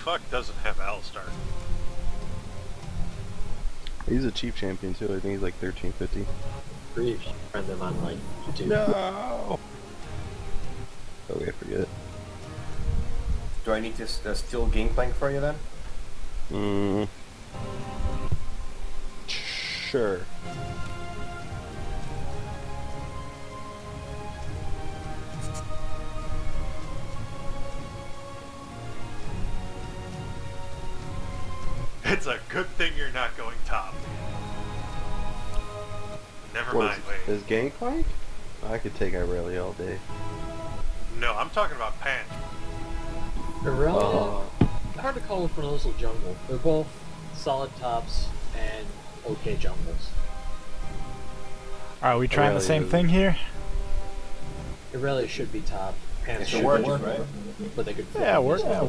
fuck doesn't have Alistar? He's a cheap champion too. I think he's like 1350. Free if you friend them on like YouTube. No. Okay, forget. Do I need to steal Gangplank for you then? Sure. It's a good thing you're not going top. Never mind, wait. Is Gangplank? I could take Irelia all day. No, I'm talking about Pan. Irelia, hard to call which one of those will jungle. They're both solid tops and okay jungles. Are we trying the same thing here? Irelia should be top. Pan It should should work, be, right? but they could. Yeah, work. Yeah.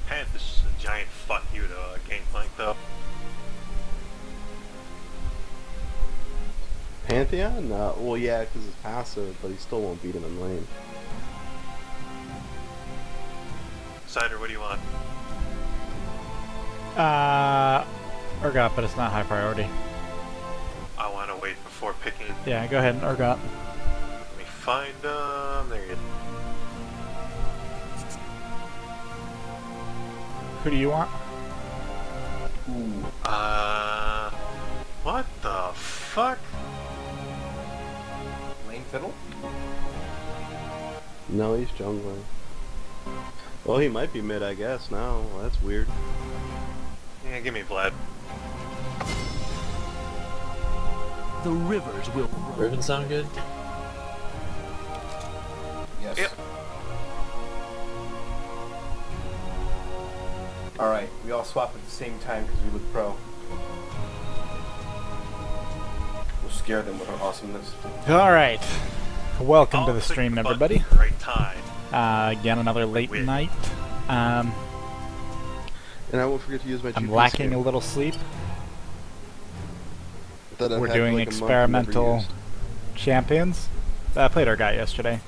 Pan is just a giant fuck you to Gangplank, though. Pantheon? Well, yeah, because it's passive, but he still won't beat him in lane. Cider, what do you want? Urgot, but it's not high priority. I want to wait before picking. Yeah, go ahead, Urgot. Let me find there you go. Who do you want? What the fuck? Lane Fiddle? No, he's jungling. Well, he might be mid, I guess, now. Well, that's weird. Yeah, give me Vlad. The rivers will run. Riven sound good? Yes. Yep. Alright, we all swap at the same time because we look pro. We'll scare them with our awesomeness. Alright. Welcome I'll to the click stream, button everybody. at the right time. Again, another late Win. night. And I won't forget to use my I'm GP lacking scan a little sleep. that I've We're had doing like a month and experimental never used. champions. I played our guy yesterday.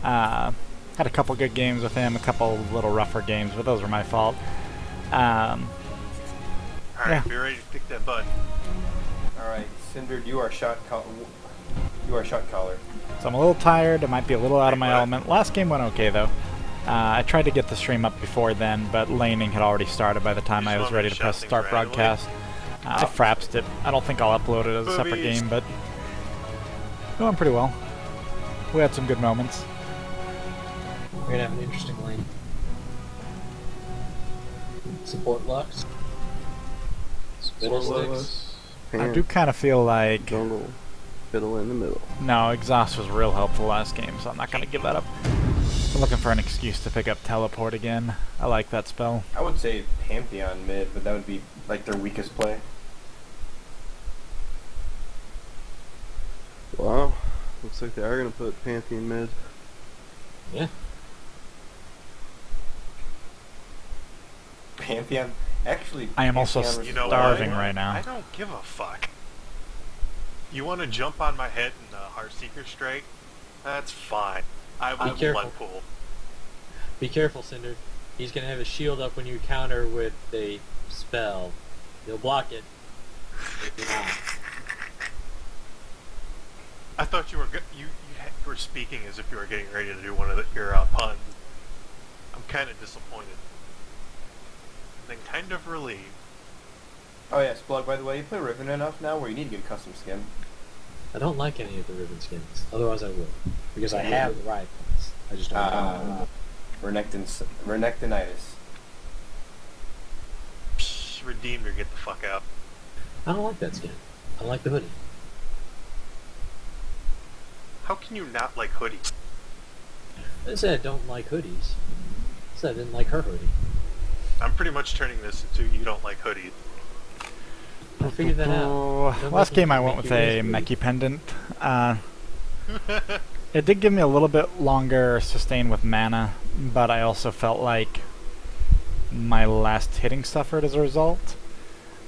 Had a couple good games with him, a couple little rougher games, but those were my fault. Alright, Yeah. be ready to pick that button. Alright, Cinder, you are shot caller. So I'm a little tired, I might be a little out of my Right. element. Last game went okay though. I tried to get the stream up before then, but laning had already started by the time You I just was want me ready to to press shout start things randomly? broadcast. I frapsed it. I don't think I'll upload it as a separate Boobies. game, but going pretty well. We had some good moments. We're gonna have an interesting lane. Support Lux. Fiddlesticks. I do kind of feel like Jungle. Fiddle in the middle. no, exhaust was real helpful last game, so I'm not gonna give that up. I'm looking for an excuse to pick up teleport again. I like that spell. I would say Pantheon mid, but that would be like their weakest play. Wow. Looks like they are going to put Pantheon mid. Yeah. Pantheon? Actually, I am also Pantheon was- You know starving what? right now. I don't give a fuck. You want to jump on my head in the Heartseeker strike? That's fine. I will careful. blood pool. Be careful, Cinder. He's gonna have his shield up when you counter with a spell. He'll block it. Maybe not. I thought you were you were speaking as if you were getting ready to do one of your puns. I'm kind of disappointed, and then kind of relieved. Oh yeah, Splug, by the way, you play Riven enough now where you need to get a custom skin. I don't like any of the ribbon skins. Otherwise, I would, because I have the right ones. I just don't. Renectinitis. Psh, redeemed or get the fuck out. I don't like that skin. I like the hoodie. How can you not like hoodies? I didn't say I don't like hoodies. I said I didn't like her hoodie. I'm pretty much turning this into you don't like hoodies. I figured that out. Don't Last make game me I went make with you a raise Mechie pendant. It did give me a little bit longer sustain with mana, but I also felt like my last hitting suffered as a result.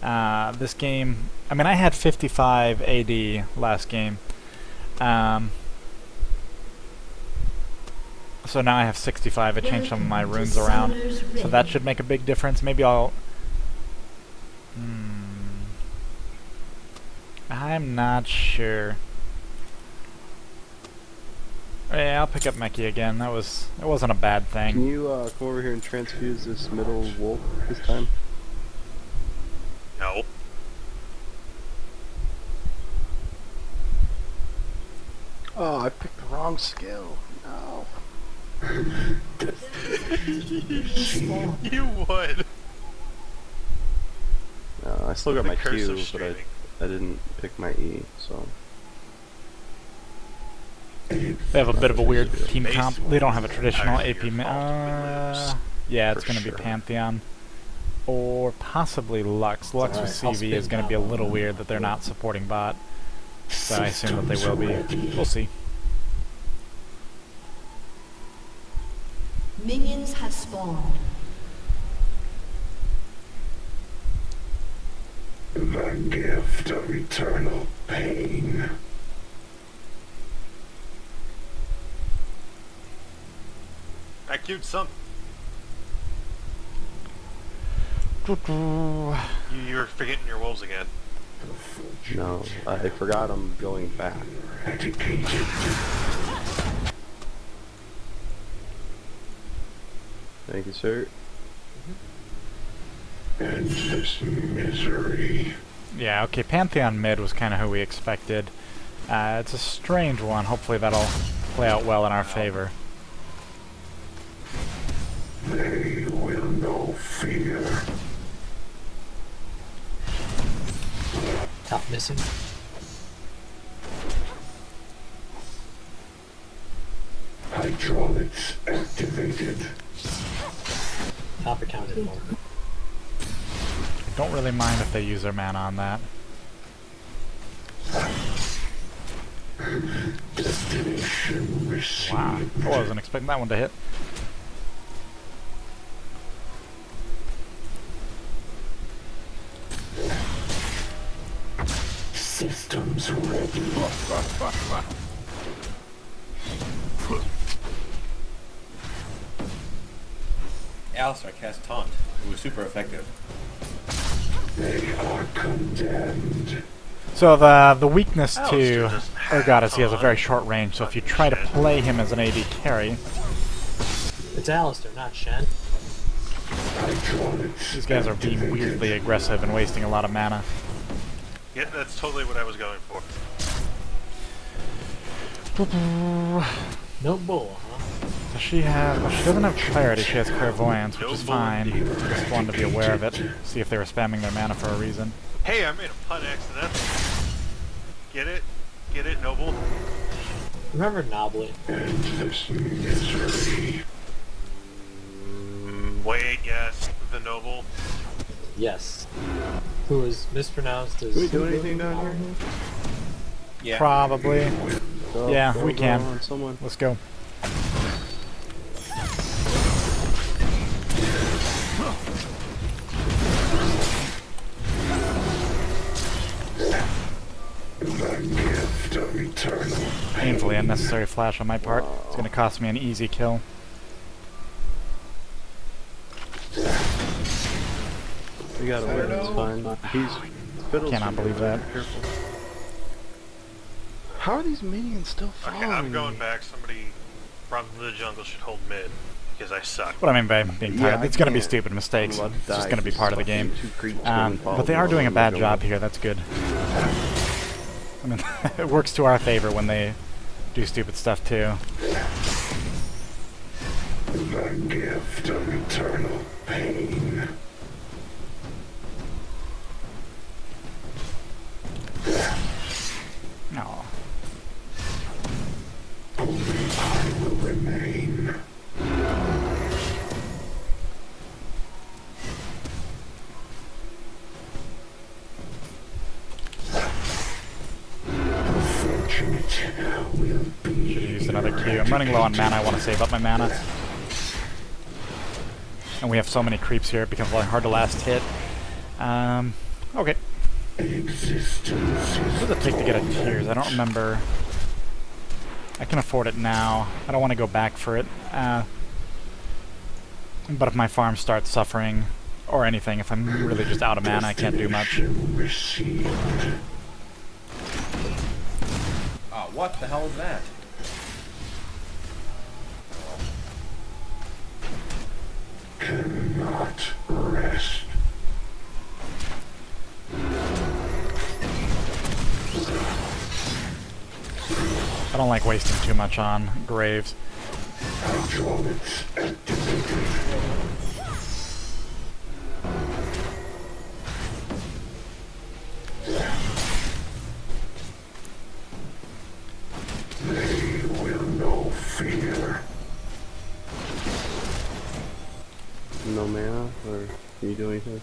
This game, I mean, I had 55 AD last game. So now I have 65. I changed some of my runes around. So that should make a big difference. Maybe I'll... I'm not sure. Yeah, I'll pick up Meki again. That wasn't a bad thing. Can you come over here and transfuse this middle wolf this time? No. Oh, I picked the wrong skill. No. You would. I still got my The curse Q, of but streaming. I didn't pick my E, so... They have a bit of a weird team Base comp. They don't have a traditional entirely AP. your fault if we lose. Yeah, it's For going to be sure. Pantheon. Or possibly Lux. Lux with CV is going to be a little weird that they're not supporting bot. So I assume that they will be. We'll see. Minions have spawned. The gift of eternal pain. I queued something. You were forgetting your wolves again. No, I forgot I'm going back. Dedicated. Thank you, sir. Endless misery. Yeah, okay, Pantheon mid was kind of who we expected. It's a strange one. Hopefully that'll play out well in our favor. They will know fear. Top missing. Hydraulics activated. Top accounted for. I don't really mind if they use their mana on that. Destination received. Wow, I wasn't expecting that one to hit. Systems ready. Alistar cast Taunt. It was super effective. They are condemned. So the weakness to Alistair doesn't have Urgot is he has a taunt. very short range, so if you try to play him as an AD carry, It's Alistair, not Shen. Hydraulics these guys are being weirdly aggressive and wasting a lot of mana. Yeah, that's totally what I was going for. No bull, huh? Does she have... Well, she doesn't have Clarity, she has Clairvoyance, which is fine. Just wanted to be aware of it, see if they were spamming their mana for a reason. Hey, I made a punt accidentally. Get it? Get it, Noble? Remember Nobly? endless misery. Wait, yes, the Noble. Yes. Who was mispronounced as... Can we do anything down here? Yeah. Probably. Go, Yeah, go, we go can. on, someone. Let's go. The gift of eternal Painfully unnecessary flash on my part. It's going to cost me an easy kill. We gotta win, it's fine. He's fiddles. Cannot believe that. Careful. How are these minions still following Okay, I'm going me? back. Somebody from the jungle should hold mid, because I suck. What I mean by being Yeah, tired, I it's going to be can't. stupid mistakes. I'm about It's to just die going to be 'cause part of the fucking game. two creeps came But they are doing a bad job here, that's good. I mean, it works to our favor when they do stupid stuff too. The gift of eternal pain. No. Only I will remain. The fortunate will be. Should have used another Q. I'm running low on mana, I want to save up my mana. And we have so many creeps here, it becomes really hard to last hit. Okay. Existence What does it take to get a Tears? I don't remember. I can afford it now. I don't want to go back for it. But if my farm starts suffering, or anything, if I'm really just out of mana, I can't do much. Received. Oh, what the hell is that? Cannot rest. I don't like wasting too much on graves. Hydraulics activated. They will know fear. No mana, or can you do anything?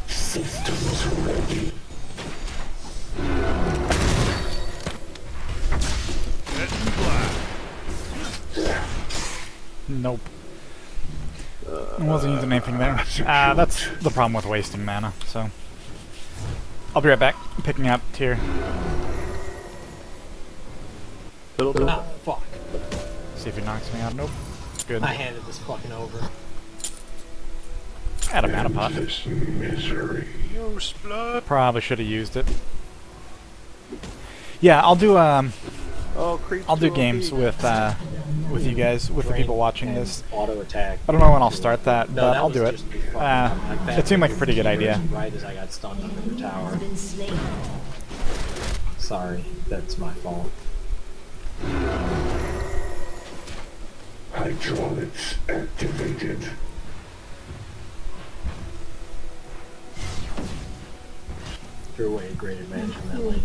Systems ready. Nope. I wasn't using anything there. That's the problem with wasting mana, so. I'll be right back, picking up tier. Fiddle Ah, fuck. See if he knocks me out. Nope. Good. I handed this fucking over. Had a mana pot. Endless misery. Use blood. Probably should have used it. Yeah, I'll do creep I'll do 2 games OP. with you guys, with the people watching this. Auto attack. I don't know when I'll start that, No, but that I'll was do it. just fucking- It seemed like a pretty good idea. Right as I got stunned under the tower. Sorry, that's my fault. Hydraulics activated. Threw away a great advantage from that lane.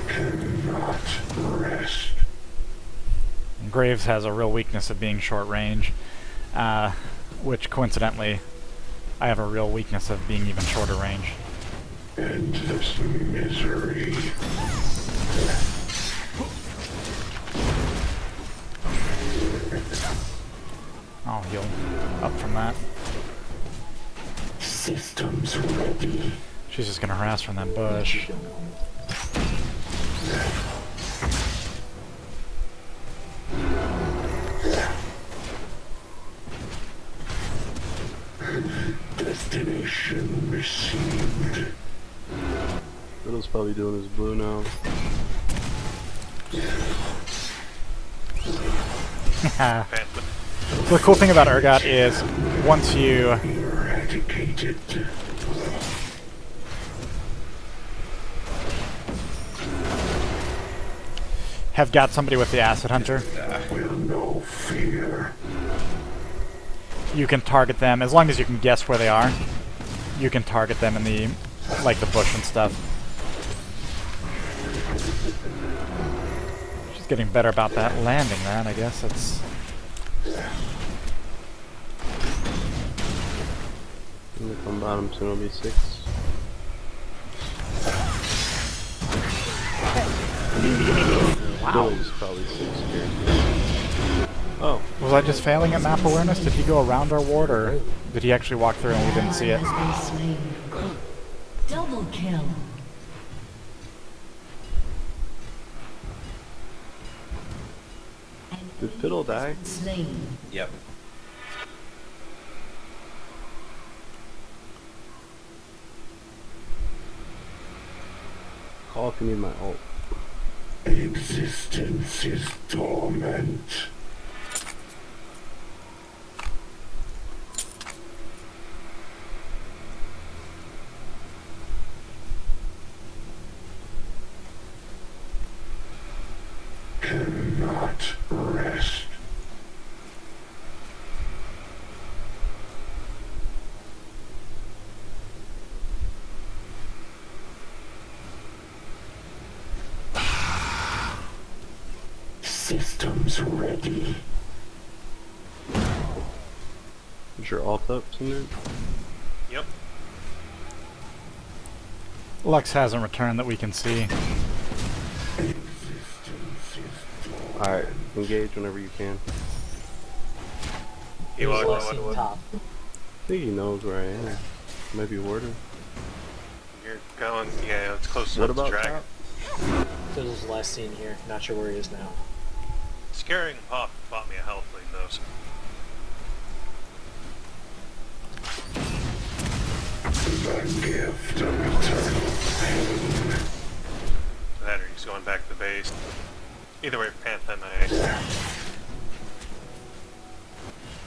Cannot rest. Graves has a real weakness of being short range, which coincidentally, I have a real weakness of being even shorter range. Endless misery. I'll heal up from that. Systems ready. She's just gonna harass from that bush. Destination received. Fiddle's probably doing his blue now. Phantom. The cool thing about Urgot is once you Eradicated. have got somebody with the Acid Hunter, Will know fear. you can target them as long as you can guess where they are. You can target them in the the bush and stuff. She's getting better about that, landing that. I guess it's. I'm gonna come bottom soon, it'll be 6. Wow. Is probably 6 here. Oh, Was I just failing at map awareness? Did he go around our ward, or did he actually walk through and we didn't see it? Double kill. did Fiddle die? Slain. Yep. Call if you need my ult. Existence is torment. Cannot rest. Systems ready. Is your ult up, Cinder? Yep. Lux hasn't returned that we can see. Alright, engage whenever you can. He walked Less on in one. top. I think he knows where I am. Maybe warder. you're going, yeah, it's close What enough to about drag. top? This was the last scene here. Not sure where he is now. Scaring Pop bought me a health lead though. So The gift of eternal pain. that or he's going back to base. Either way, Panther and I.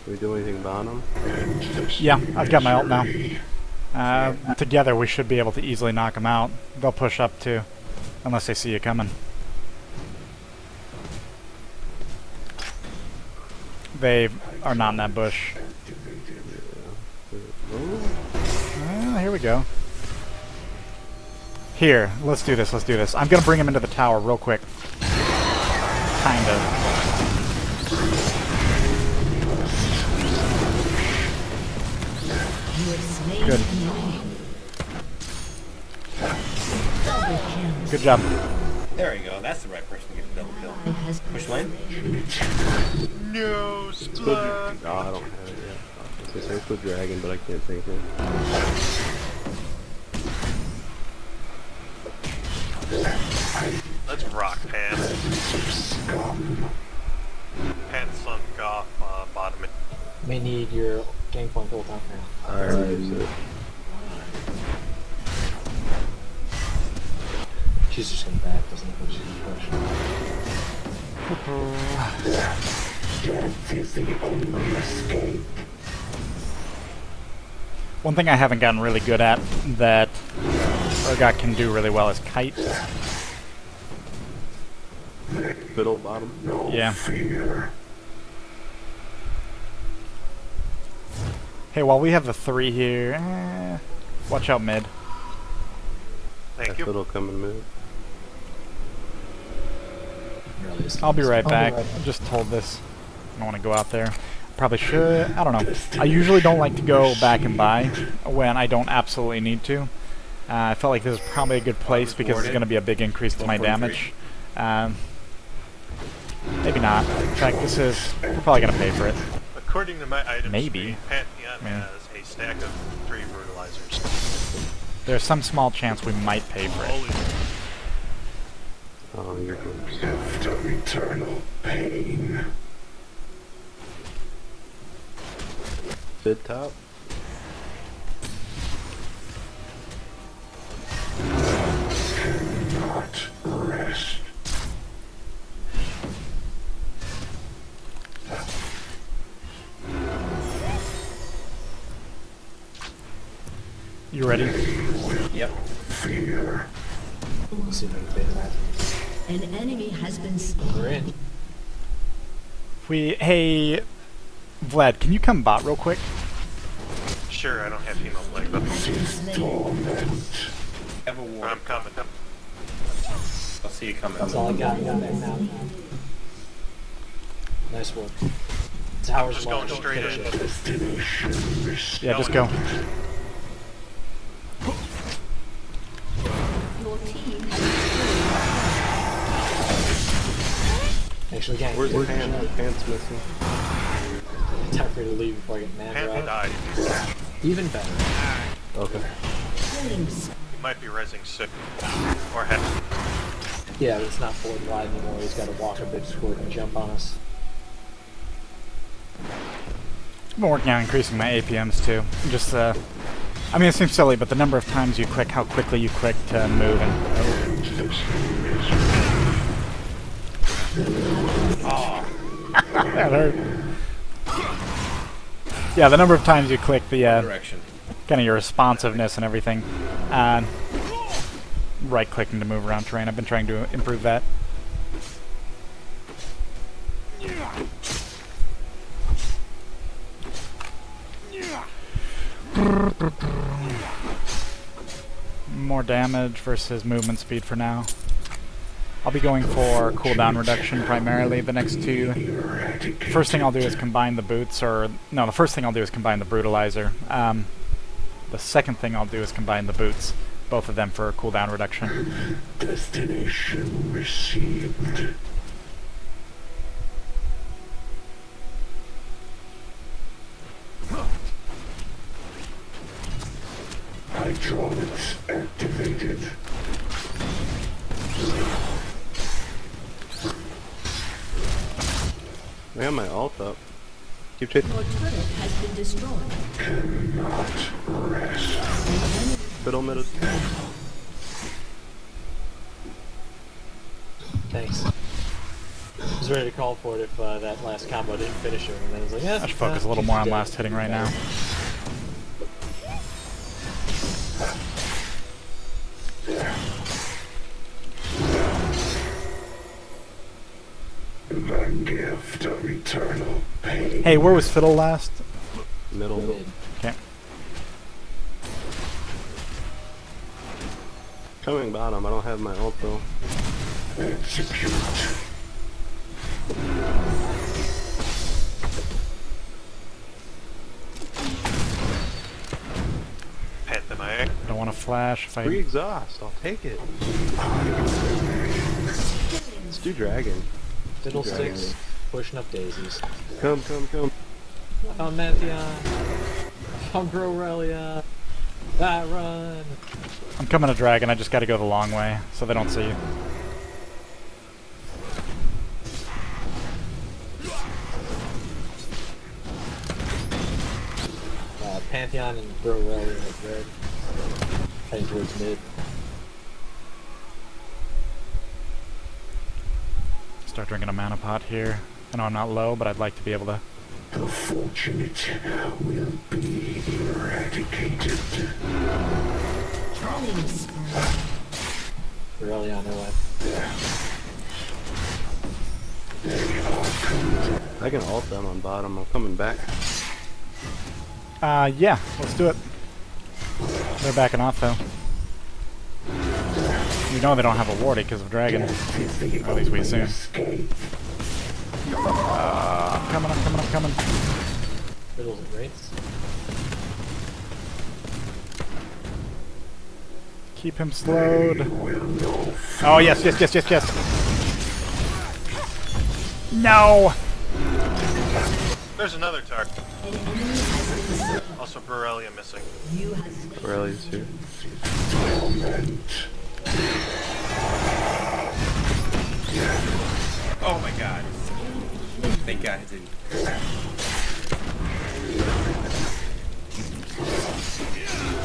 Can we do anything about him? Yeah, I've got my ult now. Together we should be able to easily knock them out. They'll push up too, unless they see you coming. They are not in that bush. Here we go. Here, let's do this, let's do this. I'm gonna bring him into the tower real quick. Kind of. Good. Good job. There you go. That's the right person to get the double kill. Push lane. No, Oh, Splat! I don't have it yet. I was gonna say put dragon, but I can't think of it. Let's rock Pan. Pan sunk off bottom. May need your gang point ult out now. I already used it. She's just gonna back, doesn't look like she's gonna push. Death is the only escape. One thing I haven't gotten really good at that Urgot can do really well is kite. Fiddle bottom. No Yeah. fear. Hey, while we have the 3 here, watch out mid. Thank you. Fiddle coming mid. Really is- I'll be right back. I just told this. I don't want to go out there. Probably should. I don't know. I usually don't like to go back and buy when I don't absolutely need to. I felt like this is probably a good place because it's going to be a big increase to my damage. Maybe not. In fact, this is... We're probably going to pay for it. According to my items, Maybe. Pantheon has a stack of 3 brutalizers. There's some small chance we might pay for it. Holy Oh, you're good. Gift of eternal pain. Fid top. Cannot rest. You ready? Yep. Fear. Let's see if I can bait that. An enemy has been We're in. Hey, Vlad, can you come bot real quick? Sure, I don't have female leg, but Torment. Have a war. I'm coming. I'll see you coming. That's all I got back now. Nice work. Tower's Just going low. straight Finish in. it. Destination restored. Yeah, just go. your team Actually, gang. Where's the pants? Pants missing. Time for you to leave before I get mad. Panther died. Even better. Okay. He might be resing sick. Or have. Yeah, but it's not forward wide anymore. He's got to walk a bit before he can jump on us. I've been working on increasing my APMs too. Just, I mean, it seems silly, but the number of times you click, how quickly you click to move, and that hurt. Yeah, the number of times you click, the Direction. kind of your responsiveness and everything. Right clicking to move around terrain. I've been trying to improve that. More damage versus movement speed for now. I'll be going for cooldown reduction primarily the next 2. First thing I'll do is combine the boots, or... No, the first thing I'll do is combine the brutalizer. The second thing I'll do is combine the boots. Both of them for cooldown reduction. Destination received. Hydraulics activated. I got my ult up. Keep chasing. Your turret has been destroyed. Cannot rest. Middle. Thanks. I was ready to call for it if that last combo didn't finish her, and then I was like, yeah. I should focus a little more on last hitting right now. The gift of eternal pain. Hey, where was Fiddle last? Middle. Okay. Coming bottom. I don't have my ult though. Execute. Panthematic. I don't want to flash if Free I... exhaust. I'll take it. Let's do dragon. Fiddlesticks pushing up daisies. Come. I found Mantheon. I found Grorelia. Run. I'm coming to dragon, I just gotta go the long way, so they don't see you. Pantheon and Grorelia at red. Heading towards mid. Start drinking a mana pot here. I know I'm not low, but I'd like to be able to... The fortunate will be eradicated. Killing spree. Grorelia on their way. I can ult them on bottom. I'm coming back. Yeah, let's do it. They're backing off, though. You know they don't have a ward because of dragon. Or at least we assume. I'm coming. Fiddles and wraiths. Keep him slowed. Oh, yes. No! There's another target. An enemy has been slain. Also, Borrelia missing. You have slain. Aurelia's here. Oh my god. Thank god it didn't.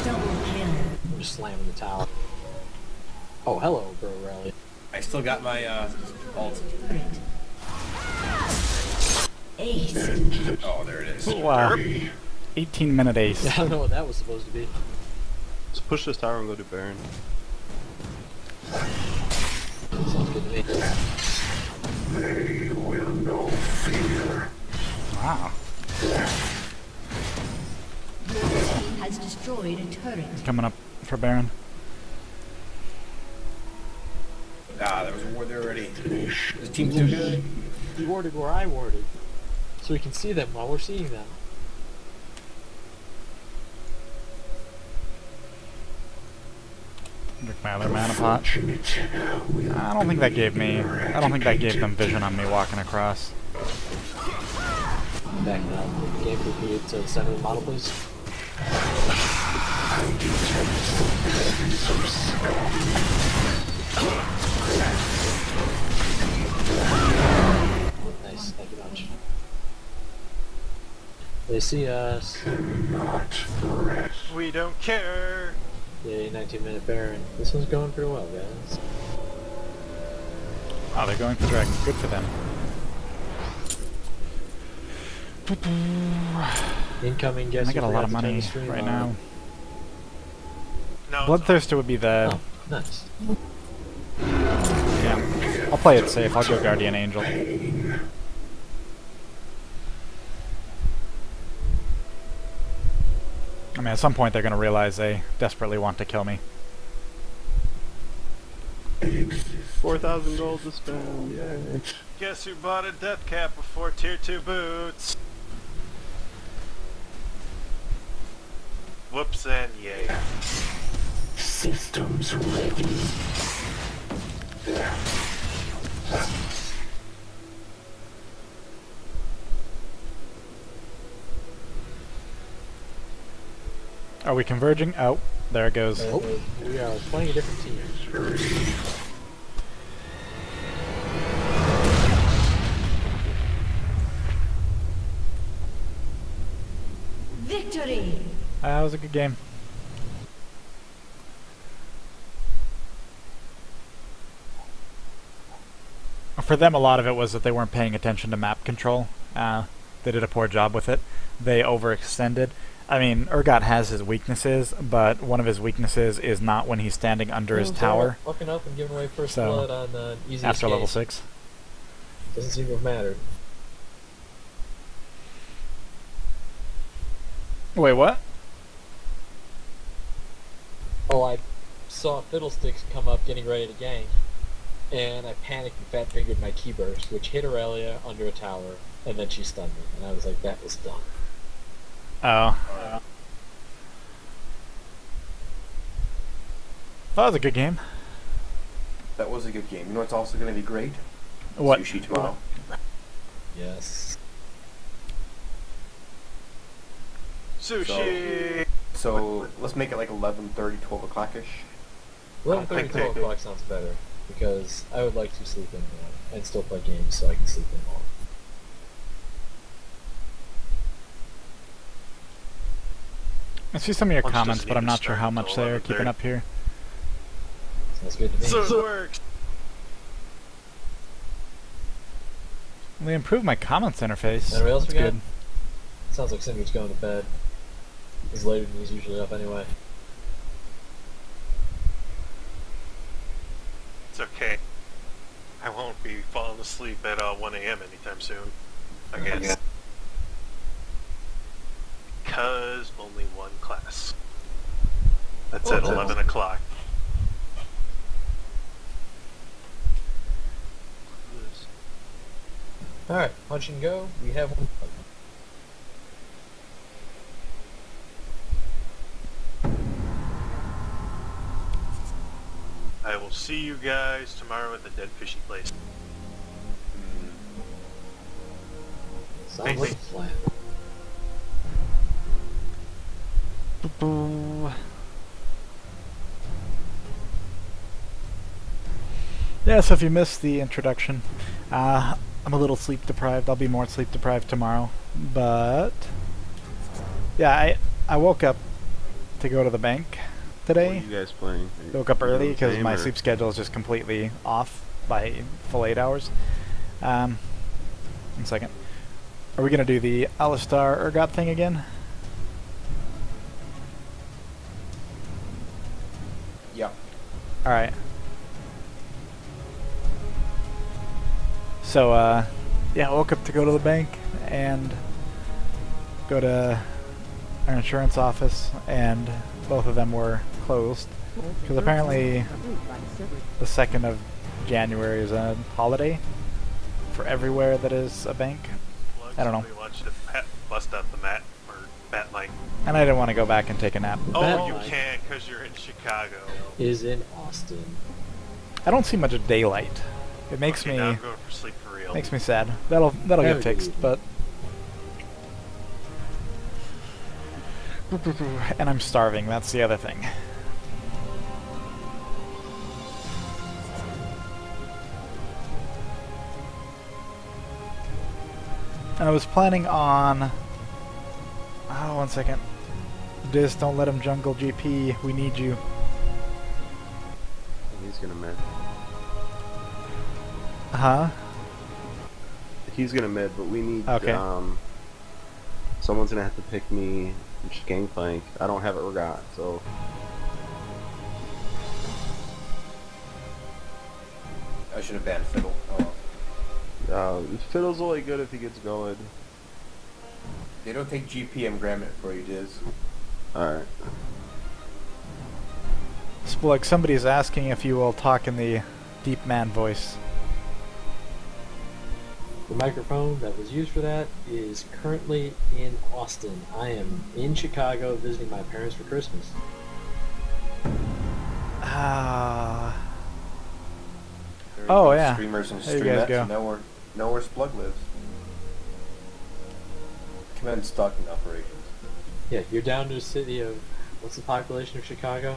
Double kill. I'm just slamming the tower. Oh, hello, Grorelia. I still got my ult. Ace. Oh, there it is. Wow. 18-minute ace. I don't know what that was supposed to be. Let's push this tower and go to Baron. Sounds good to me. They will know fear. Wow. Your team has destroyed a turret. Coming up for Baron. Ah, there was a ward there already. This team's too good. He warded where I warded. So we can see them while we're seeing them. Drink my other mana pot. I don't think that gave them vision on me walking across. Backing up. Game repeated to the center of the model, please. Nice, thank you much. They see us. We don't care. Yay, 19-minute Baron. This one's going pretty well, guys. Oh, they're going for dragon. Good for them. Incoming guest. I got a lot of money right now. No, Bloodthirster would be the... Oh, nice. Yeah. I'll play it safe. I'll go Guardian Angel. I mean, at some point they're going to realize they desperately want to kill me. 4,000 gold to spend. Yay. Guess who bought a death cap before tier 2 boots? Whoops and yay. Systems ready. Are we converging? Oh, there it goes. Oh, we are playing a different team. Victory! That was a good game. For them, a lot of it was that they weren't paying attention to map control. They did a poor job with it. They overextended. I mean, Urgot has his weaknesses, but one of his weaknesses is not when he's standing under his tower. Fucking up and giving away first So, blood on easy After escape. level 6. Doesn't seem to have mattered. Wait, what? Oh, I saw Fiddlesticks come up getting ready to gank, and I panicked and fat fingered my key burst, which hit Aurelia under a tower, and then she stunned me, and I was like, that was dumb. Oh. That was a good game. That was a good game. You know what's also going to be great? What? Sushi tomorrow. Yes. Sushi! So let's make it like 11:30, 12 o'clock-ish. 11:30, 12 o'clock sounds better, because I would like to sleep in more, and still play games so I can sleep in more. I see some of your Lunch comments, doesn't but I'm even not sure start how until much they are 11:30. keeping up here. Sounds good to me. So it works! They improved my comments interface. Anybody else That's we got? good. Sounds like Cinder's going to bed. He's later than he's usually up anyway. It's okay. I won't be falling asleep at 1 a.m. anytime soon. I guess. Because only one class. That's Oh, at nice. 11 o'clock. Alright, punch and go. We have one. I will see you guys tomorrow at the Dead Fishy place. Sounds like a plan. Yeah, so if you missed the introduction, I'm a little sleep deprived. I'll be more sleep deprived tomorrow. But yeah, I woke up to go to the bank What are today. you guys playing? Woke up You doing early the because same, my or- sleep schedule is just completely off by full 8 hours. 1 second. Are we gonna do the Alistar Urgot thing again? Yeah. Alright. So, yeah, I woke up to go to the bank and go to our insurance office, and both of them were closed. Because apparently the 2nd of January is a holiday for everywhere that is a bank. I don't know. We watched it bust out the mat or bat light. And I didn't want to go back and take a nap. Oh, Bat you light. can because you're in Chicago. Is in Austin. I don't see much daylight. It makes Okay, now me I'm going for sleep for real. makes me sad. That'll Very get good. fixed, but and I'm starving, that's the other thing. And I was planning on... Oh, 1 second. Diz, don't let him jungle GP. We need you. He's gonna mid. Huh? He's gonna mid, but we need. Okay. Someone's gonna have to pick me which gangplank. I don't have it Urgot, so. I should have banned Fiddle. Oh, well. Fiddle's only good if he gets going. They don't take GP, I'm grabbing it for you, Diz. Alright. Splug, somebody's asking if you will talk in the deep man voice. The microphone that was used for that is currently in Austin. I am in Chicago visiting my parents for Christmas. Ah. There you Oh, go, yeah. Streamers and There you guys streamettes go. know where Splug lives. Commence stalking operations. Yeah, you're down to the city of What's the population of Chicago?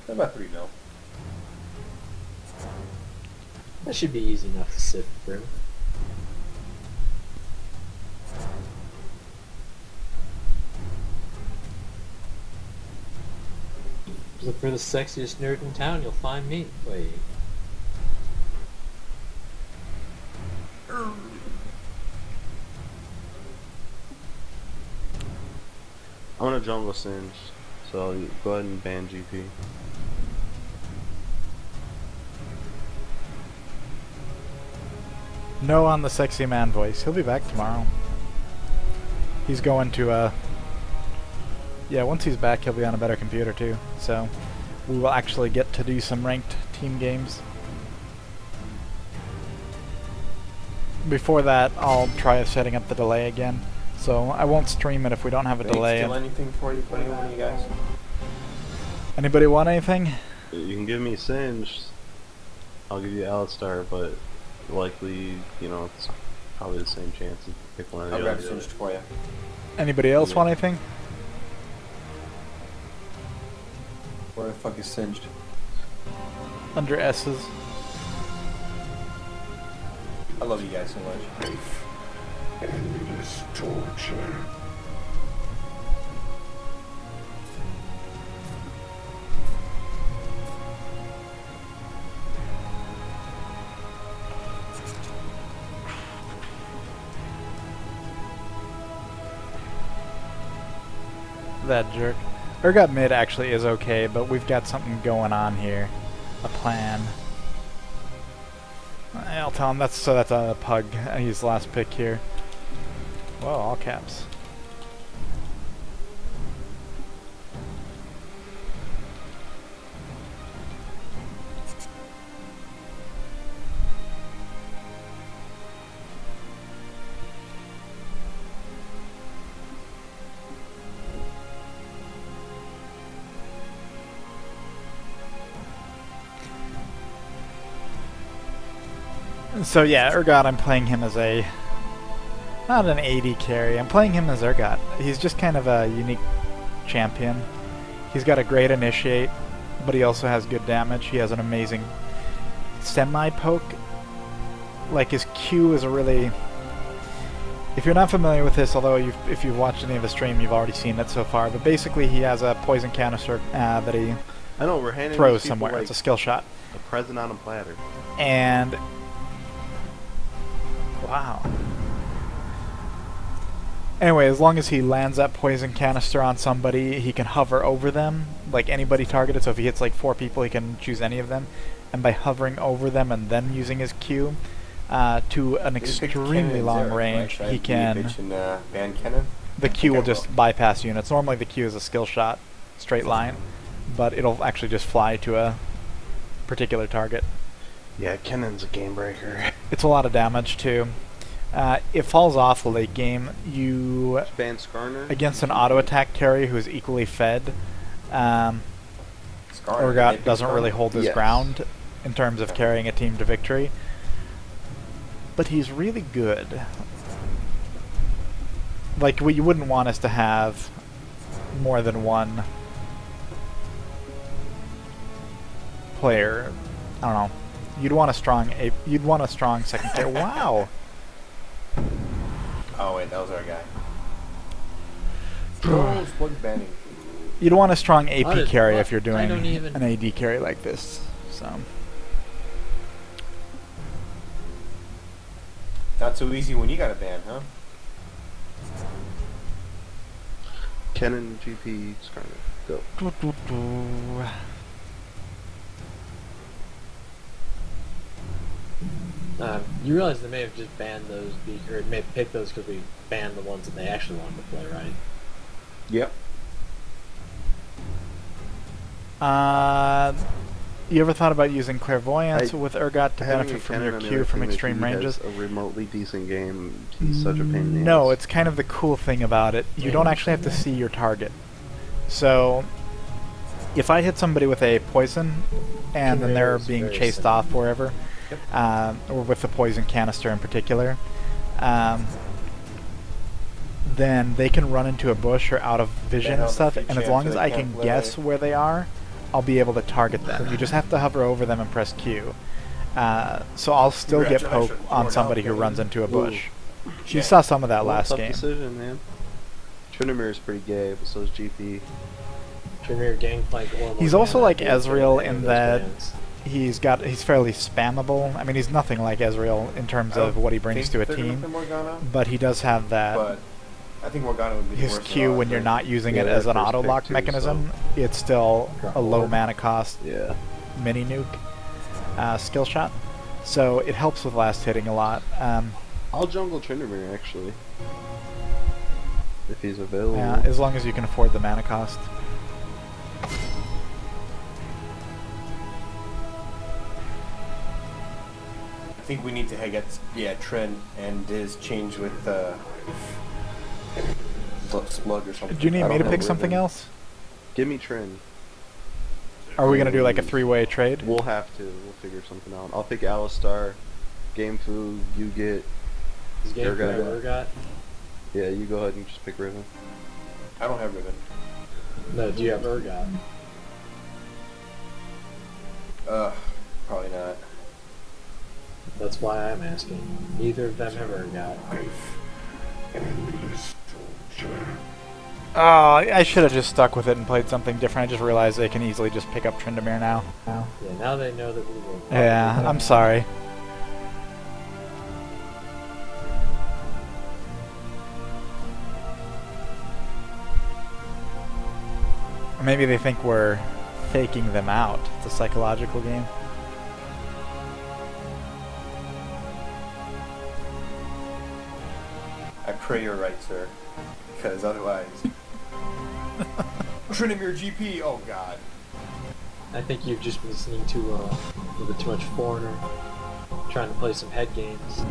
About 3 mil. That should be easy enough to sift through. Look for the sexiest nerd in town, you'll find me. Wait. I'm gonna jungle Singe, so go ahead and ban GP. No on the sexy man voice. He'll be back tomorrow. He's going to, yeah, once he's back, he'll be on a better computer too. So we will actually get to do some ranked team games. Before that, I'll try setting up the delay again. So I won't stream it if we don't have a delay. Steal anything for you, one of you guys? Anybody want anything? You can give me Singe. I'll give you Alistar, but likely, you know, it's probably the same chance to pick one of the I'll other. grab Singed for you. Anybody else want anything? Where the fuck is Singed? Under S's. I love you guys so much. Endless torture. That jerk. Urgot mid actually is okay, but we've got something going on here. A plan. I'll tell him that's a pug. He's last pick here. Whoa, all caps. So yeah, Urgot, I'm playing him as a... not an AD carry, I'm playing him as Urgot. He's just kind of a unique champion. He's got a great initiate, but he also has good damage. He has an amazing semi-poke. Like, his Q is a really... If you're not familiar with this, although if you've watched any of the stream, you've already seen it so far, but basically he has a poison canister that he I know, we're handing throws these people, somewhere. like, It's a skill shot. a present on a platter. And... wow. Anyway, as long as he lands that poison canister on somebody, he can hover over them, like anybody targeted. So if he hits like 4 people, he can choose any of them. And by hovering over them and then using his Q to an extremely long range, he can... ban Kennen? The Q will just bypass units. Normally the Q is a skill shot, straight line, but it'll actually just fly to a particular target. Yeah, Kennen's a game breaker. It's a lot of damage too. It falls off late game. You Ban Skarner. against an auto attack carry who is equally fed. Urgot doesn't really hold his Yes. ground in terms of carrying a team to victory, but he's really good. Like, you wouldn't want us to have more than one player. I don't know. You'd want a strong second player. Wow. Oh wait, that was our guy. Oh, Slug banning. You'd want a strong What AP is- carry what? if you're I doing don't even- an AD carry like this. So Not so easy when you got a ban, huh? Kennen, GP, Skarner. Go. You realize they may have just banned those, or may have picked those because we banned the ones that they actually wanted to play, right? Yep. you ever thought about using Clairvoyance I- with Urgot to Having benefit a from Kennen your on the Q other from team, if extreme he has ranges? a remotely decent game, he's such a pain in the No, ass. it's kind of the cool thing about it. You don't actually have to see your target. So, if I hit somebody with a poison, and then they're It's being very chased simple. off wherever, or with the poison canister in particular, then they can run into a bush or out of vision and helps stuff, if you and as champ long so as they I can't can play. guess where they are, I'll be able to target them. You just have to hover over them and press Q. So I'll still get poke Congratulations, on you're somebody who out, runs into a bush. You Yeah. saw some of that Well, last tough game. decision, man. Tryndamere is pretty gay, but so is GP. Tremere Gangplank or He's Morgana, also like I think, Ezreal are in those that bands. he's fairly spammable. I mean, he's nothing like Ezreal in terms of what he brings to a team, Morgana, but he does have that. but I think Morgana would be the His worst Q of when you're all, not using Yeah, it as an first auto pick lock too, mechanism, it's still a low Orb. mana cost Yeah. mini nuke skill shot. So it helps with last hitting a lot. I'll jungle Tryndamere actually. If he's available. Yeah, as long as you can afford the mana cost. I think we need to get Trent and Diz changed with Slug or something. Do you need I me don't to know pick where something then. else? Give me Trin. Are we gonna do like a three-way trade? We'll have to. We'll figure something out. I'll pick Alistar. Game Fu, you get. Is Game Urgot. Urgot? Yeah, you go ahead and just pick Riven. I don't have Riven. No, do you have Urgot? Probably not. That's why I'm asking. Neither of them have Urgot. Endless torture. Oh, I should have just stuck with it and played something different. I just realized they can easily just pick up Tryndamere now. Yeah, now they know that we will. Yeah, I'm sorry. Or maybe they think we're faking them out. It's a psychological game. I pray you're right, sir. Because otherwise... Tryndamere GP, oh god. I think you've just been listening to a little bit too much Foreigner, trying to play some head games.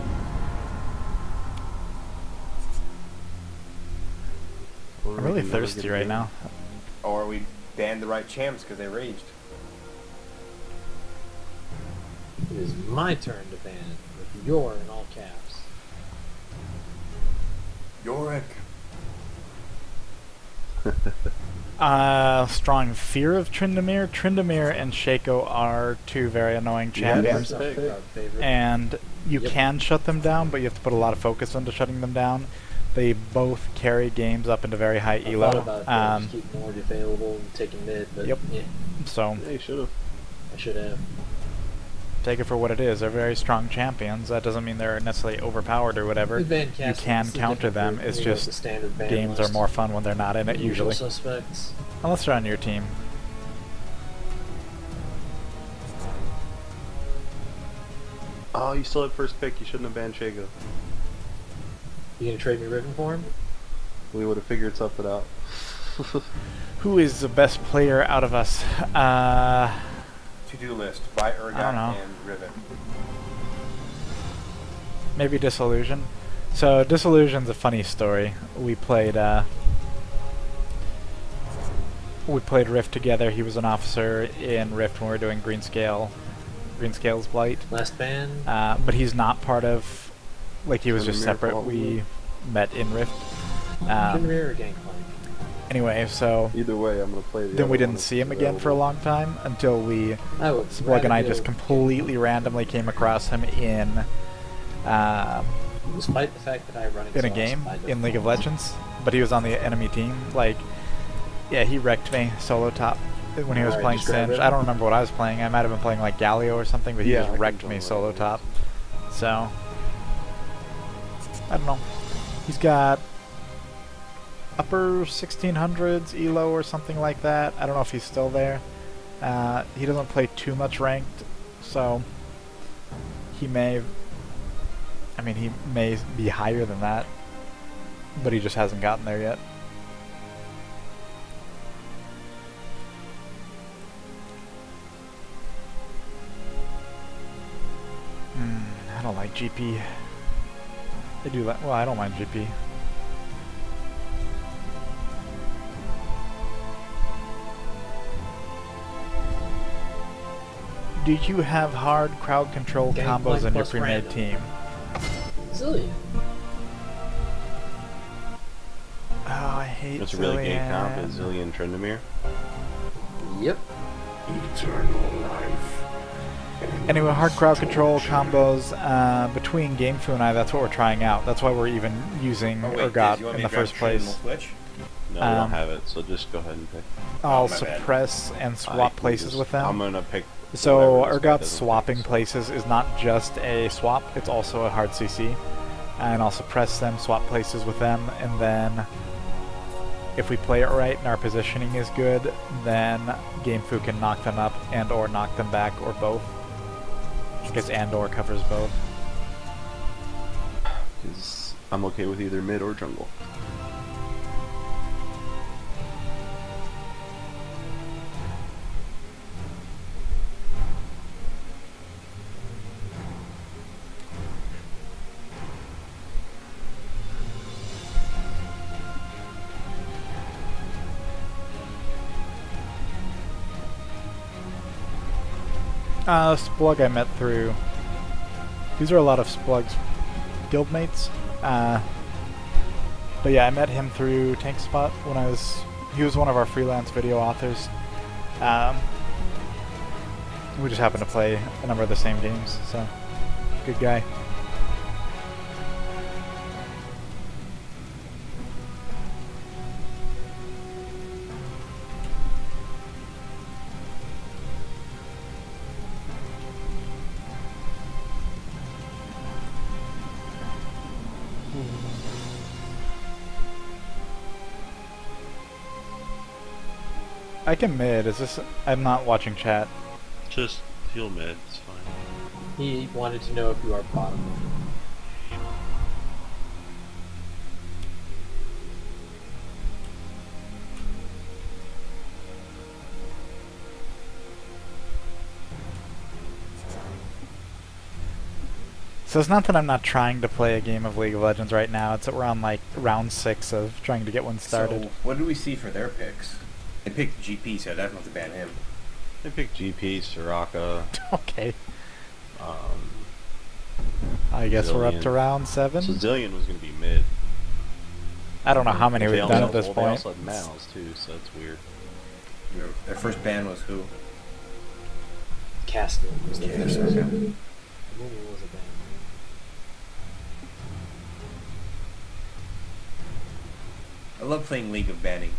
I'm really thirsty right now. Or we banned the right champs because they raged. It is my turn to ban with your in all caps. Yorick. Strong fear of Tryndamere. Tryndamere and Shaco are two very annoying Yeah, champions. first pick. Favorite. And you Yep. can shut them down, but you have to put a lot of focus into shutting them down. They both carry games up into very high I thought about elo. just keeping Morg available and taking mid, but Yep. yeah, So Yeah, you should have. I should have. take it for what it is. They're very strong champions. That doesn't mean they're necessarily overpowered or whatever. With Van You Castle, can it's a counter different them. group. It's You know, just the standard ban games are list. more fun when they're not in it Usual usually. suspects. Unless they're on your team. Oh, you still had first pick. You shouldn't have banned Shago. You gonna trade me Riven for him? We would have figured something out. Who is the best player out of us? To-do list. Buy Urgot I don't know. and Riven. Maybe Disillusion. So Disillusion's a funny story. We played Rift together. He was an officer in Rift when we were doing Greenscale's Blight. Last ban? But he's not part of, like, he was just Tryndamere separate. probably. We met in Rift. Tryndamere or Gangplank? Anyway, so Either way, I'm gonna play the then we other didn't one if see him it's again for a available. long time until we I would Splug and I rather just go- completely randomly came across him in Despite the fact that I run a exhaust game by in League of default. Legends, but he was on the enemy team. Like, yeah, he wrecked me solo top when he was Alright, playing just grab Singe. it. I don't remember what I was playing. I might have been playing like Galio or something, but he Yeah, I just can wrecked tell me what solo it is. top. So, I don't know. He's got upper 1600s elo or something like that. I don't know if he's still there. He doesn't play too much ranked, so he may be higher than that, but he just hasn't gotten there yet. I don't like GP. They do that. Well, I don't mind GP. Do you have hard crowd control Gangplank combos in your plus pre-made random. team? Zillion. hate It's a really good comp Zillion. is Zillion Trindamere. Yep. Eternal life. Anyway, hard crowd control combos between GameFu and I, that's what we're trying out. That's why we're even using Oh, wait, Urgot you want in me the to grab first the trade and place. we'll switch? No, we don't have it, so just go ahead and pick. I'll my bad. suppress and swap places with them. I'm gonna pick. So whatever this guy Urgot's doesn't swapping pick, so- places is not just a swap, it's also a hard CC. And I'll suppress them, swap places with them, and then if we play it right and our positioning is good, then GameFu can knock them up and or knock them back, or both. I guess and or covers both. 'Cause I'm okay with either mid or jungle. Splug I met through. These are a lot of Splug's guildmates. But yeah, I met him through Tank Spot when he was one of our freelance video authors. We just happened to play a number of the same games, so good guy. I can mid. Is this? I'm not watching chat. Just heal mid, it's fine. He wanted to know if you are bottom. So it's not that I'm not trying to play a game of League of Legends right now. It's around like round 6 of trying to get one started. So, what did we see for their picks? They picked GP, so I definitely have to ban him. They picked GP, Soraka. Okay. I guess we're up to Zillion. round 7. So Zillion was gonna be mid. I don't know how many They we've also- done at this well, point. They also had Mal's too, so that's weird. Their first ban was who? Castle was the Yeah, first okay. one. What was it then? I love playing League of Banning.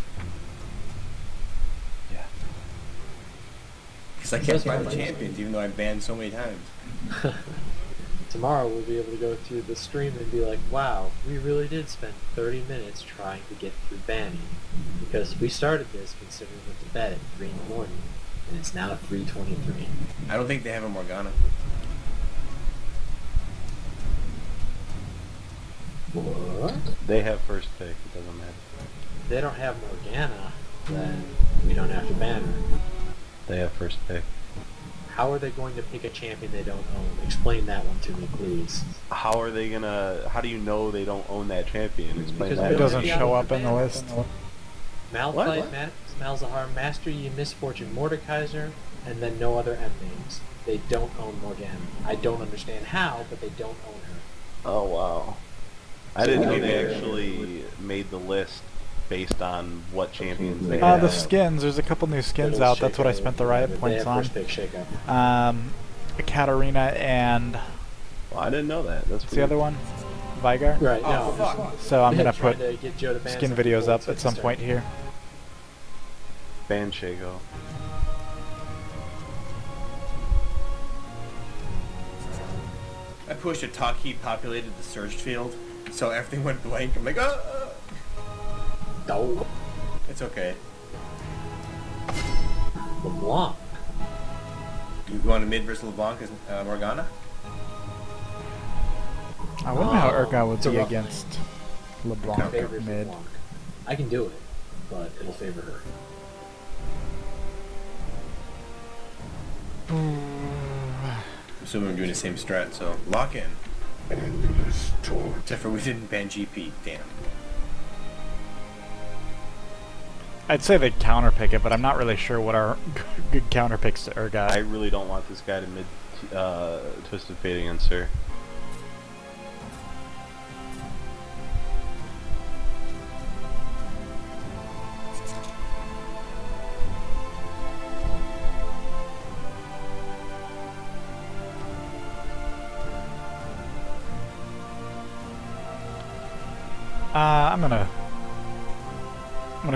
Yeah. Because I can't find the champions, even though I've banned so many times. Tomorrow we'll be able to go through the stream and be like, wow, we really did spend 30 minutes trying to get through banning. Because we started this considering we went to bed at 3 in the morning, and it's now 3:23. I don't think they have a Morgana. What? They have first pick, it doesn't matter. If they don't have Morgana, then we don't have to ban her. They have first pick. How are they going to pick a champion they don't own? Explain that one to me, please. How are they gonna, how do you know they don't own that champion? Explain Because that. It doesn't Yeah, show the up in the ban. list. Malphite, Malzahar, Master Yi, Misfortune, Mordekaiser, and then no other M names. They don't own Morgana. I don't understand how, but they don't own her. Oh wow. I didn't know they actually made the list based on what champions they have. The skins. There's a couple new skins Little out. That's what I Shaco, spent the riot they points have on. first pick Shaco. Katarina and Well, I didn't know that. That's what's the other one? Vigar? Right, Oh, no. fuck. So I'm gonna trying put to get Joe to ban skin some videos people up so at some start- point here. Ban Shaco. I pushed a Taki, populated the search field, so everything went blank. I'm like, Oh, it's okay. LeBlanc. You want a mid versus LeBlanc as Morgana? I wonder how Oh, Urgot would it's a be rough against It LeBlanc favors mid. LeBlanc. I can do it, but it'll favor her. Assuming we're doing the same strat, so lock in. Endless torture. Except for we didn't ban GP. Damn. I'd say they'd counterpick it, but I'm not really sure what our good counterpicks to Urgot. I really don't want this guy to mid Twisted Fate against her. I'm gonna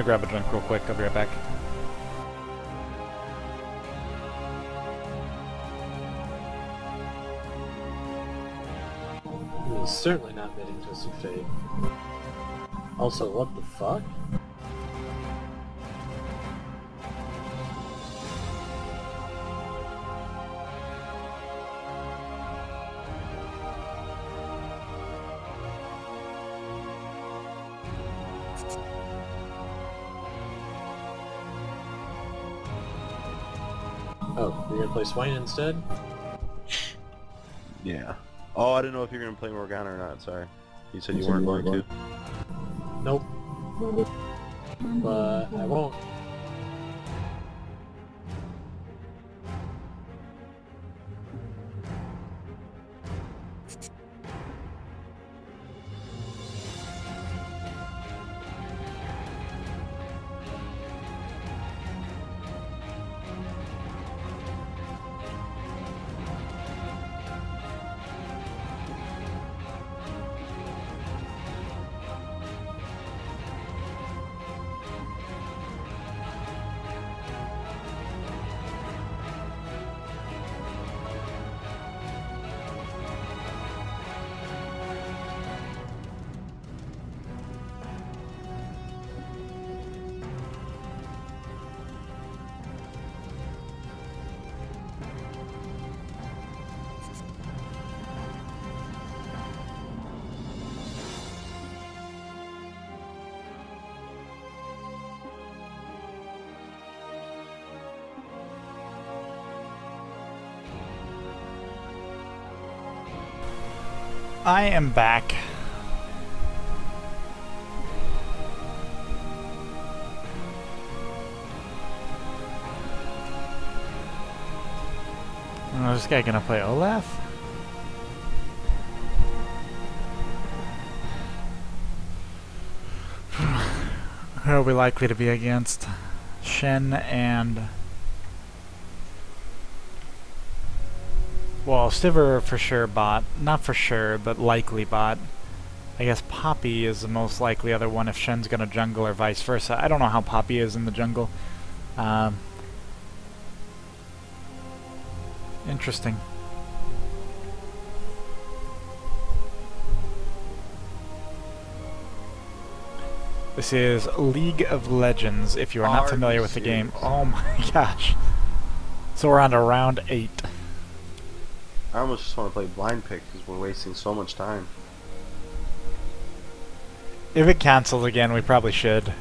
grab a drink real quick. I'll be right back. He's certainly not meeting Twisted Fate. Also, what the fuck? Oh, you're gonna play Swine instead? Yeah. Oh, I didn't know if you were gonna play Morgana or not. Sorry. You said you weren't going to. Nope. But I won't. I am back. Oh, is this guy gonna play Olaf? Who are we likely to be against? Shen and... Well, Stiver for sure bot. Not for sure, but likely bot. I guess Poppy is the most likely other one if Shen's gonna jungle or vice versa. I don't know how Poppy is in the jungle. Interesting. This is League of Legends, if you are not familiar with the game. Oh my gosh. So we're on to round 8. I almost just want to play blind pick because we're wasting so much time. If it cancels again, we probably should.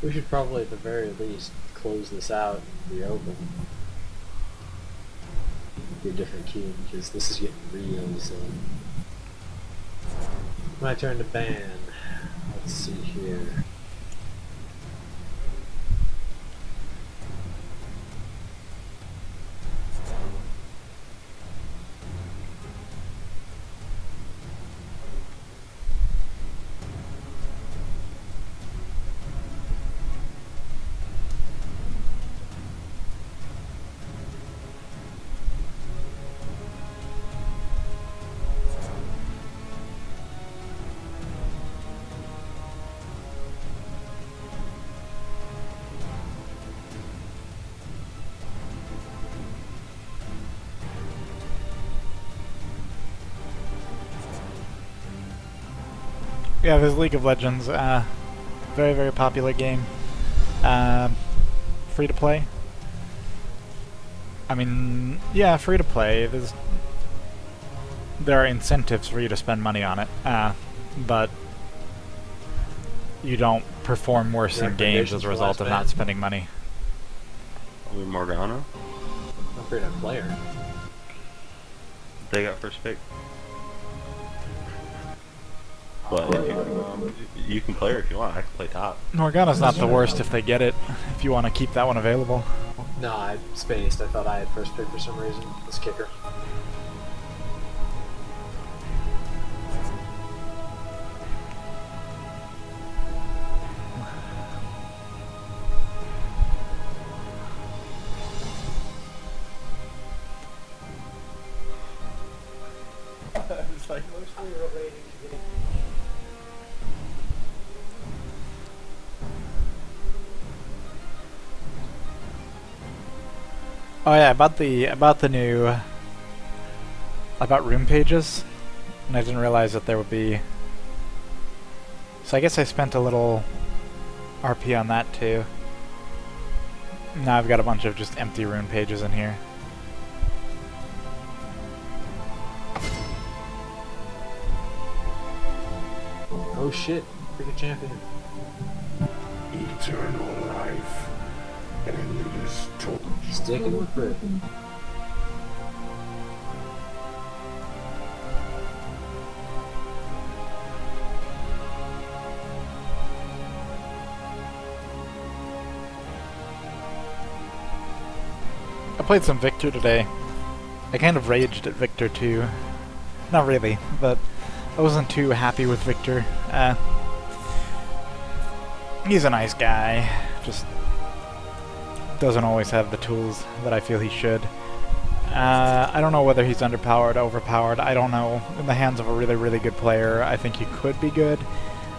We should probably at the very least close this out and reopen. Be a different queue because this is getting real silly. My turn to ban. Let's see here. Yeah, there's League of Legends. Very, very popular game. Free to play. I mean, yeah, free to play. There are incentives for you to spend money on it, but you don't perform worse in games as a result of not spending money. With Morgana? I'm afraid I'm player. They got first pick. But you can play her if you want. I can play top. Morgana's not the worst if they get it, if you want to keep that one available. No, I spaced. I thought I had first pick for some reason. This kicker. It's like emotionally related to getting Oh yeah, about the new about room pages, and I didn't realize that there would be. So I guess I spent a little RP on that too. Now I've got a bunch of just empty rune pages in here. Oh shit, freaking champion. Eternal life. Endless torture. Sticking with Brit. I played some Victor today. I kind of raged at Victor too. Not really, but I wasn't too happy with Victor. He's a nice guy, just doesn't always have the tools that I feel he should. I don't know whether he's underpowered, overpowered. I don't know. In the hands of a really, really good player, I think he could be good.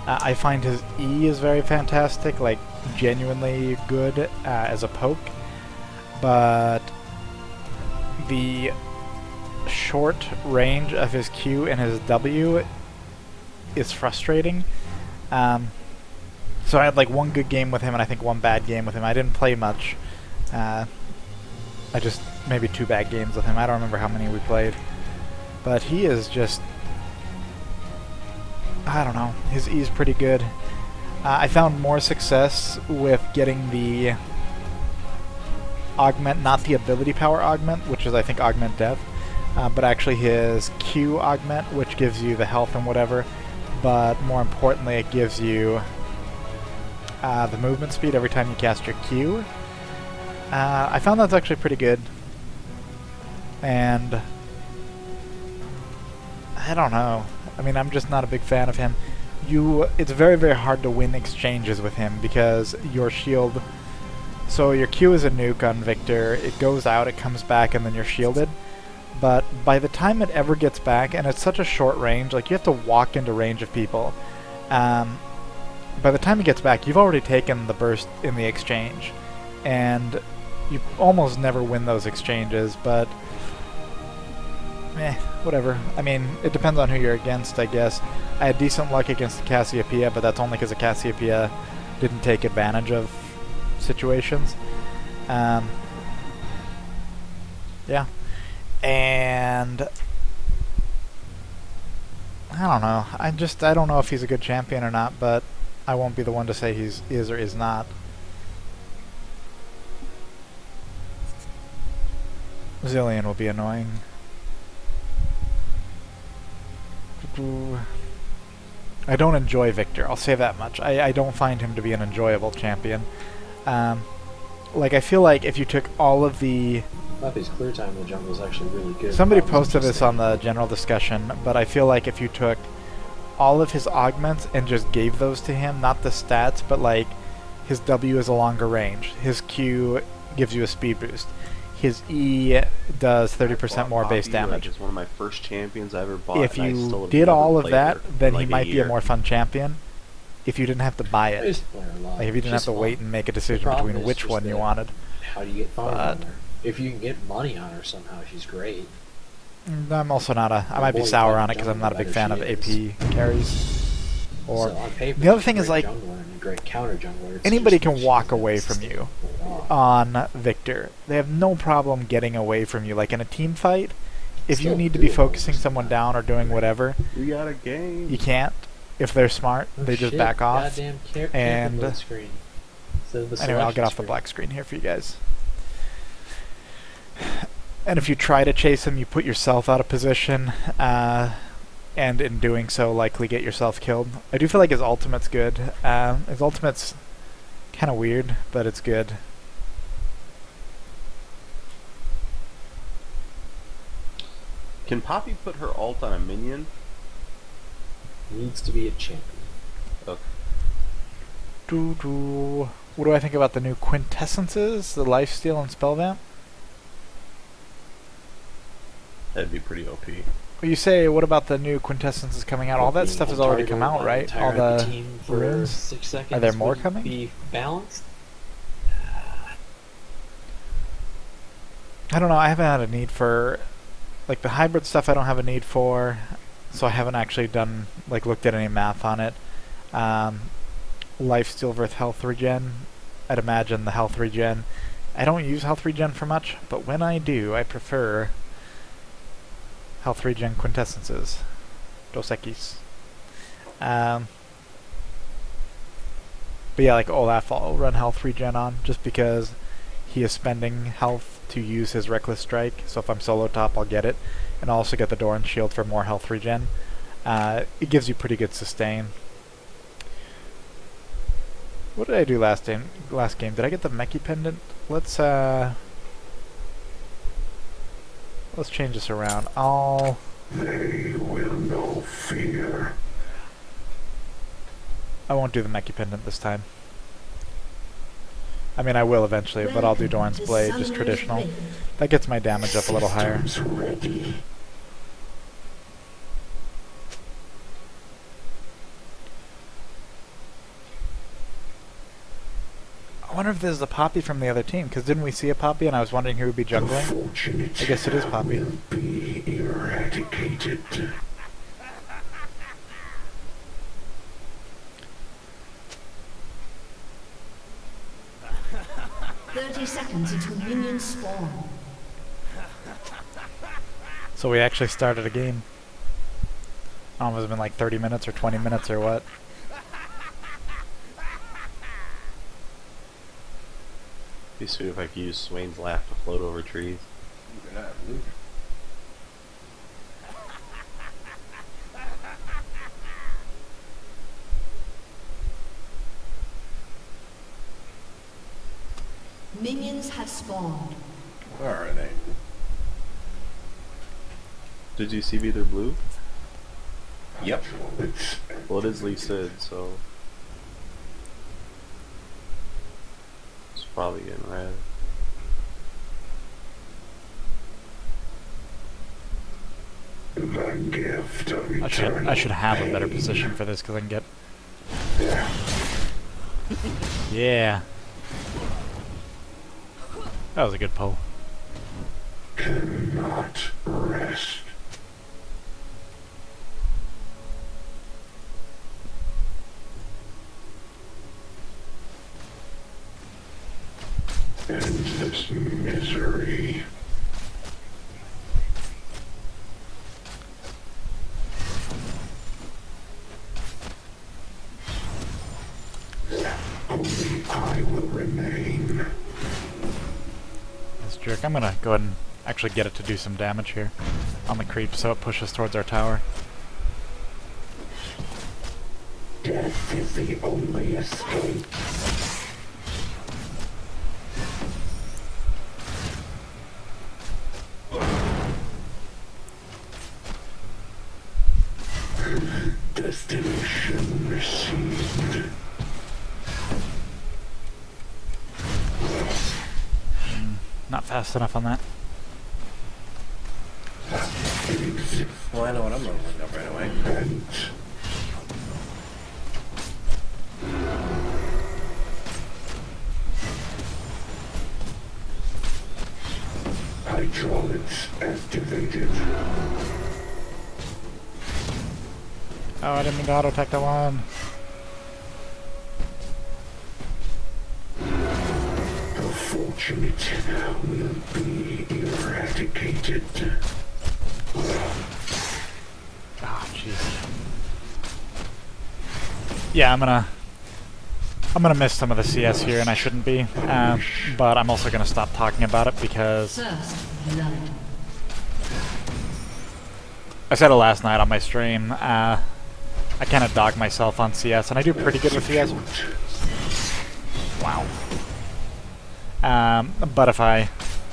I find his E is very fantastic, like genuinely good as a poke. But the short range of his Q and his W is frustrating. So I had like one good game with him and I think one bad game with him. I didn't play much. I just maybe 2 bad games with him. I don't remember how many we played. But he is just, I don't know. His E is pretty good. I found more success with getting the augment, not the ability power augment, which is I think augment death, but actually his Q augment, which gives you the health and whatever, but more importantly it gives you the movement speed every time you cast your Q. I found that's actually pretty good, and I don't know, I mean I'm just not a big fan of him. It's very, very hard to win exchanges with him because your shield. So your Q is a nuke on Victor, it goes out, it comes back, and then you're shielded. But by the time it ever gets back, and it's such a short range, like you have to walk into range of people. By the time it gets back, you've already taken the burst in the exchange. And you almost never win those exchanges, but whatever. I mean, it depends on who you're against, I guess. I had decent luck against the Cassiopeia, but that's only because the Cassiopeia didn't take advantage of situations. Yeah. And I don't know. I don't know if he's a good champion or not, but I won't be the one to say he is or is not. Zillion will be annoying. I don't enjoy Victor, I'll say that much. I don't find him to be an enjoyable champion. Like, I feel like if you took all of the... I thought his clear time in the jungle is actually really good. Somebody posted this on the general discussion, but I feel like if you took all of his augments and just gave those to him, not the stats, but like his W is a longer range, his Q gives you a speed boost, his E does 30% more base damage. It's one of my first champions I ever bought. If you did all of that, then he might be a more fun champion. If you didn't have to buy it, like if you didn't have to wait and make a decision between which one you wanted. How do you get fun on her? If you can get money on her somehow, she's great. I'm also not I might be sour on it because I'm not a big fan of AP carries. Or So on paper, the other she's thing a is great like jungler and a great counter jungler. It's anybody just can she's walk been away from you consistently off. on Victor. They have no problem getting away from you. Like in a team fight, if you Still need to be doable focusing most of the someone time. down or doing whatever, We got a game. you can't. If they're smart, Oh they just shit, back off. Goddamn and- camping screen. Instead of the Anyway, I'll get selection off the screen. black screen here for you guys. And if you try to chase him, you put yourself out of position, and in doing so, likely get yourself killed. I do feel like his ultimate's good. His ultimate's kind of weird, but it's good. Can Poppy put her ult on a minion? Needs to be a champion. Okay. What do I think about the new quintessences, the lifesteal and spellvamp? That'd be pretty OP. Well, you say, what about the new quintessences coming out? All that stuff has already come out, right? All the team for runes? 6 seconds. Are there more would coming? Be balanced. I don't know, I haven't had a need for, like the hybrid stuff I don't have a need for, so I haven't actually done, like looked at any math on it. Lifesteal versus health regen, I'd imagine the health regen. I don't use health regen for much, but when I do, I prefer health regen quintessences. Dos Equis. But yeah, like Olaf I'll run health regen on, just because he is spending health to use his Reckless Strike, so if I'm solo top I'll get it. And I'll also get the Doran Shield for more health regen. It gives you pretty good sustain. What did I do last game? Did I get the Meki Pendant? Let's change this around. They will know fear. I won't do the Meki Pendant this time. I mean, I will eventually, but I'll do Doran's Blade, just traditional. That gets my damage up a little higher. Ready. I wonder if this is a Poppy from the other team, because didn't we see a Poppy and I was wondering who would be jungling? I guess it is Poppy. Will be eradicated. 30 seconds until minions spawn. So we actually started a game. I don't know if it's been like 30 minutes or 20 minutes or what. Be sweet if I could use Swain's laugh to float over trees. Minions have spawned. Where are they? Did you see either blue? Yep. Well, it is Lee Sid, so it's probably getting red. The gift of eternal I should have a better pain. position for this because I can get. Yeah. That was a good pull. Cannot rest. End this misery. Only I will remain. This jerk. I'm gonna go ahead and actually get it to do some damage here on the creep so it pushes towards our tower. Death is the only escape. Destination received. Not fast enough on that. Well, I know what I'm gonna look up right away. Vent. Hydraulics activated. Oh, I didn't mean to auto-attack that one. The fortunate will be eradicated. Oh, jeez. Yeah, I'm gonna miss some of the CS here, and I shouldn't be. But I'm also gonna stop talking about it because First blood. I said it last night on my stream. I kind of dog myself on CS, and I do pretty good with CS. Wow. But if I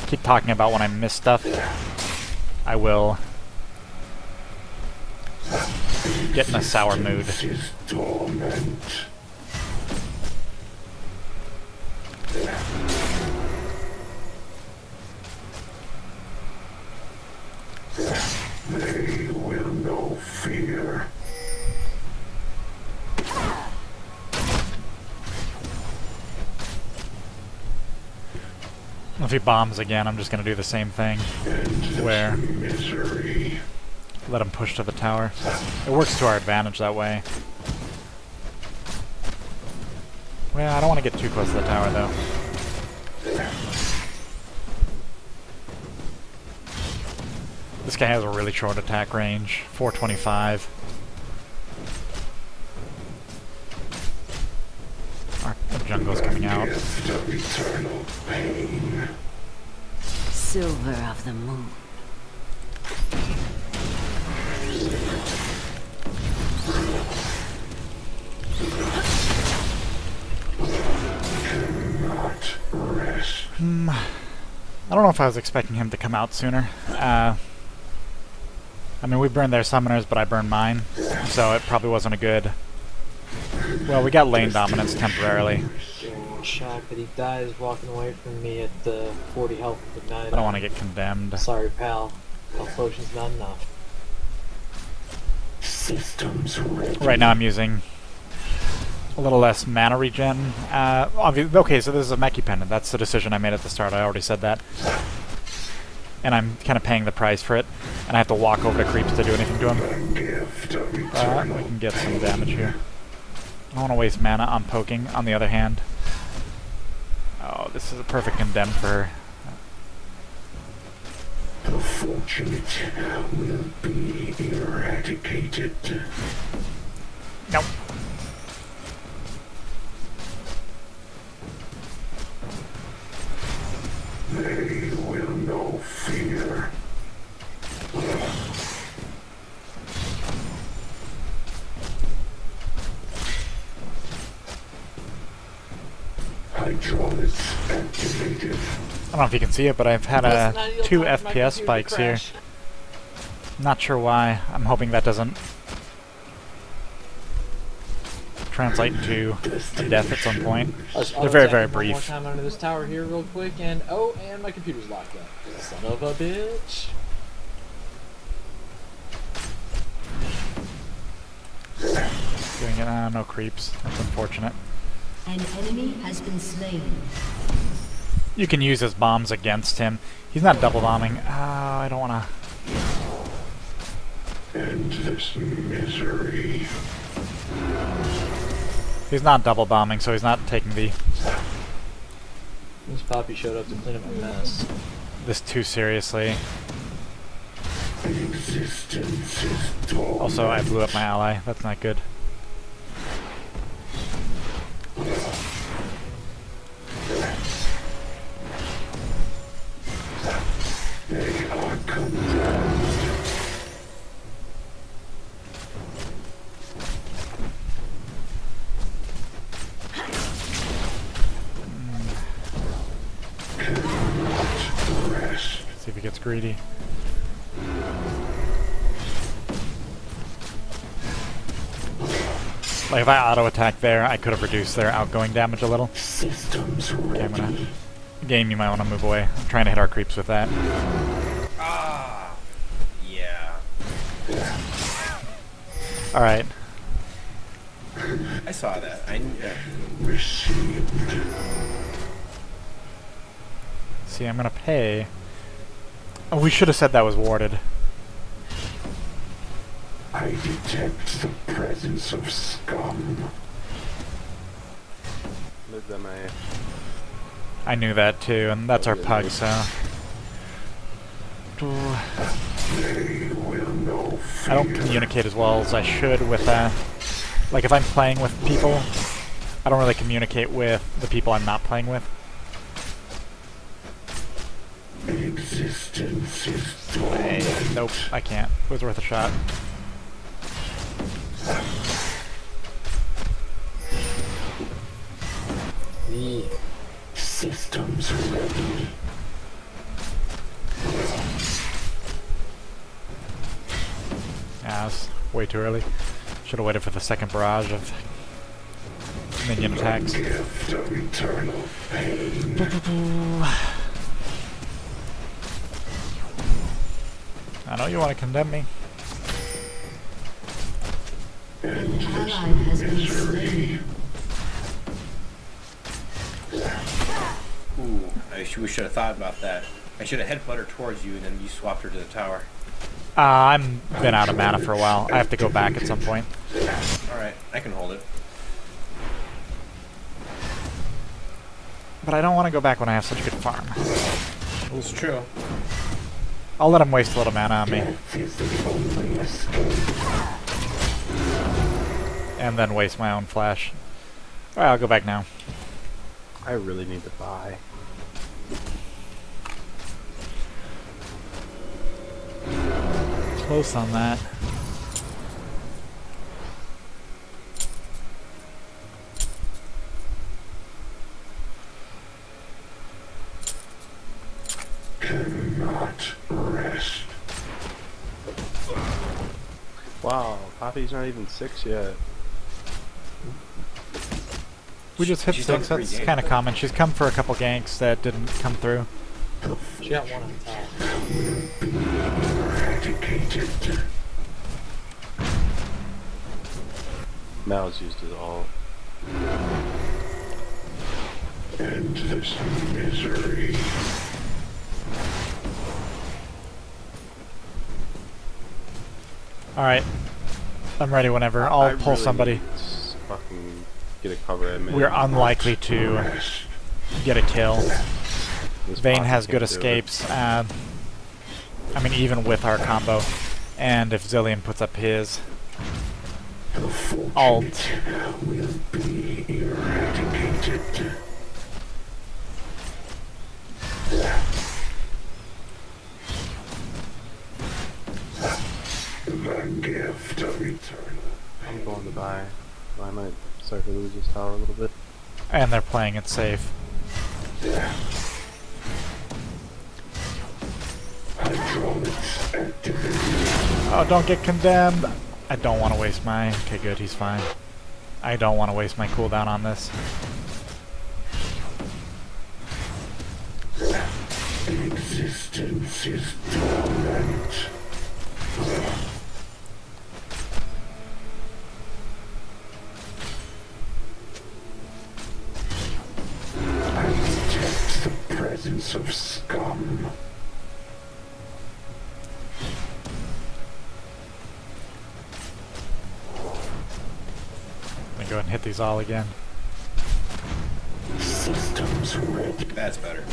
keep talking about when I miss stuff, I will get in a sour mood. This is torment. They will know fear. If he bombs again, I'm just gonna do the same thing. Where let him push to the tower. It works to our advantage that way. Well, I don't want to get too close to the tower though. This guy has a really short attack range, 425. Our jungle's coming out. Silver of the moon. I don't know if I was expecting him to come out sooner. I mean, we burned their summoners, but I burned mine, so it probably wasn't a good... Well, we got lane dominance temporarily. Shocked that he dies walking away from me at the 40 health of the night. I don't want to get condemned. Sorry, pal. Health potion's not enough. Right now I'm using a little less mana regen. Okay, so this is a Meki pendant. That's the decision I made at the start. I already said that. And I'm kind of paying the price for it. And I have to walk over to creeps to do anything to him. We can get some damage here. I don't want to waste mana on poking, on the other hand. Oh, this is a perfect condemn for her. The fortunate will be eradicated. Nope. They will know fear. Hydraulics activated. I don't know if you can see it, but I've had 2 FPS spikes here. Not sure why. I'm hoping that doesn't translate into a death at some point. They're very, very brief. One more time under this tower here real quick, and oh, and my computer's locked up. Son of a bitch. Doing it, no creeps. That's unfortunate. An enemy has been slain. You can use his bombs against him. He's not double bombing. I don't want to... End this misery. He's not double bombing, so he's not taking the... This Poppy showed up to clean up my mess. this too seriously. Existence is torment. Also, I blew up my ally. That's not good. They are condemned. Cannot rest. See if he gets greedy. Like if I auto attack there, I could have reduced their outgoing damage a little. Systems Okay, I'm ready. gonna... Game, you might want to move away. I'm trying to hit our creeps with that. Ah, yeah. Alright. I saw that. Received. See, I'm gonna pay. Oh, we should have said that was warded. I detect the presence of scum. Mid them A. I knew that too, and that's our pug, so... They will know fear. I don't communicate as well as I should with, like if I'm playing with people, I don't really communicate with the people I'm not playing with. Existence is Hey, torment. nope, I can't. It was worth a shot. Yeah. Systems ready. Yeah, it's way too early. Should have waited for the second barrage of minion attacks. Gift of eternal pain. I know you want to condemn me. An ally has been slain. Ooh, we should have thought about that. I should have headbutted her towards you and then you swapped her to the tower. I'm been out of mana for a while. I have to go back at some point. Alright, I can hold it. But I don't want to go back when I have such good farm. It's true. I'll let him waste a little mana on me. And then waste my own flash. Alright, I'll go back now. I really need to buy. Close on that. Cannot rest. Wow, Poppy's not even 6 yet. We just hit She's 6, done that's 3 kind of games, common. She's come for a couple ganks that didn't come through. She got one on top. Eradicated. Mal's used his ult. Endless misery. Alright. I'm ready whenever. I'll I pull really somebody. need to fucking get a cover at mid. We're unlikely to Rest. get a kill. This Vayne Poppy has can't good do it. escapes. I mean, even with our combo. And if Zillion puts up his The fortunate ult, will be eradicated. The gift of eternal. I'm going to buy. I might start to lose this tower a little bit. and they're playing it safe. Hydraulics activated. Oh, don't get condemned! I don't want to waste my... Okay, good, he's fine. I don't want to waste my cooldown on this. Existence is torment. I detect the presence of scum. Let me go ahead and hit these all again. Systems ready. That's better.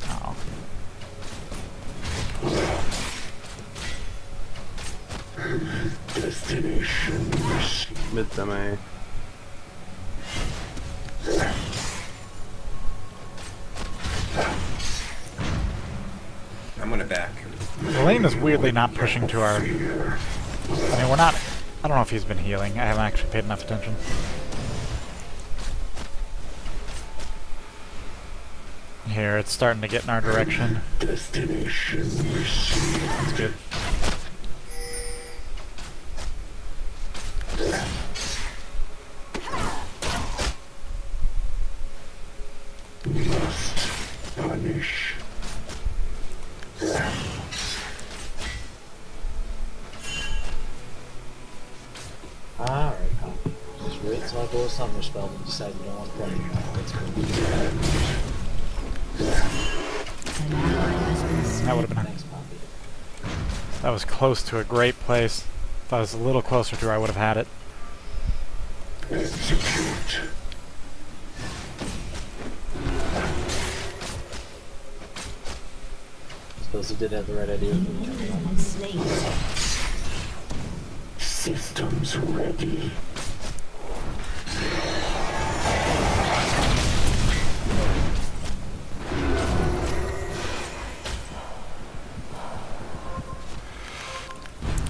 Oh. Destination received. Mid semi. I'm gonna back. The lane is weirdly not pushing to our... I mean, we're not... I don't know if he's been healing. I haven't actually paid enough attention. Here, it's starting to get in our direction. Destination received. That's good. Must punish. Alright, Poppy. Just wait till I go a summer spell and decide you don't want to play anymore. That's cool. An ally has been slain. That would have been... Thanks, Poppy. That was close to a great place. If I was a little closer to her, I would have had it. Execute. Suppose he did have the right idea. And slain. Systems ready.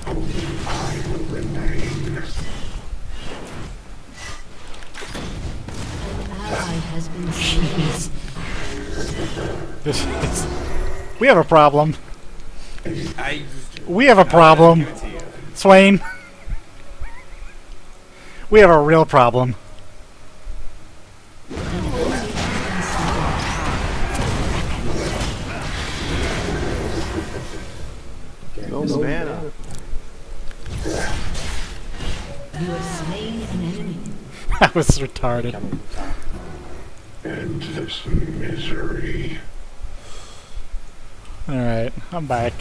Only I will remain. An ally has been slain. This is... We have a problem. I We have a problem. give it to you. Swain. We have a real problem. No mana. You have slain an enemy. That was retarded. Coming from top. Endless misery. Alright, I'm back.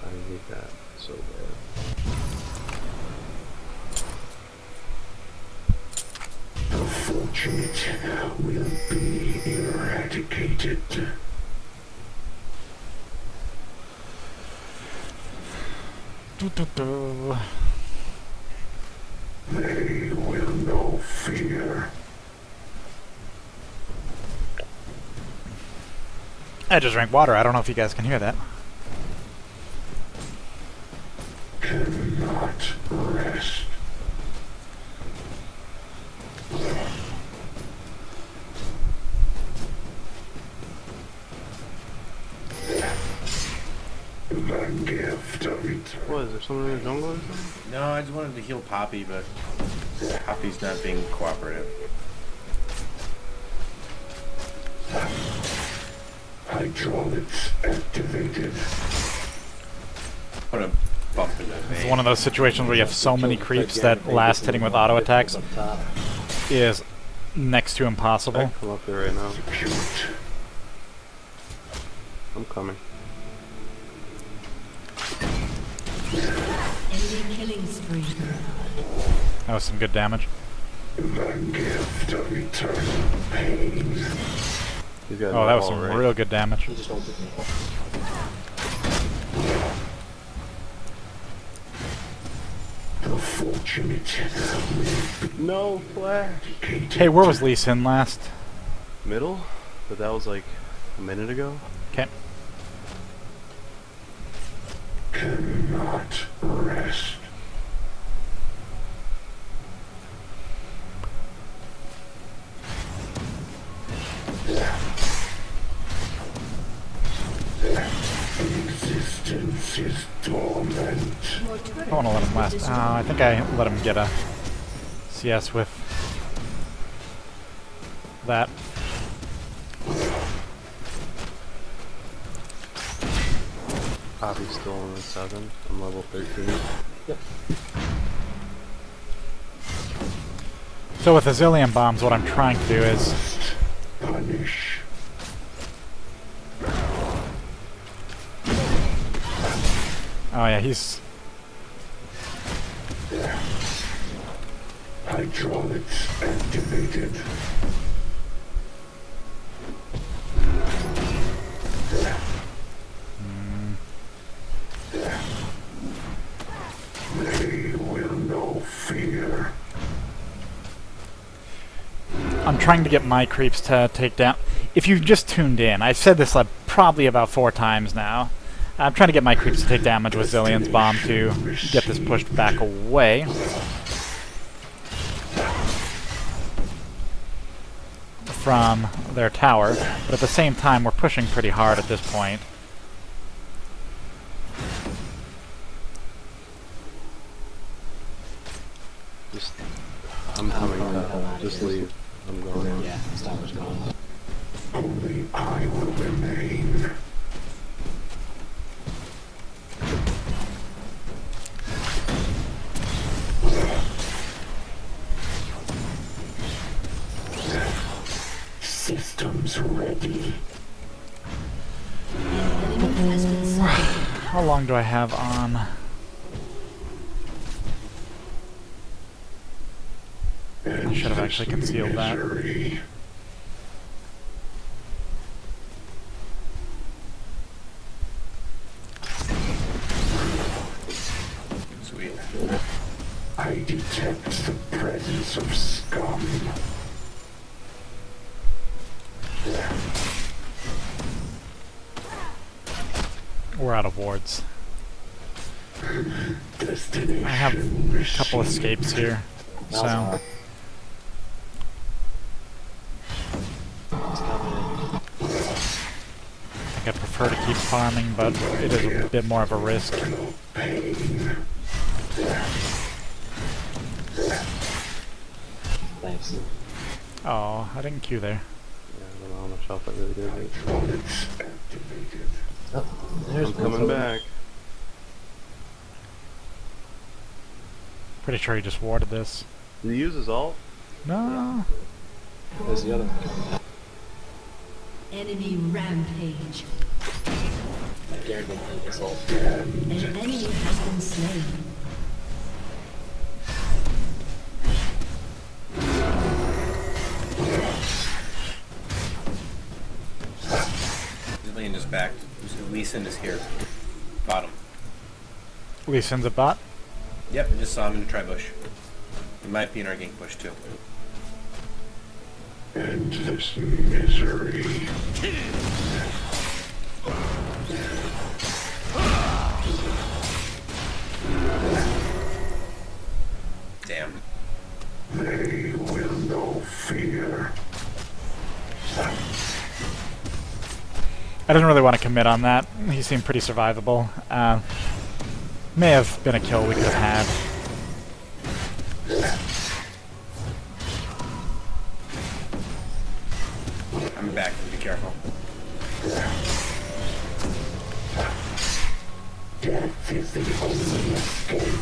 I hate that so bad. The fortunate will be eradicated. Doo-doo-doo. They will know fear. I just drank water. I don't know if you guys can hear that. Cannot rest. The gift of eternity. What, is there someone in the jungle or something? No, I just wanted to heal Poppy, but Poppy's not being cooperative. Hydraulics activated. Put a bump in that It's vein. one of those situations where you have so many creeps that last hitting with auto attacks Up top. is next to I impossible. can come up there right now. Execute. I'm coming. Enemy killing spree. That was some good damage. The gift of eternal pain. He's got Oh, that was all some right. real good damage. He just ulted me. The fortunate will be No flash. eradicated. Hey, where was Lee Sin last? Middle? But that was like a minute ago. Okay. Cannot rest. Existence is dormant. I want to let him last. I think I let him get a CS with that. Poppy's still on the 7. I'm level 13. So with the Zillion bombs, what I'm trying to do is Punish. oh yeah, he's Hydraulics activated. They will know fear. I'm trying to get my creeps to take down. If you've just tuned in, I've said this like probably about 4 times now. I'm trying to get my creeps to take damage with Zillion's bomb to get this pushed back away. From their tower, but at the same time we're pushing pretty hard at this point. Just, I'm coming now. Just leave. I'm going. Yeah, this tower's gone. Only I will remain. Systems ready. Enemy has been slain. How long do I have on? I should have actually concealed that. Misery. Sweet. I detect the presence of scum. We're out of wards. Destination I have a couple escapes here, so He's coming in. I think I prefer to keep farming, but it is a bit more of a risk. pain. Thanks. Oh, I didn't queue there. Yeah, I don't know how much health I really did. Hydraulics activated. Oh, there's I'm coming back. Pretty sure he just warded this. Did he use his ult? No. There's the other one. Enemy rampage. I guarantee this ult. An enemy has been slain. Zillion is back. Lee Sin is here. Bottom. Lee Sin's a bot. Yep, I just saw him in the tri-bush. He might be in our gank push too. Endless misery. Damn. They will know fear. I didn't really want to commit on that. He seemed pretty survivable. May have been a kill we could have had. I'm back. Be careful. Death is the only escape.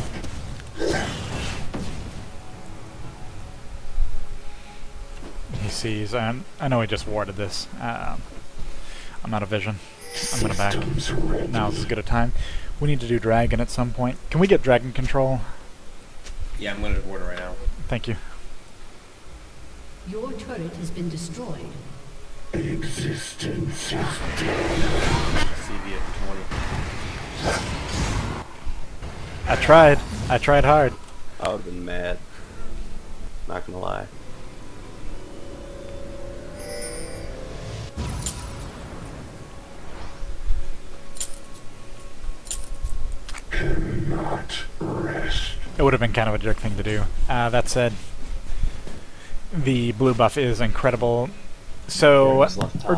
He sees, and I know he just warded this. I'm out of vision. I'm gonna back. Now's as good a time. We need to do dragon at some point. Can we get dragon control? Yeah, I'm gonna order right now. Thank you. Your turret has been destroyed. Existence is dead. CV at 20. I tried. I tried hard. I would have been mad. Not gonna lie. Cannot rest. It would have been kind of a jerk thing to do. That said, the blue buff is incredible. So,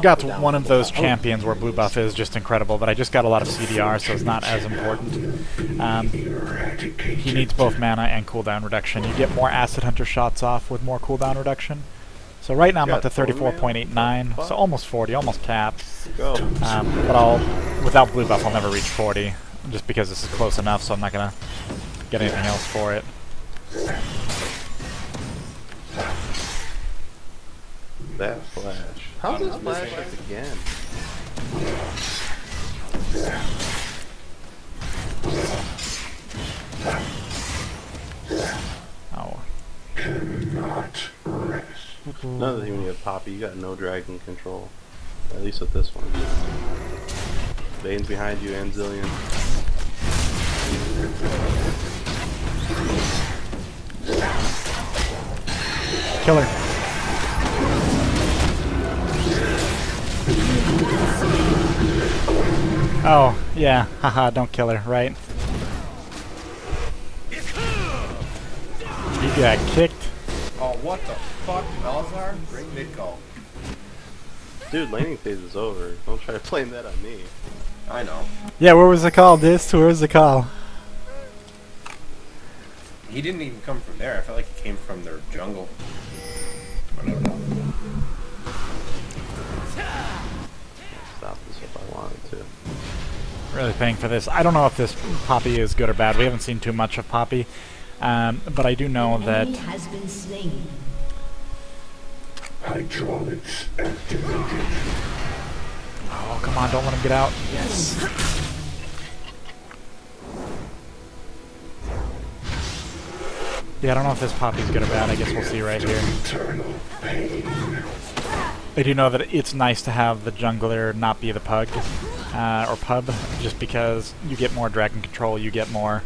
got one of those champions where blue buff is just incredible, but I just got a lot of CDR, so it's not as important. He needs both mana and cooldown reduction. You get more Acid Hunter shots off with more cooldown reduction. So right now I'm up to 34.89, so almost 40, almost capped. Go. But without blue buff I'll never reach 40, just because this is close enough, so I'm not gonna get anything else for it. That flash. How's this flash us again? Oh. Cannot rest. None of the when you have Poppy, you got no dragon control. At least with this one. Bane's behind you and Zillion. Killer. Oh, yeah, haha, don't kill her, right? You got kicked. Oh, what the fuck, Malazar? Great mid call. Dude, laning phase is over. Don't try to blame that on me. I know. Yeah, where was the call, Dist? Where was the call? He didn't even come from there. I felt like he came from their jungle. I don't know. Stop this if I wanted to. Really paying for this. I don't know if this Poppy is good or bad. We haven't seen too much of Poppy. But I do know that... Enemy has been slain. Hydraulics activated. Oh, come on, don't let him get out. Yes. Yeah, I don't know if this Poppy's good or bad. I guess we'll see right here. Eternal pain. I do know that it's nice to have the jungler not be the pug, or pub, just because you get more dragon control, you get more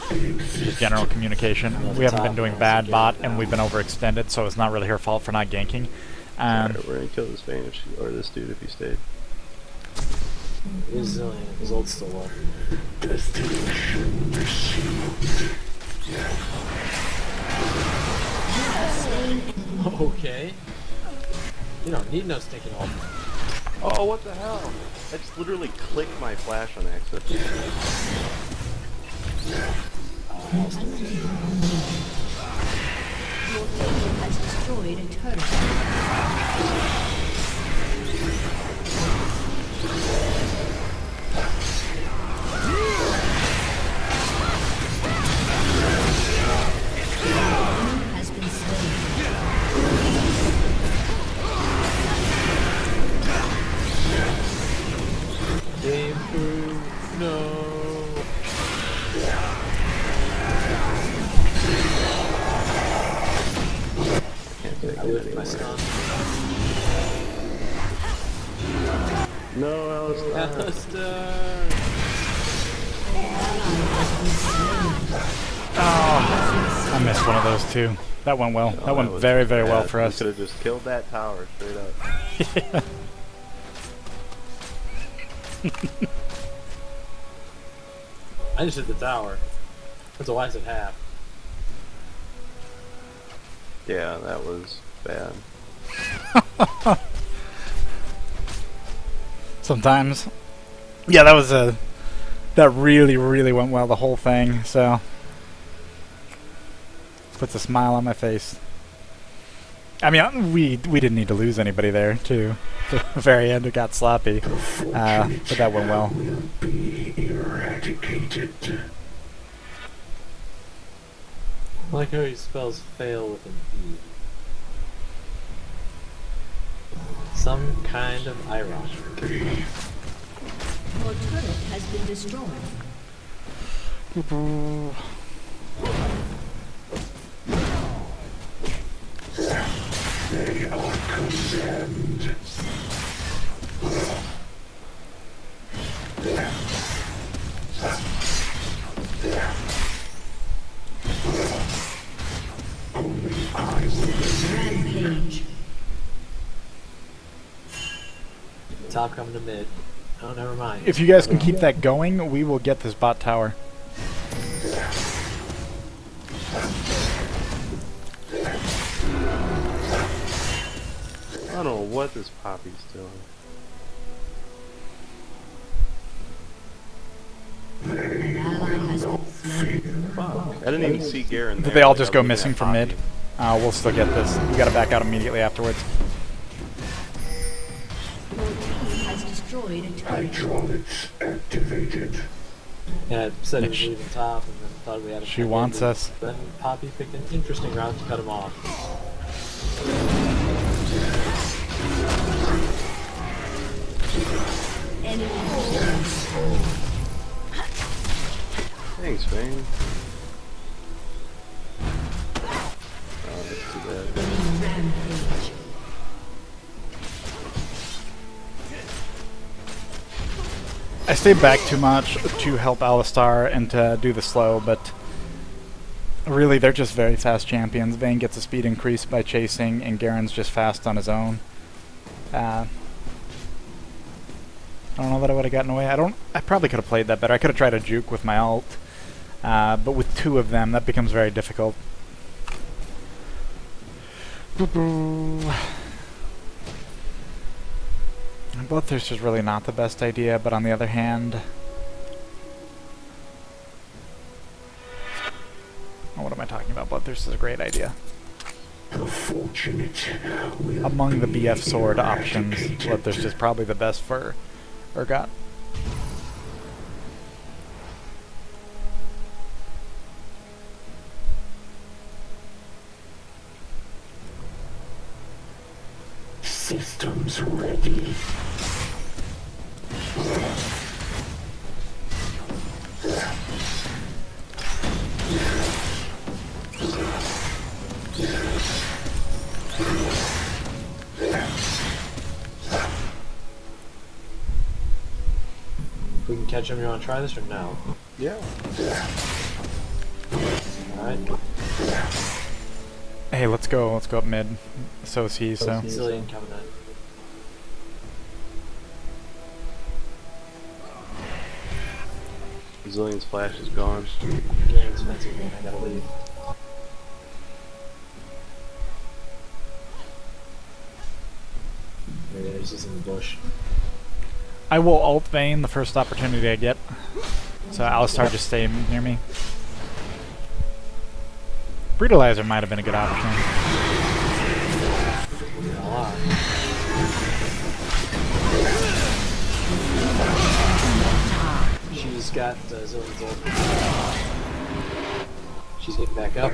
just general communication. We haven't been doing bad bot, and we've been overextended, so it's not really her fault for not ganking. Alright, we're gonna kill this Vayne if she, or this dude if he stayed. He's Zillion. His ult's still low. Destination received. Okay. You don't need no sticking ult. Oh, what the hell? I just literally clicked my flash on accident. Your team has destroyed a turret. I lift my stun. No, Alistair. Alistair! Oh, I missed one of those too. That went well. Oh, that went was very, very well bad. for We us. could have just killed that tower straight up. I just hit the tower. That's why I said half. Yeah, that was bad. Sometimes. Yeah, that was that really, really went well, the whole thing, so puts a smile on my face. I mean, we didn't need to lose anybody there, too. At the very end, it got sloppy, but that went well. Will be eradicated. I like how he spells fail with an E. Some kind of ARAM. Your turret has been destroyed. They are condemned. Only I will Rampage. Top coming to mid. Oh, never mind. If you guys can keep that going, we will get this bot tower. I don't know what this Poppy's doing. An ally has been slain. Fuck. I didn't even see Garen there. Did they all Like, just I go was missing looking from at mid? Poppy. We'll still get this. We gotta back out immediately afterwards. Your team has destroyed a turret. hydraulics activated. Yeah, I said he was Sh- leaving top and then thought we had a She wants us. Then Poppy picked an interesting route to cut him off. Enemy Thanks, Vayne. Oh, that's too bad. rampage. I stayed back too much to help Alistar and to do the slow, but really they're just very fast champions. Vayne gets a speed increase by chasing, and Garen's just fast on his own. I don't know that I would have gotten away. I probably could have played that better. I could have tried a juke with my ult, but with two of them, that becomes very difficult. Bloodthirst is really not the best idea, but on the other hand... Oh, what am I talking about? Bloodthirst is a great idea. The fortunate will Among the be BF sword options, eradicated. Bloodthirst is probably the best for Urgot. Systems ready. If we can catch him, you want to try this or no? Yeah. Alright. Hey, let's go up mid. So is he, so... Zillion coming in. Zillion's flash is gone. Getting expensive, man. I gotta leave. There he is, he's in the bush. I will ult Vayne the first opportunity I get. So Alistar just stay near me. Brutalizer might have been a good option. She's got Zillion's ult. She's getting back up.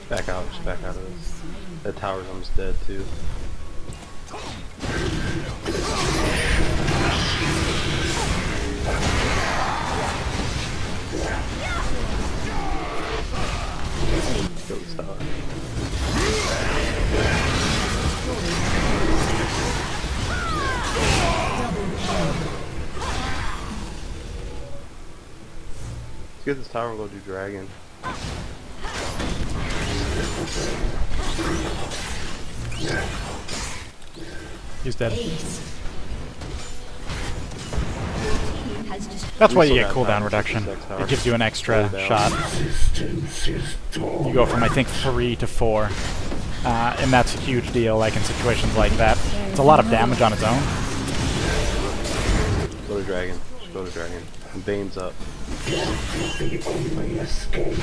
Back out, just back out of this. That tower's almost dead too. Let's get this tower and go do dragon. He's dead. Ace. Team has destroyed. That's why We you still get got cooldown time. reduction. Six tower. It gives you an extra Cooldown. shot. Resistance is You go from, I think, 3 to 4. And that's a huge deal, like in situations like that. It's a lot of damage on its own. Go to dragon. Just go to dragon. And Bane's up. the only escape.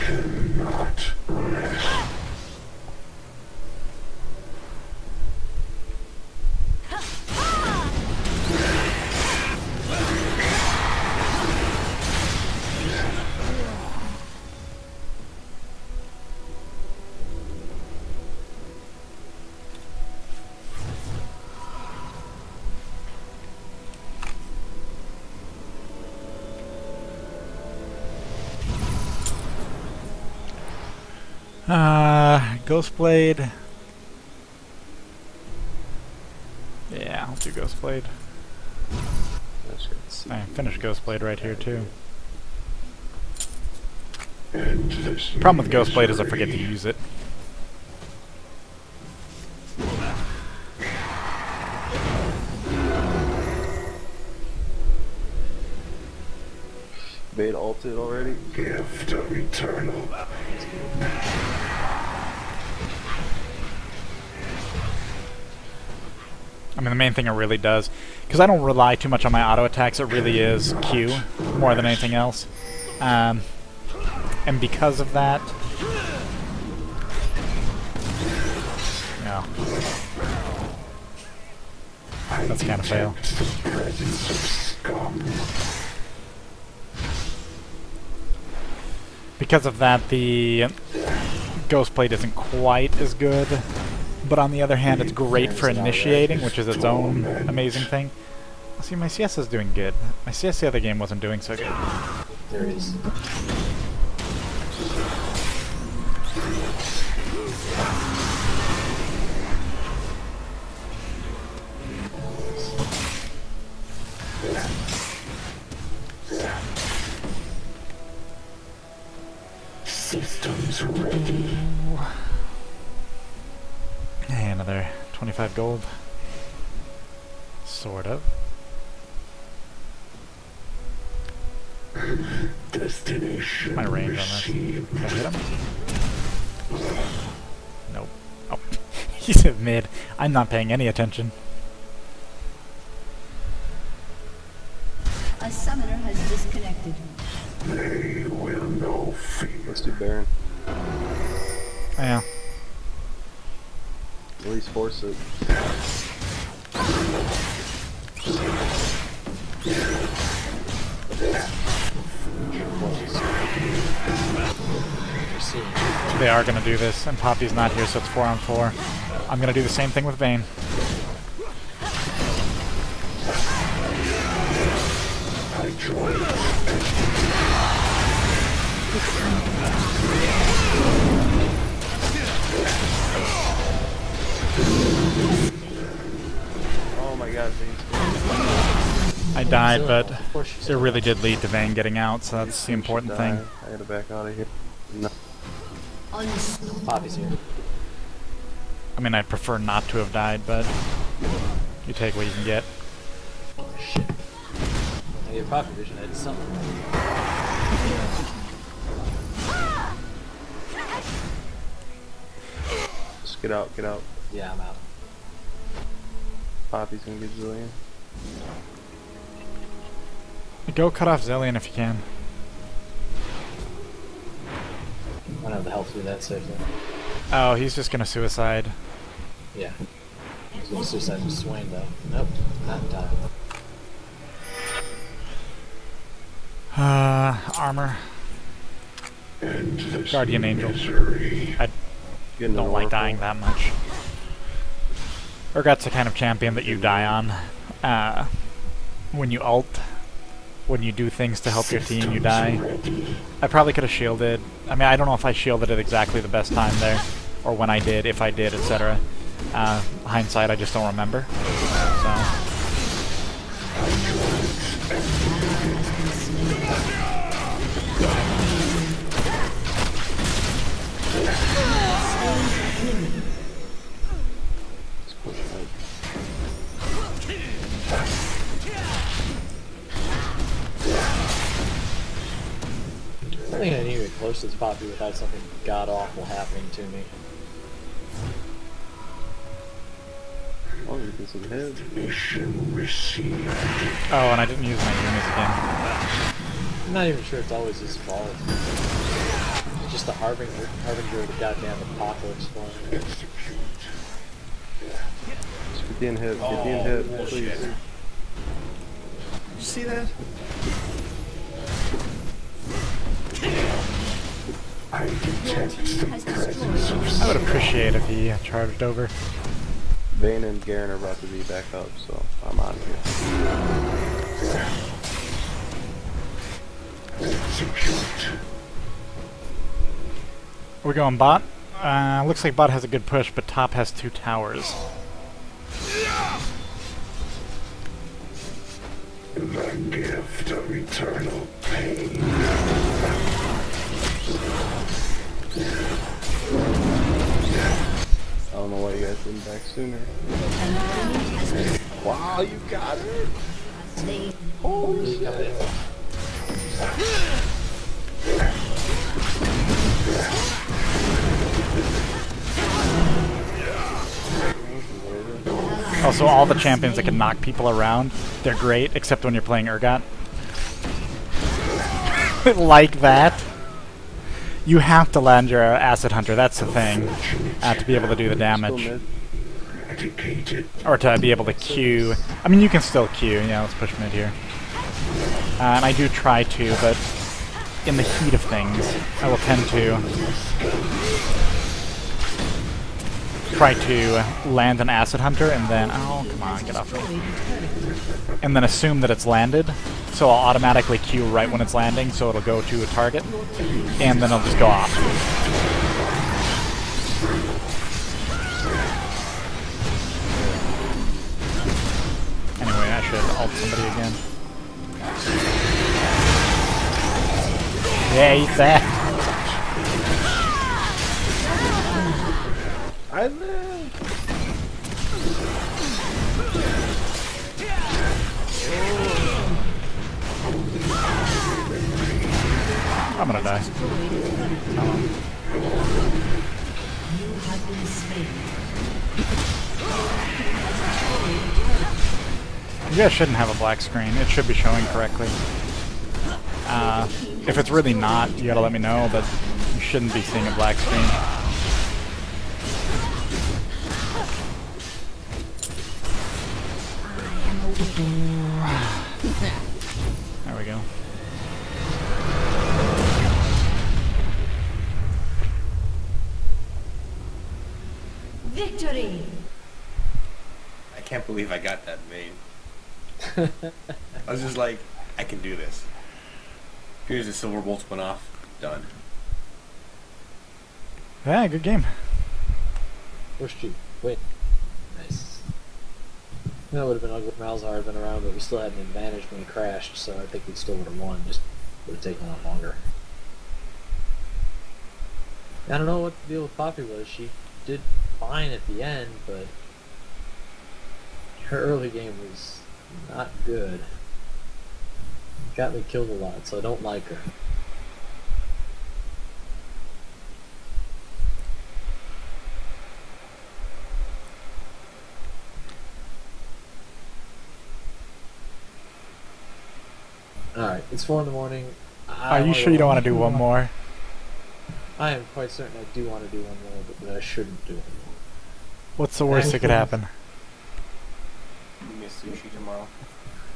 Cannot rest. Ghostblade. Yeah, I'll do Ghostblade. That's good. I finished Ghostblade right here too. Endless Problem with Ghostblade is I misery. forget to use it. Bane ulted already. Gift of eternal. I mean, the main thing it really does, because I don't rely too much on my auto attacks, it really is Q more than anything else. And because of that, yeah, that's kind of fail. The presence of scum. Because of that, the Ghostblade isn't quite as good, but on the other hand, it's great for initiating, which is its own amazing thing. See, my CS is doing good. My CS the other game wasn't doing so good. There is. Systems ready. Hey, another 25 gold. Sort of. Destination My range on this. received. Can I hit him? Nope. Oh, he's at mid. I'm not paying any attention. A summoner has disconnected. They will know fear. Let's do Baron. Yeah. At least force it. They are going to do this, and Poppy's not here, so it's 4 on 4. I'm going to do the same thing with Vayne. I join. Oh my god, Bane's I died, but Of course she's it really did lead to Vayne getting out, so that's the important thing. I gotta back out of here. No. Unstoppable. Poppy's here. I mean, I'd prefer not to have died, but you take what you can get. Oh shit. I get Poppy vision, I did something. Just get out, get out. Yeah, I'm out. Poppy's gonna get Zillion. Go cut off Zillion if you can. I don't have the health to do that safely. Oh, he's just gonna suicide. Yeah. He's gonna suicide with Swain though. Nope, not in time. Armor. Endless Guardian Angel. misery. I Getting don't an like Oracle. dying that much. Urgot's the kind of champion that you die on. When you ult, when you do things to help your team, you die. I probably could have shielded. I mean, I don't know if I shielded at exactly the best time there. or when I did, if I did, etc. Hindsight, I just don't remember. So. I think I need to get close to this Poppy without something god-awful happening to me. Oh, you get some hits. Mission received. Oh, and I didn't use my units again. I'm not even sure it's always his fault. It's just the harbinger of the goddamn apocalypse for him. Execute. Just get the in hit, get the in hit, please. Did you see that? I detect Team the has presence destroyed. of I would appreciate if he charged over. Vayne and Garen are about to be back up, so I'm on here. execute. We're going bot. Looks like bot has a good push, but top has 2 towers. The gift of eternal pain. I don't know why you guys didn't back sooner. Wow, you got it! Holy shit! Also, all the champions that can knock people around, they're great, except when you're playing Urgot. Like that. You have to land your Acid Hunter, that's the thing, to be able to do the damage. Dedicated. Or to be able to Q. I mean, you can still Q, yeah, let's push mid here. And I do try to, but in the heat of things, I will tend to try to land an Acid Hunter and then, oh, come on, get off me. And then assume that it's landed, so I'll automatically Q right when it's landing, so it'll go to a target, and then it'll just go off. Anyway, I should ult somebody again. Yeah, eat that! I live! I'm gonna die. You have been slain. You guys shouldn't have a black screen. It should be showing correctly. If it's really not, you gotta let me know, but you shouldn't be seeing a black screen. There we go. Victory! I can't believe I got that Vayne. I was just like, I can do this. Here's the silver bolt went off. Done. Yeah, good game. First cheat. Wait. Nice. That would have been ugly if Malzahar had been around, but we still had an advantage when he crashed, so I think we still would have won. Just would have taken a lot longer. I don't know what the deal with Poppy was. She did fine at the end, but her early game was not good. Got me killed a lot, so I don't like her. Alright, it's 4 in the morning. Are you sure you don't want to do one more? I am quite certain I do want to do one more, but that I shouldn't do one more. What's the worst that could happen? You miss sushi tomorrow.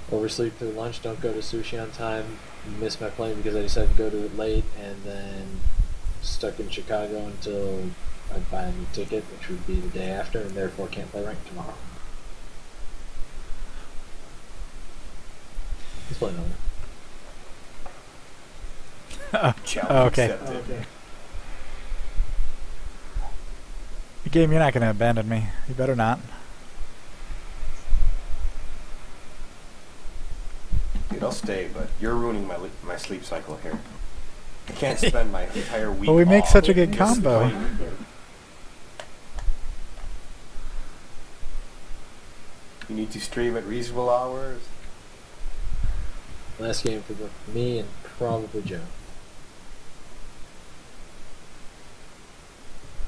Oversleep through lunch, don't go to sushi on time, miss my plane because I decided to go to it late, and then stuck in Chicago until I buy a new ticket, which would be the day after, and therefore can't play ranked tomorrow. Let's play another. Challenge okay. accepted. Okay. Game, you're not gonna abandon me. You better not. Dude, I'll stay, but you're ruining my sleep cycle here. I can't spend my entire week. But we make off such a good just combo. playing. You need to stream at reasonable hours. Last game for me and probably Joe.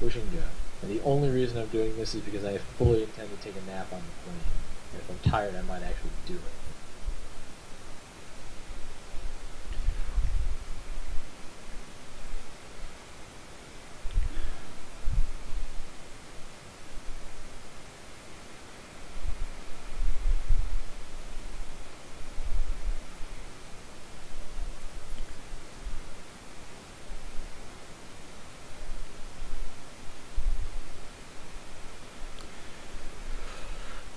Pushing Joe. And the only reason I'm doing this is because I fully intend to take a nap on the plane. And if I'm tired, I might actually do it.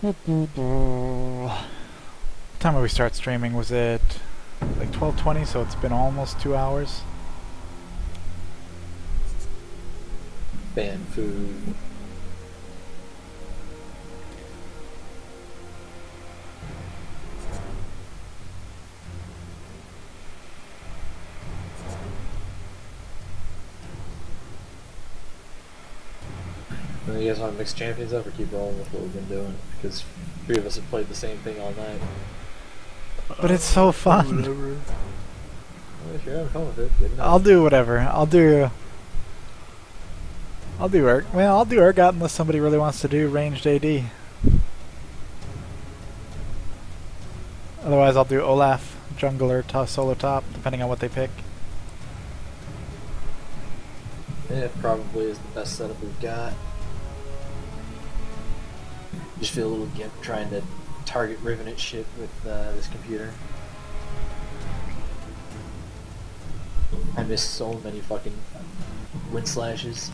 What time did we start streaming? Was it like 12:20? So it's been almost 2 hours. Ban food. You guys want to mix champions up or keep rolling with what we've been doing? Because 3 of us have played the same thing all night. But it's so fun. Well, if you're having fun with it, good enough. I'll do whatever. I'll do Urgot. Well, I'll do Urgot unless somebody really wants to do ranged AD. Otherwise, I'll do Olaf, jungler, solo top, depending on what they pick. Yeah, it probably is the best setup we've got. Just feel a little gimp trying to target Riven at shit with this computer. I miss so many fucking wind slashes.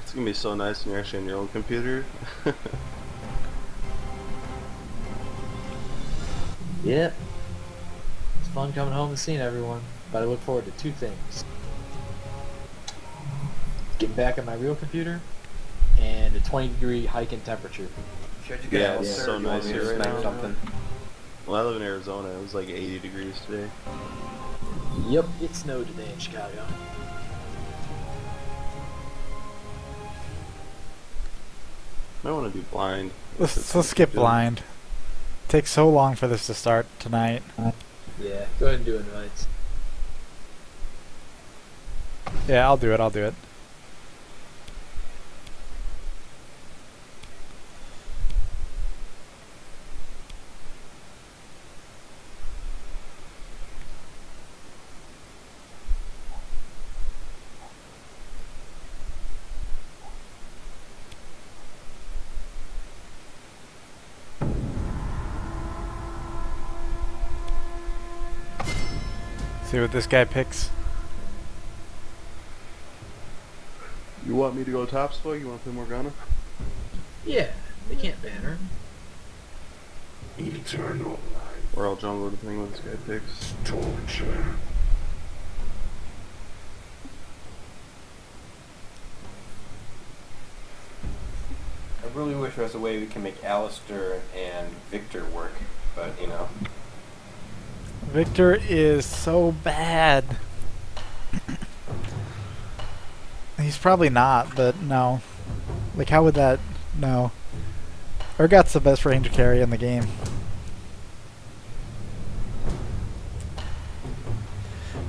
It's gonna be so nice when you're actually on your own computer. Yep. It's fun coming home and seeing everyone, but I look forward to 2 things. Getting back on my real computer, and a 20-degree hike in temperature. Yeah, it's so nice here right now. Something. Well, I live in Arizona. It was like 80 degrees today. Yep, it snowed today in Chicago. I want to do blind. Let's skip blind. It takes so long for this to start tonight. Yeah, go ahead and do invites. Yeah, I'll do it. I'll do it. See what this guy picks. You want me to go top spot? You want to play Morgana? Yeah, they can't ban her. Eternal life. Or I'll jungle depending on what this guy picks. Torture. I really wish there was a way we can make Alistair and Victor work, but you know. Victor is so bad. He's probably not, but no. Like, how would that... No. Urgot's the best range carry in the game.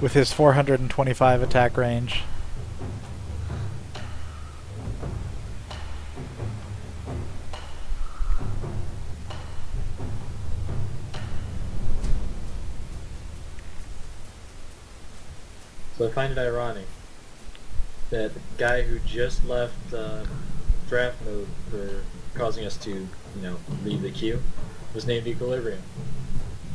With his 425 attack range. So I find it ironic that the guy who just left draft mode for causing us to, you know, leave the queue was named Equilibrium.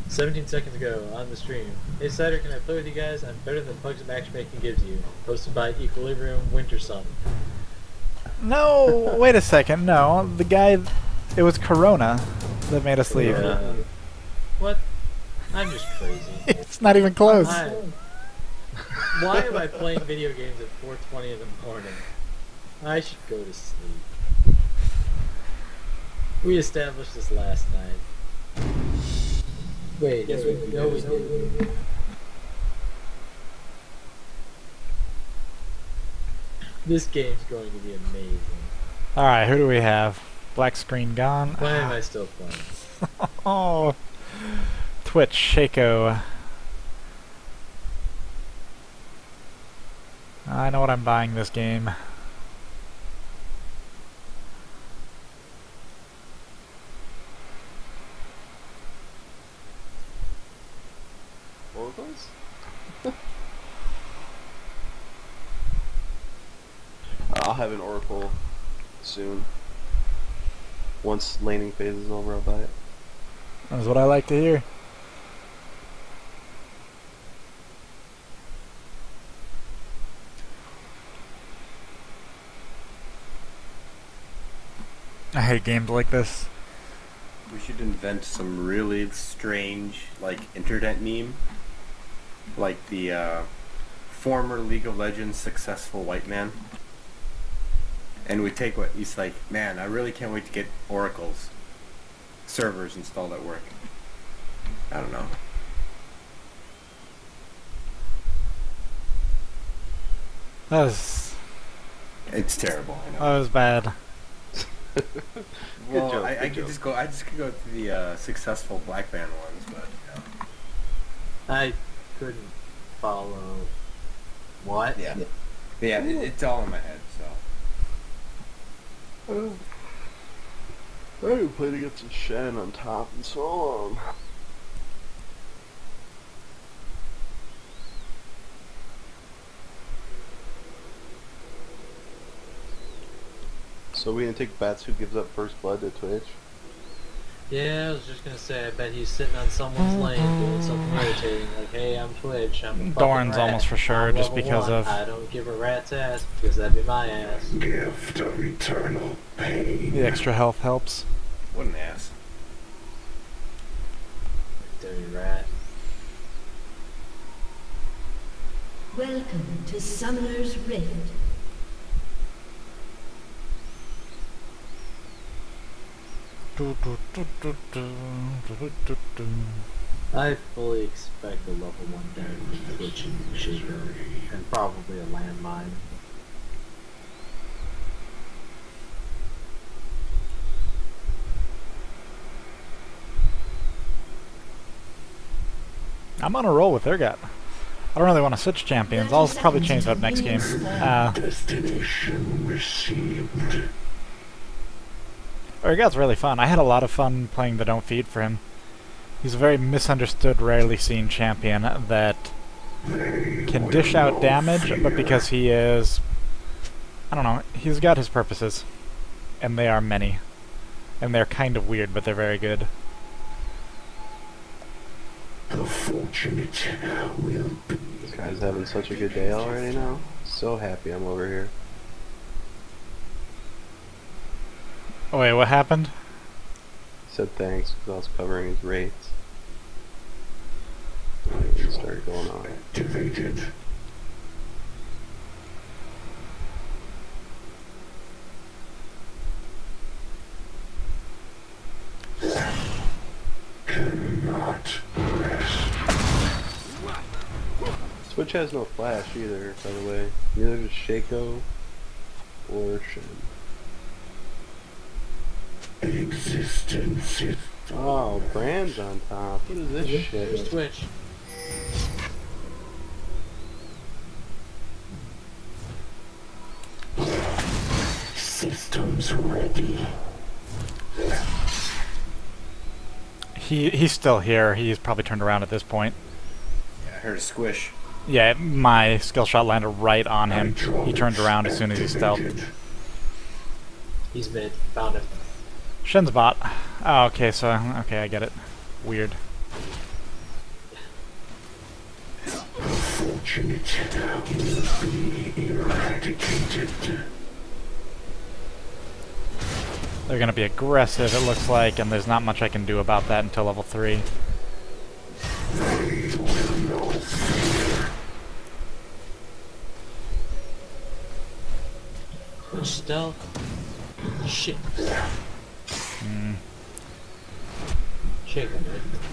17 seconds ago on the stream, hey Cider, can I play with you guys? I'm better than Bugs Matchmaking gives you. Posted by Equilibrium Wintersun. No! Wait a second, no. The guy... It was Corona that made us leave. What? I'm just crazy. It's not even close. Why am I playing video games at 4:20 in the morning? I should go to sleep. We established this last night. Wait, no, we didn't. This game's going to be amazing. Alright, who do we have? Black screen gone. Why am I still playing? Oh, Twitch, Shaco. I know what I'm buying this game. Oracles? I'll have an Oracle soon. Once laning phase is over, I'll buy it. That's what I like to hear. I hate games like this. We should invent some really strange, like, internet meme. Like the former League of Legends successful white man. And we take what he's like, man, I really can't wait to get Oracle's servers installed at work. I don't know. That was It's terrible, I know. bad. Well, joke, I good could joke. just go. I just could go to the successful black band ones, but I couldn't follow. What? yeah, it's all in my head. So I haven't played against a Shen on top in so long. So we gonna take bets who gives up first blood to Twitch? Yeah, I was just gonna say, I bet he's sitting on someone's lane doing something irritating, like, hey, I'm Twitch, I'm a fucking Dorn's rat. almost for sure, I'm just level because 1. of... I don't give a rat's ass, because that'd be my ass. Gift of eternal pain. The extra health helps. what an ass. Dirty rat. Welcome to Summoner's Rift. I fully expect a level 1 damage Twitch and Shaco, and probably a landmine. I'm on a roll with Urgot. I don't really want to switch champions. I'll probably change that up next game. Destination received. Urgot's really fun. I had a lot of fun playing the Don't Feed for him. He's a very misunderstood, rarely seen champion that can dish out damage, but because he is... I don't know, he's got his purposes. And they are many. And they're kind of weird, but they're very good. The fortunate will be. This guy's having such a good day already now. So happy I'm over here. Oh, wait, what happened? He said thanks because I was covering his rates. It started going on. Activated. Cannot rest. Twitch has no flash either, by the way. Neither does Shaco or Shen. Existence is Oh, Brand's on top. What is this Here's shit? Twitch. systems ready. He's still here. He's probably turned around at this point. Yeah, I heard a squish. Yeah, my skill shot landed right on him. He turned around as soon as he stealthed. He's mid. Found him. Shen's bot. Oh, okay, so, okay, I get it. Weird. Fortunate will be eradicated. They're gonna be aggressive, it looks like, and there's not much I can do about that until level 3. They will know fear. Stealth. Shit. Shake on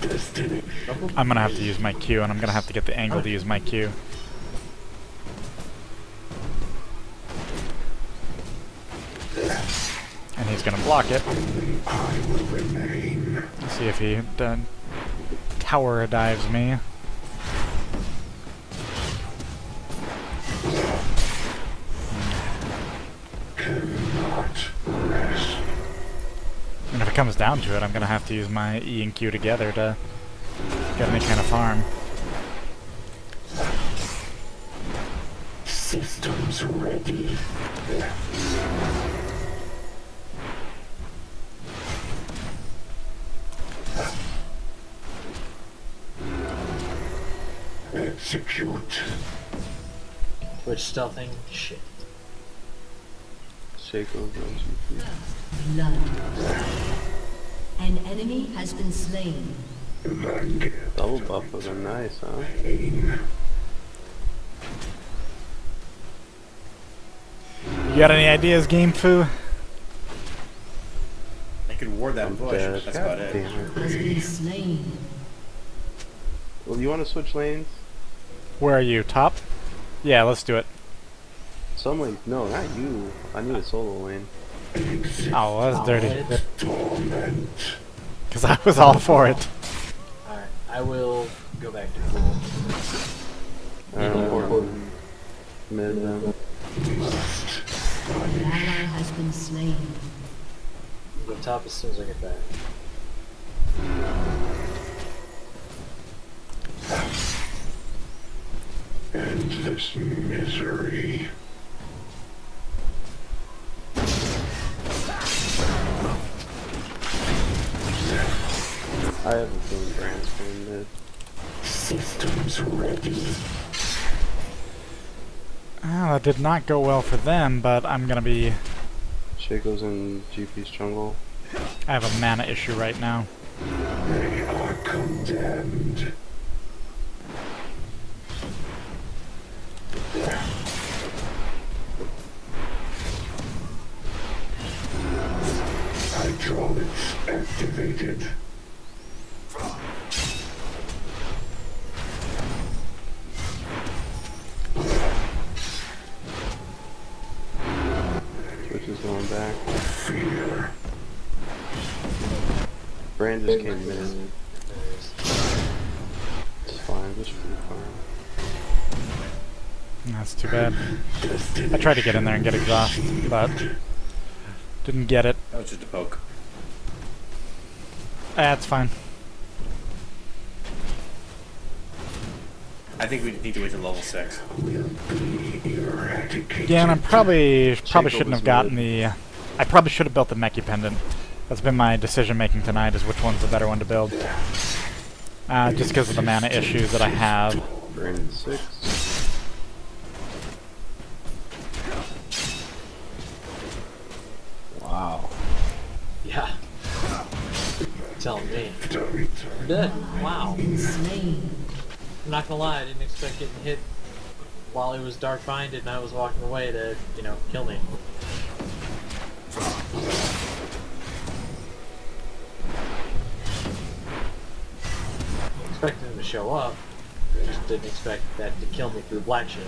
it. I'm gonna have to use my Q, and I'm gonna have to get the angle to use my Q. And he's gonna block it. Let's see if he tower dives me. And if it comes down to it, I'm gonna have to use my E and Q together to get any kind of farm. Systems ready. Execute. Which stealthing? Shit. Shake over on GP. Blood. An enemy has been slain. Double buffers are nice, huh? You got any ideas, Game Fu? I could ward that bush. Dead. That's about God it. damn it. Has been slain. Well, you want to switch lanes? Where are you? Top? Yeah, let's do it. Some lanes? No, not you. I need a solo lane. Oh, that's dirty. Torment. Because I was all for it. Alright, I will go back to pool. Mid them. An ally has been slain. Go top as soon as I get back. Endless misery. I have a feeling Brand's going mid. Systems ready. Well, that did not go well for them, but I'm gonna be... Shaco's in GP's jungle. I have a mana issue right now. They are condemned. Hydraulics activated. Switch is going back. Fear. Brand just came mid. It's fine, just free farm. That's too bad. I tried to get in there and get exhaust, but didn't get it. That was just a poke. That's fine. I think we need to wait till level 6. Yeah, and I'm probably Shaco shouldn't was have gotten mid. the... I probably should have built the Meki Pendant. That's been my decision making tonight, is which one's the better one to build. Just because of the mana issues that I have. Brand 6. Wow. Yeah. Tell me. I'm dead. Wow. Slain. I'm not gonna lie, I didn't expect getting hit while he was dark binded and I was walking away to, you know, kill me. Expected him to show up, just didn't expect that to kill me through Black Shield.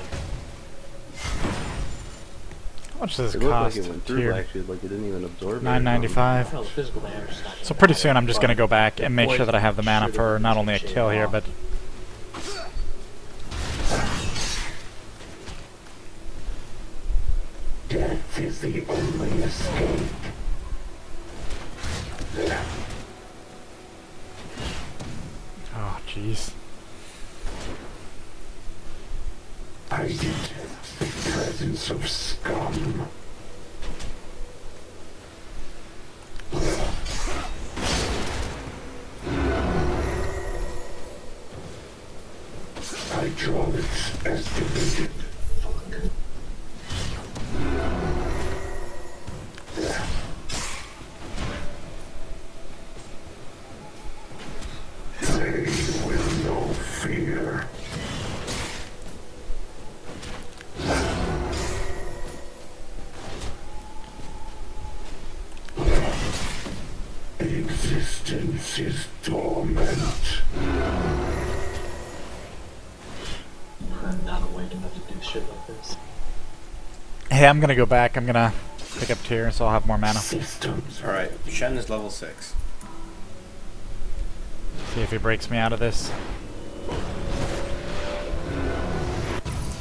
How much does It this looked cost like it went through here? Black Shield, like it didn't even absorb it. $9.95. Well, the physical damage is not gonna So pretty matter, soon I'm just but gonna go back and make sure that I have the mana should've for not only a shaved kill here, off. but Death is the only escape. oh jeez. I detect the presence of scum. Hydraulics activated. Fuck. They will know fear. Existence is torment. I'm not awake enough to do shit like this. Hey, I'm gonna go back. I'm gonna pick up tier, so I'll have more mana. Systems Alright, Shen is level 6. See if he breaks me out of this.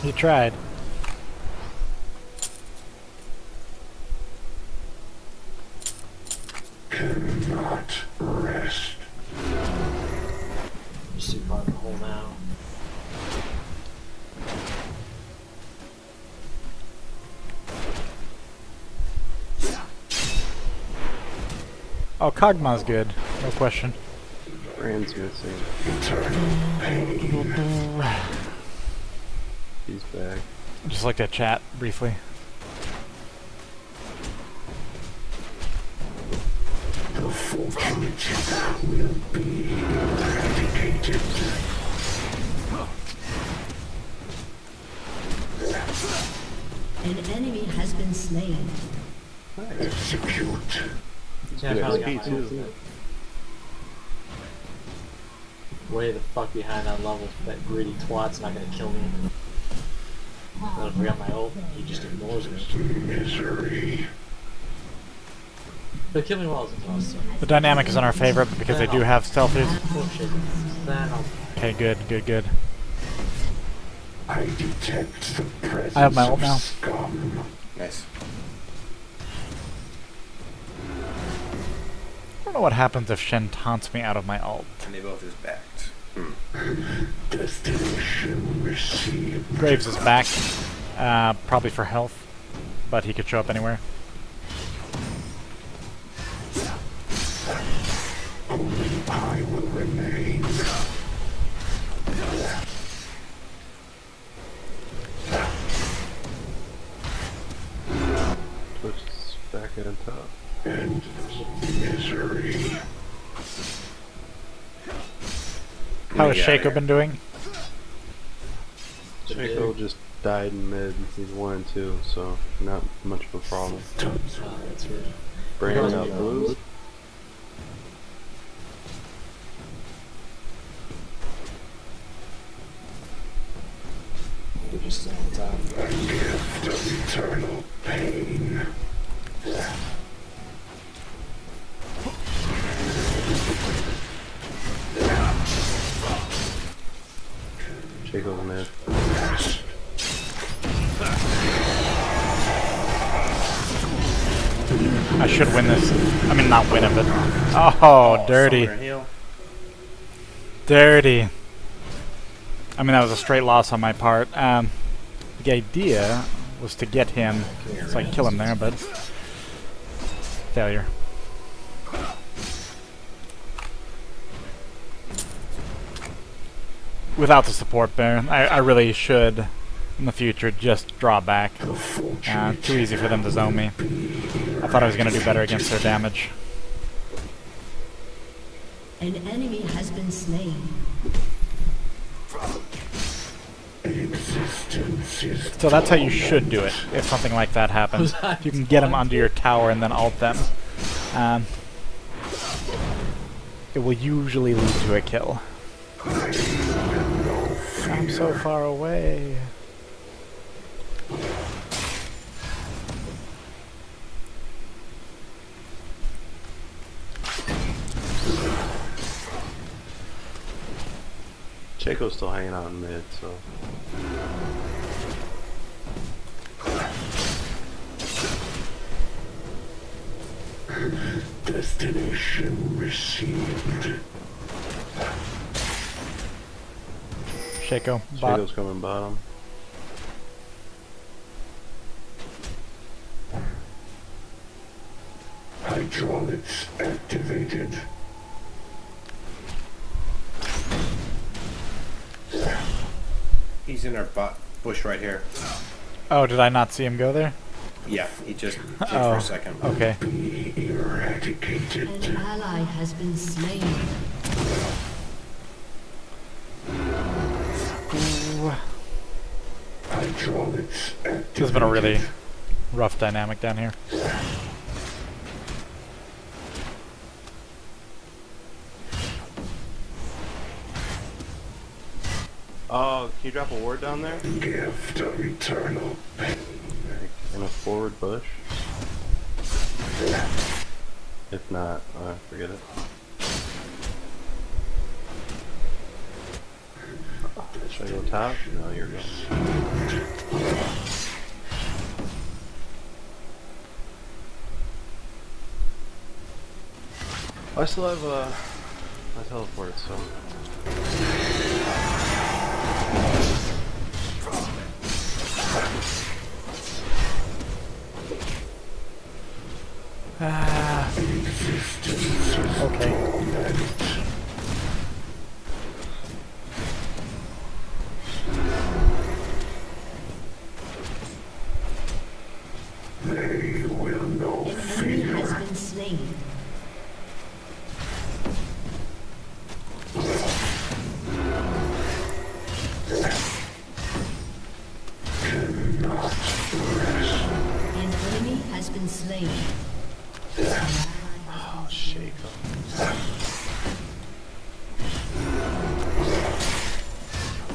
He tried. cannot rest. Just too far in the hole now. Oh, Kog'Maw's good. No question. Brand's missing. Eternal pain. He's back. Just like to chat briefly. The fortunate will be eradicated. An enemy has been slain. Execute. Yeah, I Good finally got XP my too. ultimate. Way the fuck behind that level. That greedy twat's not gonna kill me. I forgot my ult. He just ignores me. Misery. But kill me while it's awesome. The dynamic is in our favor because they do have stealthies. Oh shit. Then I'll Okay, good, good, good. I detect the presence I have my ult of now. scum. Nice. I don't know what happens if Shen taunts me out of my ult. And they both is backed. Destination received. Graves is back, probably for health, but he could show up anywhere. Only I will remain. Twitch is back at the top. And misery. How has Yeah, Shaco yeah. been doing? Shaco just died in mid. He's 1 and 2, so not much of a problem. that's weird. Brand got blue. You're just on top. A gift of eternal pain. Shaco's mid. I should win this. I mean, not win it, but... Oh, dirty. Summoner heal. Dirty. I mean, that was a straight loss on my part. The idea was to get him, so I can kill him there, but... Failure. Without the support bear, I really should, in the future, just draw back. Too easy for them to zone me. I thought I was going to do better against their damage. An enemy has been slain. Existence is So that's how you should do it, if something like that happens. If you can get them under your tower and then ult them. It will usually lead to a kill. I'm so far away. Shaco's still hanging out in mid, so... destination received. Shaco, bot. Shaco's coming bottom. Hydraulics activated. He's in our bush right here. Oh, did I not see him go there? Yeah, he just did for Oh, a second. okay. Be eradicated. An ally has been slain. Ooh. Hydraulics activated. This has been a really rough dynamic down here. Oh, can you drop a ward down there? Gift of eternal pain. In a forward bush? If not, forget it. Should I go top? No, you're going. I still have my teleport, so. Okay. They will know An enemy fear. has been slain. Cannot rest. An enemy has been slain. Oh, shake up.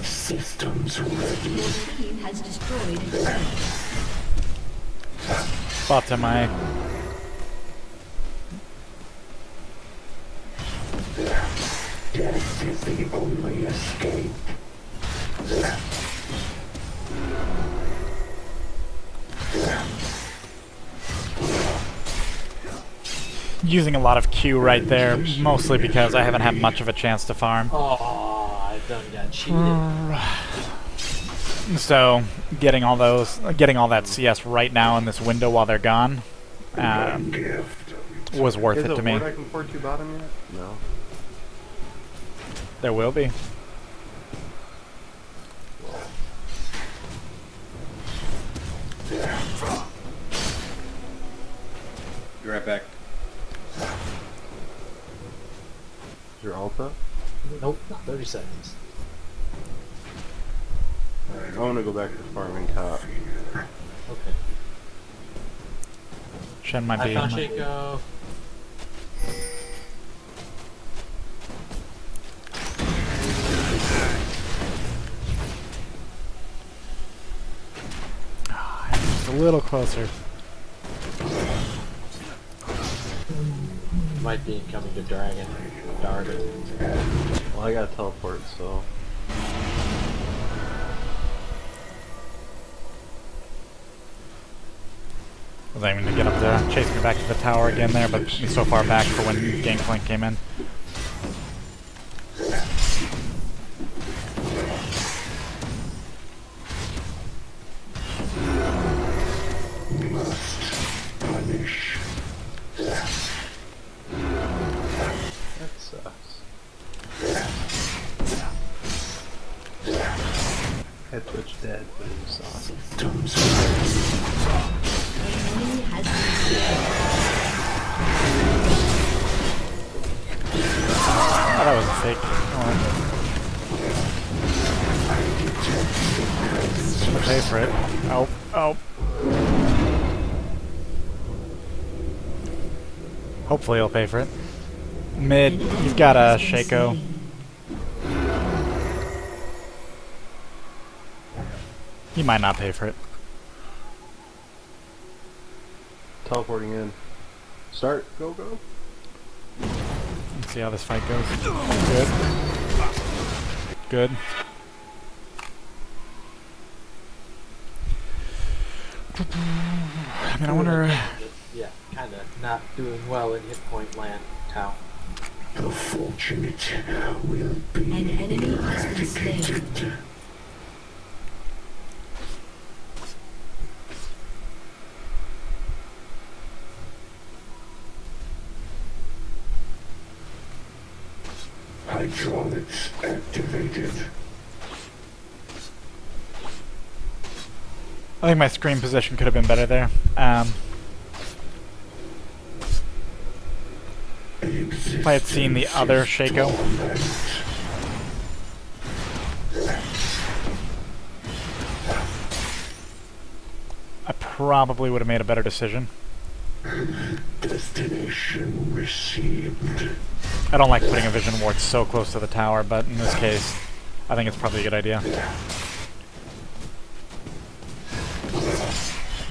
Systems ready. Your team has destroyed a turret. Bottom eye. Death is the only escape. Using a lot of Q right there, mostly because I haven't had much of a chance to farm. Oh, I done got cheated. So, getting all that CS right now in this window while they're gone, Gift of was worth Is it the to me. ward I can forward to bottom yet? No. There will be. Be right back. Is your ult up? Nope, 30 seconds. Alright, I want to go back to farming top. Okay. Shen might I be. found Shaco. Just a little closer. Might be incoming to Dragon. Dark. Well, I got teleport, so. Was aiming to get up there, chase me back to the tower again there, but he's so far back for when Gangplank came in. punish. That sucks. Head Twitch dead, but it was awesome. Systems An enemy has been slain. Oh, that was a fake. Oh. I'll pay for it. Oh, oh. Hopefully he'll pay for it. Mid, you've got a Shaco. He might not pay for it. Teleporting in. Start. Go, go. Let's see how this fight goes. Good. Good. I mean, I wonder... Yeah, kinda not doing well in hit point land, Tau. the fortunate will be An enemy has been slain. eradicated. Hydraulics activated. I think my screen position could have been better there. If I had seen the other Shaco, I probably would have made a better decision. Destination received. I don't like putting a vision ward so close to the tower, but in this case, I think it's probably a good idea.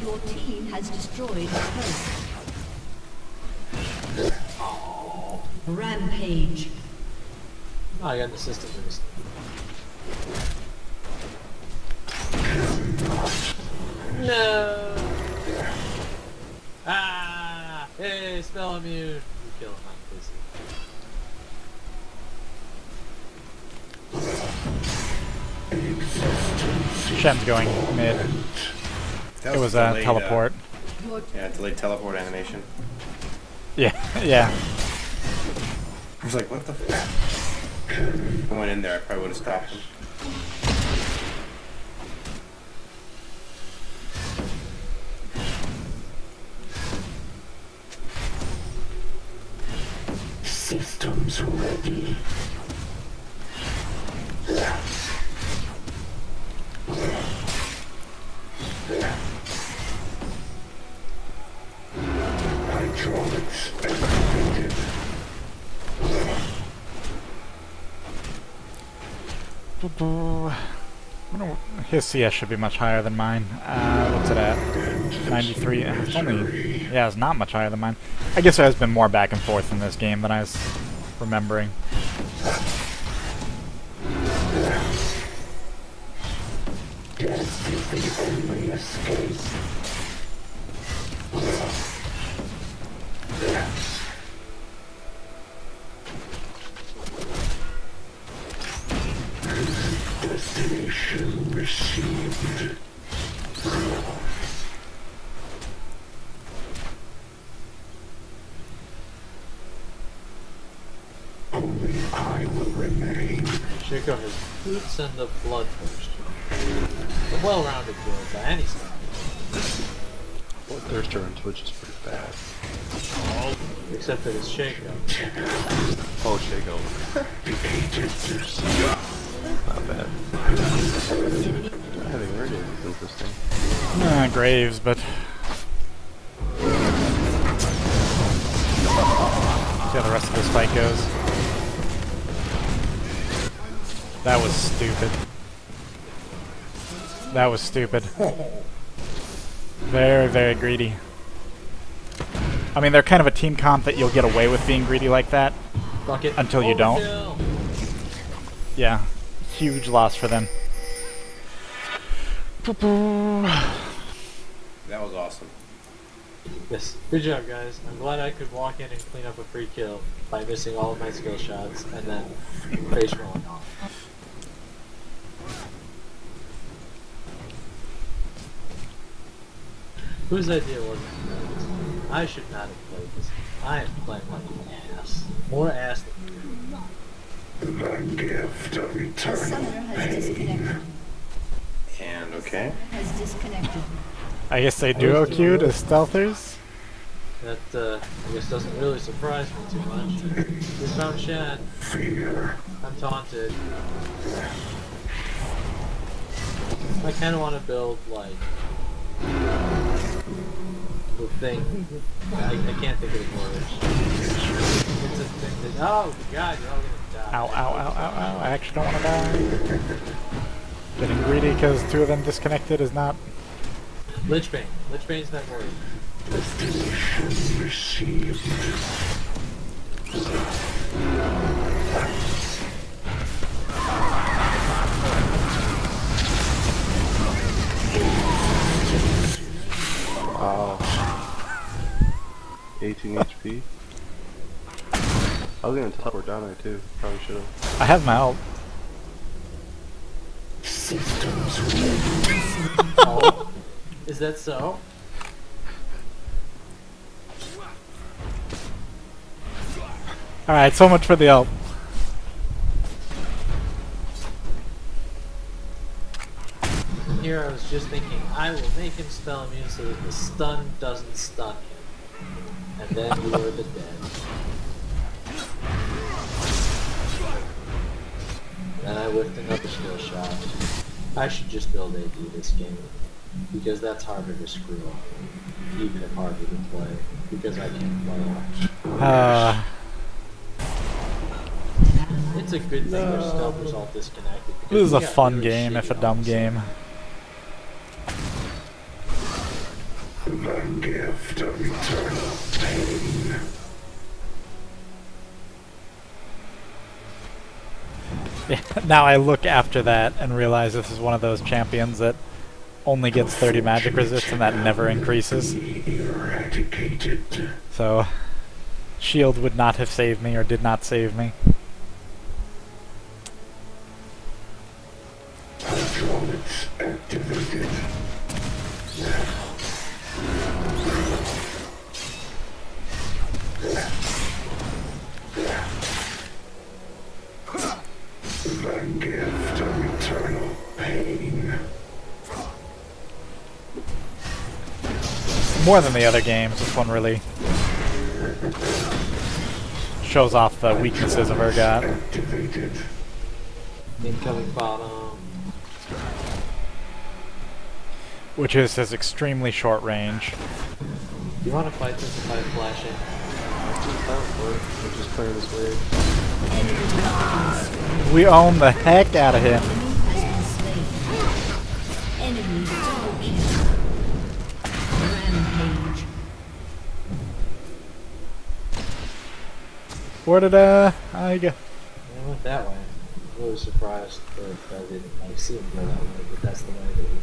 Your team has destroyed a turret. Rampage. Oh, I got an assistant boost. No! Ah! Hey, spell immune! You kill him, I'm busy. Shen's going mid. That It was a delayed, teleport. Yeah, delayed teleport animation. Yeah, yeah. I was like, what the f***? If I went in there, I probably would have stopped him. Systems ready. Hydraulics activated. His CS should be much higher than mine. What's it at? 93. It's only, yeah, it's not much higher than mine. I guess there has been more back and forth in this game than I was remembering. Death is the only escape. Destination received. Only I will remain. Chico has boots and the bloodthirst. A well-rounded build by any standard. Bloodthirster on Twitch is pretty bad. Except that it's Shaco. Oh, Shaco. Not bad. Having heard it is interesting. Graves, but... See how the rest of this fight goes. That was stupid. That was stupid. Very, very greedy. I mean, they're kind of a team comp that you'll get away with being greedy like that. Bucket. Until you don't. Overkill. Yeah. Huge loss for them. That was awesome. Yes. Good job, guys. I'm glad I could walk in and clean up a free kill by missing all of my skill shots and then face rolling off. Whose idea was it? I should not have played this. I am playing like an ass. More ass than you. The gift of A eternal summoner has pain. disconnected. And okay. Has disconnected. I guess they duo queued as stealthers. That, I guess doesn't really surprise me too much. We found Shen. Fear. I'm taunted. I kind of want to build, like, the thing. I can't think of the words. It's a thing that, oh god, you're all gonna die. Ow, ow, ow, ow, ow. I actually don't want to die. Getting greedy because two of them disconnected is not... Lichbane. Lichbane's that word. Destination received. Oh. 18 HP. I was gonna teleport down there too. Probably should have. I have my ult. Systems ready. Oh, is that so? Alright, so much for the ult. Here I was just thinking, I will make him spell immune so that the stun doesn't stun him. And then you are the dead. And I whipped another skill shot. I should just build AD this game. Because that's harder to screw up. Even harder to play. Because I can't play. It's it's a good thing their stealth is all disconnected. because This is we a got fun really game, shitty if a dumb odds. game. The gift of eternal pain. Yeah, now I look after that and realize this is one of those champions that only gets 30 magic resist and that never increases. Eradicated. So, shield would not have saved me or did not save me. Hydraulics activated. The gift of eternal pain. More than the other games, this one really shows off the weaknesses of Urgot. Activated. Incoming bottom. Which is his extremely short range. You want to fight this by flashing? We're just clearing this way. We own the heck out of him. Enemy double kill. Rampage. Where did I go? I went that way. I'm really surprised that I didn't see him go that way, but that's the way that we went.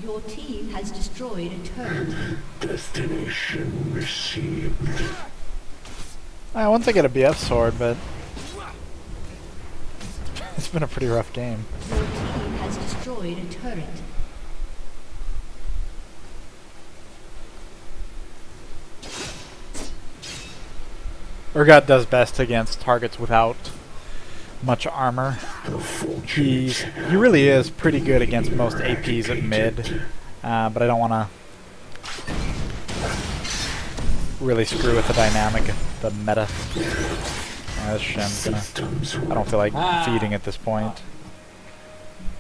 Your team has destroyed a turret. Destination received. Once I get a BF sword, but it's been a pretty rough game. Your team has destroyed a turret. Urgot does best against targets without much armor. He really is pretty good against most APs at mid, but I don't want to really screw with the dynamic, the meta. This Shen's gonna... I don't feel like feeding at this point.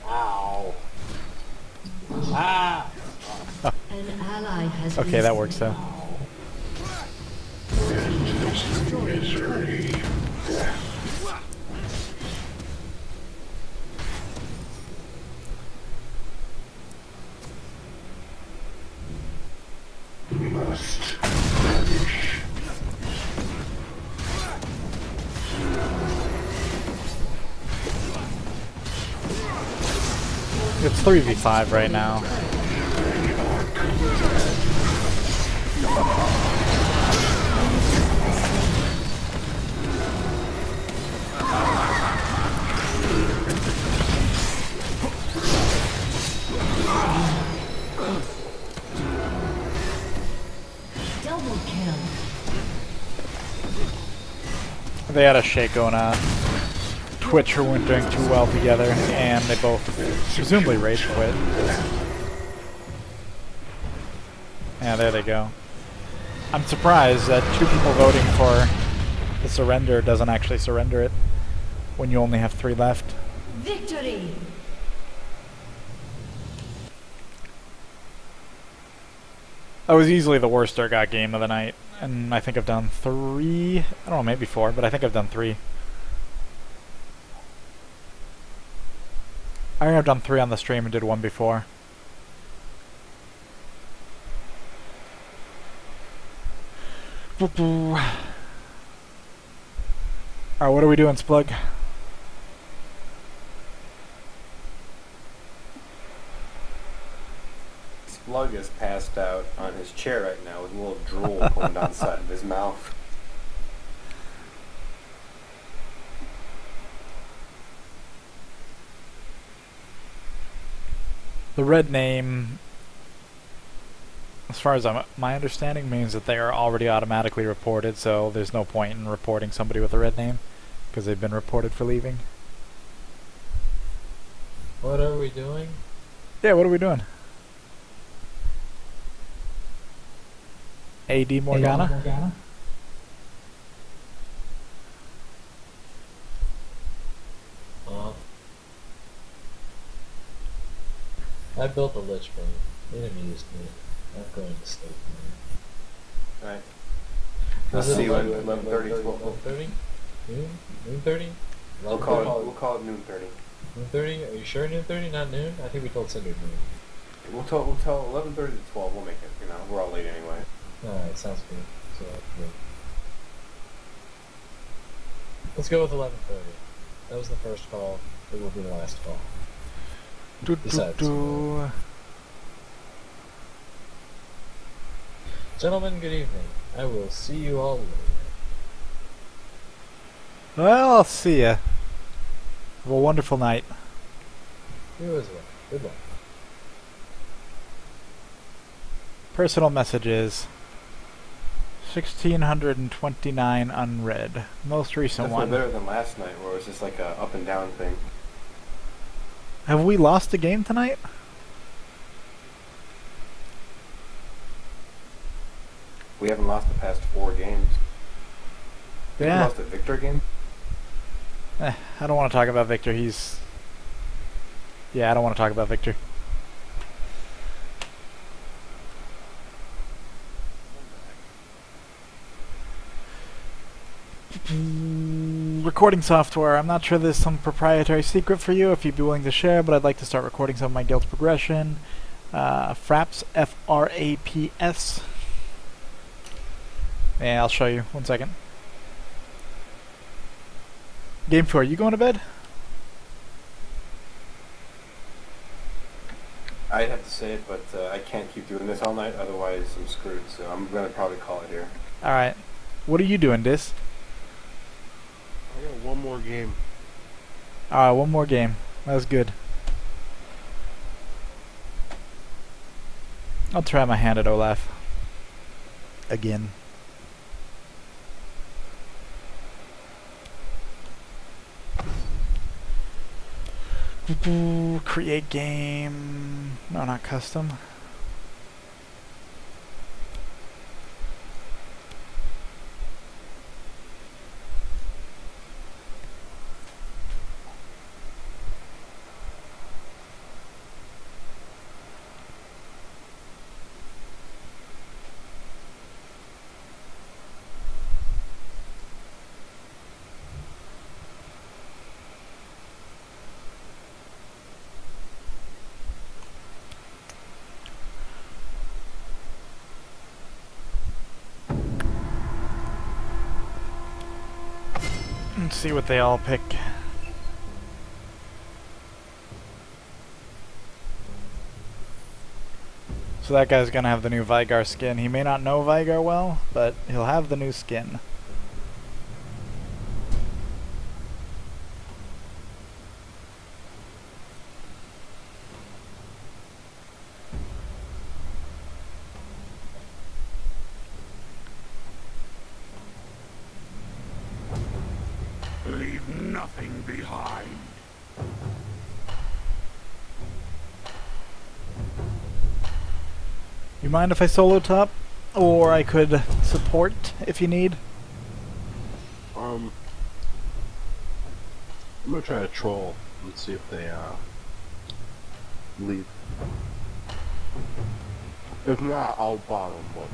Ow. Ah! An ally has Okay, that works though. Your team has destroyed a turret. Must vanish. It's 3v5 right now. Double kill. They had a shake going on. Twitch weren't doing too well together, and they both presumably rage quit. Yeah, there they go. I'm surprised that 2 people voting for the surrender doesn't actually surrender it when you only have 3 left. Victory. That was easily the worst Urgot game of the night, and I think I've done 3, I don't know, maybe 4, but I think I've done 3. I think I've done 3 on the stream and did 1 before. Alright, what are we doing, Splug? Splug is passed out on his chair right now with a little drool going down the side of his mouth. The red name, as far as my understanding, means that they are already automatically reported, so there's no point in reporting somebody with a red name, because they've been reported for leaving. What are we doing? Yeah, what are we doing? AD Morgana? I built a lich bane. Enemy is me. I'm going to stay here. Alright. Was I'll it see you at 11:30? 11:30, 11:30? Noon? Noon 30? We'll call it noon 30. Noon 30? Are you sure noon 30, not noon? I think we told Cinder noon. We'll tell 11:30 to 12. We'll make it. You know, we're all late anyway. Alright, sounds good. So, yeah. Let's go with 11:30. That was the first call. It will be the last call. Besides. Gentlemen, good evening. I will see you all later. Well, I'll see ya. Have a wonderful night. You as well. Good luck. Personal messages. 1629 unread. Most recent Definitely one. better than last night, where it was just like a up and down thing. Have we lost a game tonight? We haven't lost the past 4 games. We Yeah. lost a Victor game. I don't want to talk about Victor. He's... Yeah, I don't want to talk about Victor. Recording software. I'm not sure there's some proprietary secret for you if you'd be willing to share, but I'd like to start recording some of my guild's progression. Fraps, F-R-A-P-S. Yeah, I'll show you. 1 second. Game 4, you going to bed? I'd have to say it, but I can't keep doing this all night, otherwise I'm screwed, so I'm going to probably call it here. Alright. What are you doing, Dis? I got one more game. Alright, one more game. That was good. I'll try my hand at Olaf. Again. Create game. No, not custom. Let's see what they all pick. So that guy's gonna have the new Vigar skin. He may not know Vigar well, but he'll have the new skin. Leave nothing behind. You mind if I solo top? Or I could support if you need? I'm gonna try to troll and see if they leave. If not, I'll bottom. But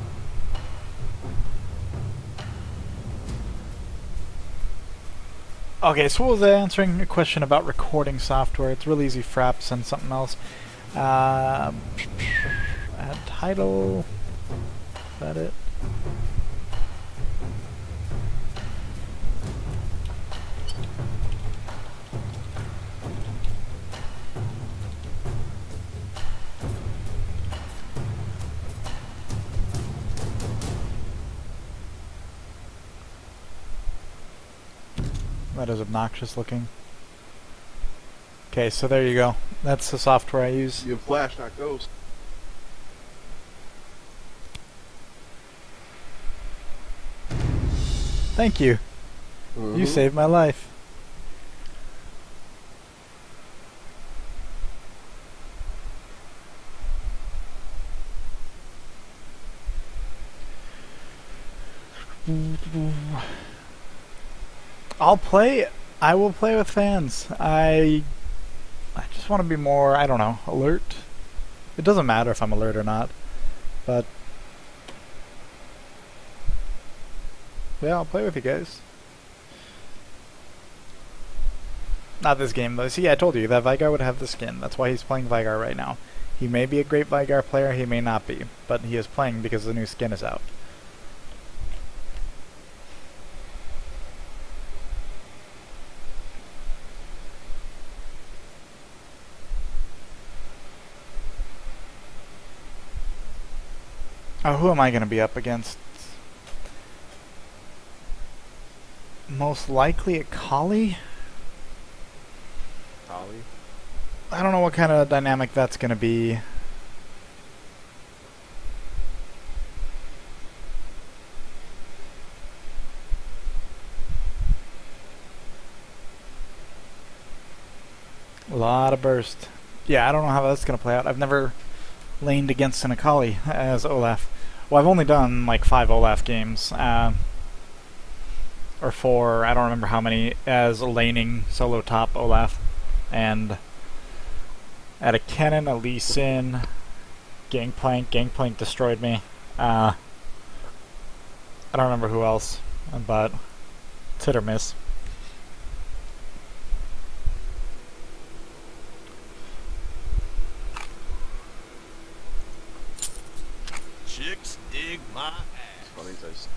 Okay, so what was I answering? A question about recording software. It's real easy. Fraps and something else. Add title. Is that it? That is obnoxious looking. Okay, so there you go. That's the software I use. you have Flash, not Ghost. Thank you. You saved my life. I will play with fans. I just want to be more, I don't know, alert. It doesn't matter if I'm alert or not, but yeah, I'll play with you guys. Not this game though. See, I told you that Vigar would have the skin. That's why he's playing Vigar right now. He may be a great Vigar player, he may not be, but he is playing because the new skin is out. Oh, who am I going to be up against? Most likely a Kali? Ollie? I don't know what kind of dynamic that's going to be. A lot of burst. Yeah, I don't know how that's going to play out. I've never laned against an Akali as Olaf. Well, I've only done like 5 Olaf games. Or 4, I don't remember how many, as a laning solo top Olaf. And at a Kennen, a Lee Sin, Gangplank destroyed me. I don't remember who else, but it's hit or miss. Chicks dig my ass. Funny as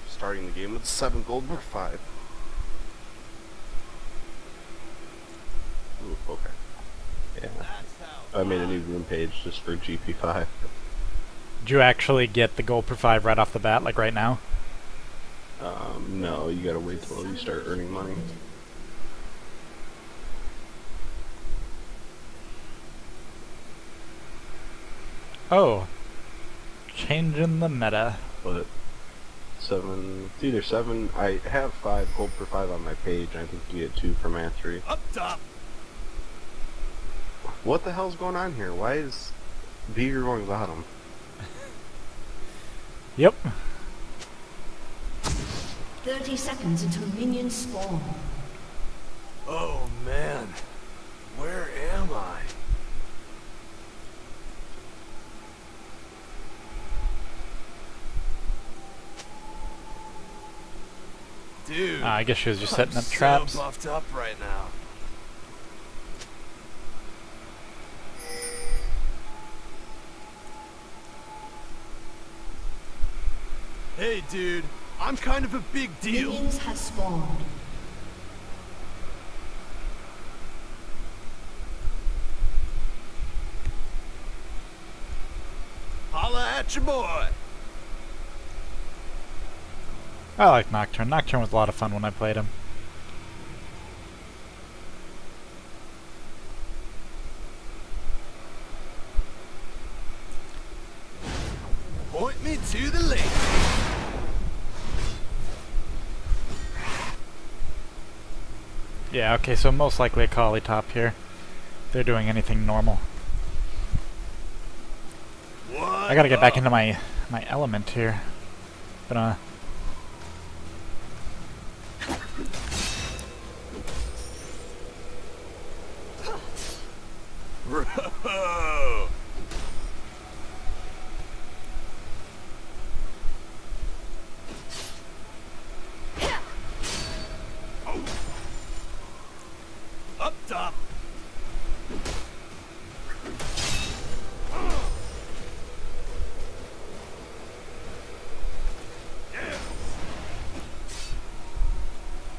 starting the game with 7 gold for 5. Ooh, okay. Yeah. I made a new room page just for GP5. Did you actually get the gold per 5 right off the bat, like right now? No, you gotta wait till you start earning money. Oh. Changing the meta. But 7, it's either 7, I have 5 gold per 5 on my page, I think you get 2 for mastery. Up top. What the hell's going on here? Why is Beaver going bottom? Yep. 30 seconds until minions spawn. Oh man, where am I? Dude, I guess she was just setting I'm up traps. so buffed up right now. Hey dude, I'm kind of a big deal. Minions have spawned. Holla at your boy. I like Nocturne. Nocturne was a lot of fun when I played him. Point me to the lake. Yeah, okay, so most likely a Kali top here. If they're doing anything normal. What I gotta get back up? into my element here. But Bro. Up top.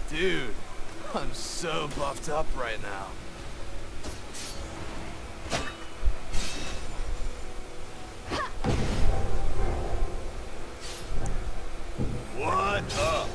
Dude, I'm so buffed up right now. What up?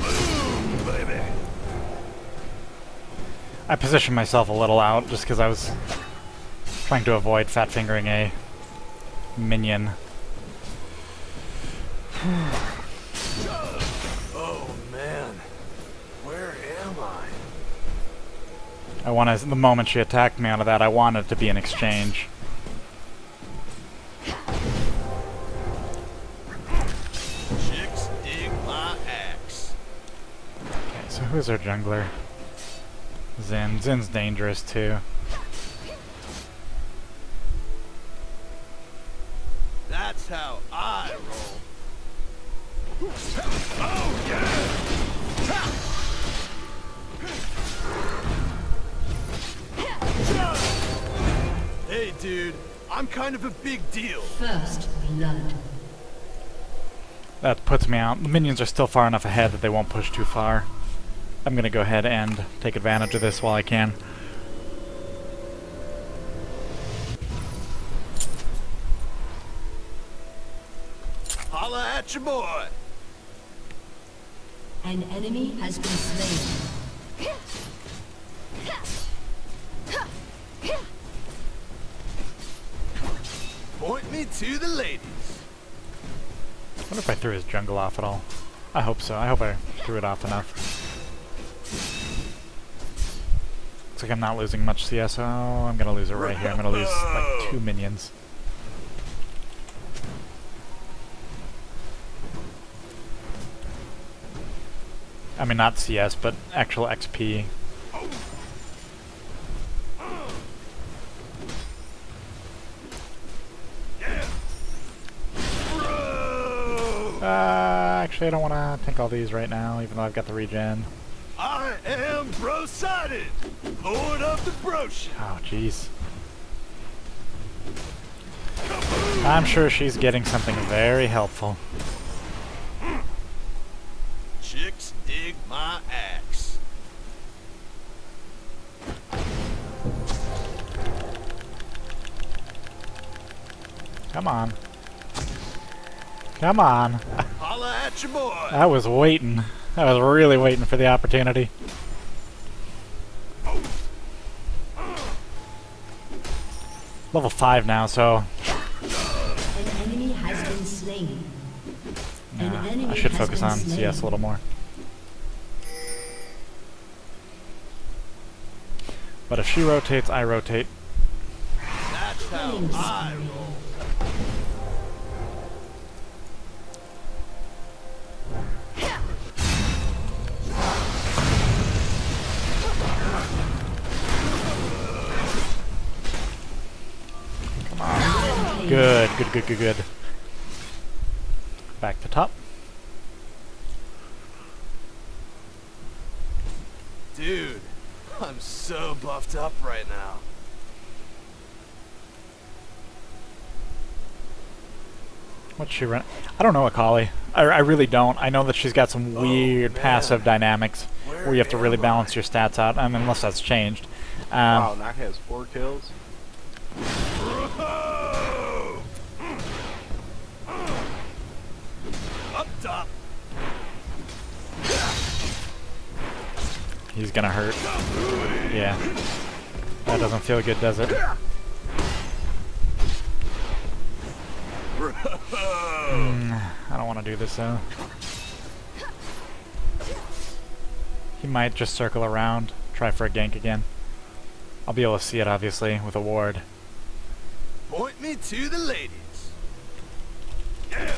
Boom, baby. I positioned myself a little out just because I was trying to avoid fat fingering a minion. I want to. The moment she attacked me out of that, I want it to be an exchange. Chicks dig my axe. Okay, so who's our jungler? Zin. Zin's dangerous too. That's how I roll. Oh yeah! Hey dude, I'm kind of a big deal. First blood. That puts me out. The minions are still far enough ahead that they won't push too far. I'm gonna go ahead and take advantage of this while I can. Holla at your boy. An enemy has been slain. Point me to the ladies. I wonder if I threw his jungle off at all. I hope so. I hope I threw it off enough. Looks like I'm not losing much CS. Oh, I'm gonna lose it right here. I'm gonna lose like 2 minions. I mean, not CS, but actual XP. Actually, I don't want to take all these right now, even though I've got the regen. I am bro-sided. Lord of the brosh. Oh, jeez. I'm sure she's getting something very helpful. Chicks dig my axe. Come on. Come on. Holla at your boy. I was waiting. I was really waiting for the opportunity. Level 5 now, so... An enemy has been slain. Nah, I should focus on CS a little more. But if she rotates, I rotate. That's how I roll. Come on. Good, good, good, good, good. Back to top. Dude, I'm so buffed up right now. What's she run? I don't know Akali. I really don't. I know that she's got some weird passive dynamics where you have to really balance your stats out. I mean, unless that's changed. Wow, Nak has 4 kills. Up top. He's gonna hurt. Yeah. That doesn't feel good, does it? I don't want to do this though. He might just circle around, try for a gank again. I'll be able to see it obviously with a ward. Point me to the ladies. Yeah.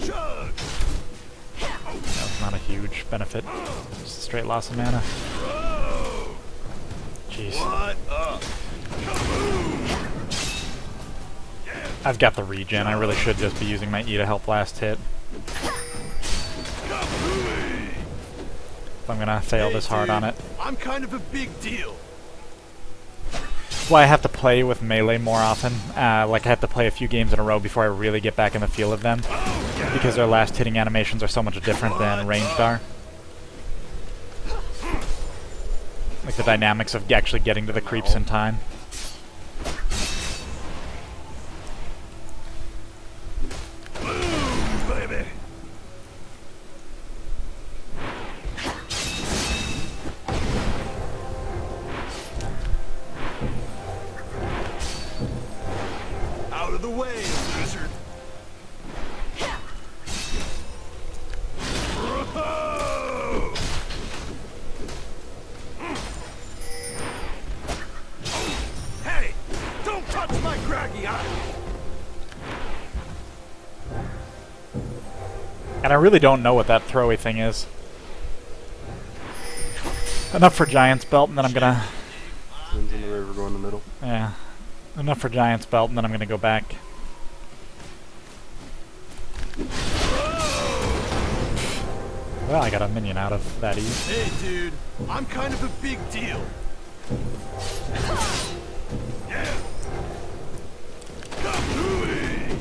Chug. That was not a huge benefit. Just a straight loss of mana. Jeez. What up? I've got the regen. I really should just be using my E to help last hit. If I'm gonna fail this hard on it. I'm kind of a big deal. Well, I have to play with melee more often. Like I have to play a few games in a row before I really get back in the feel of them. Because their last hitting animations are so much different than ranged are. Like the dynamics of actually getting to the creeps in time. Baby. Out of the way, lizard. And I really don't know what that throwy thing is. Enough for Giant's Belt, and then I'm gonna... Sends in the river, go in the middle. Yeah. Enough for Giant's Belt, and then I'm gonna go back. Well, I got a minion out of that ease. Hey, dude, I'm kind of a big deal. Yeah. Kapooey!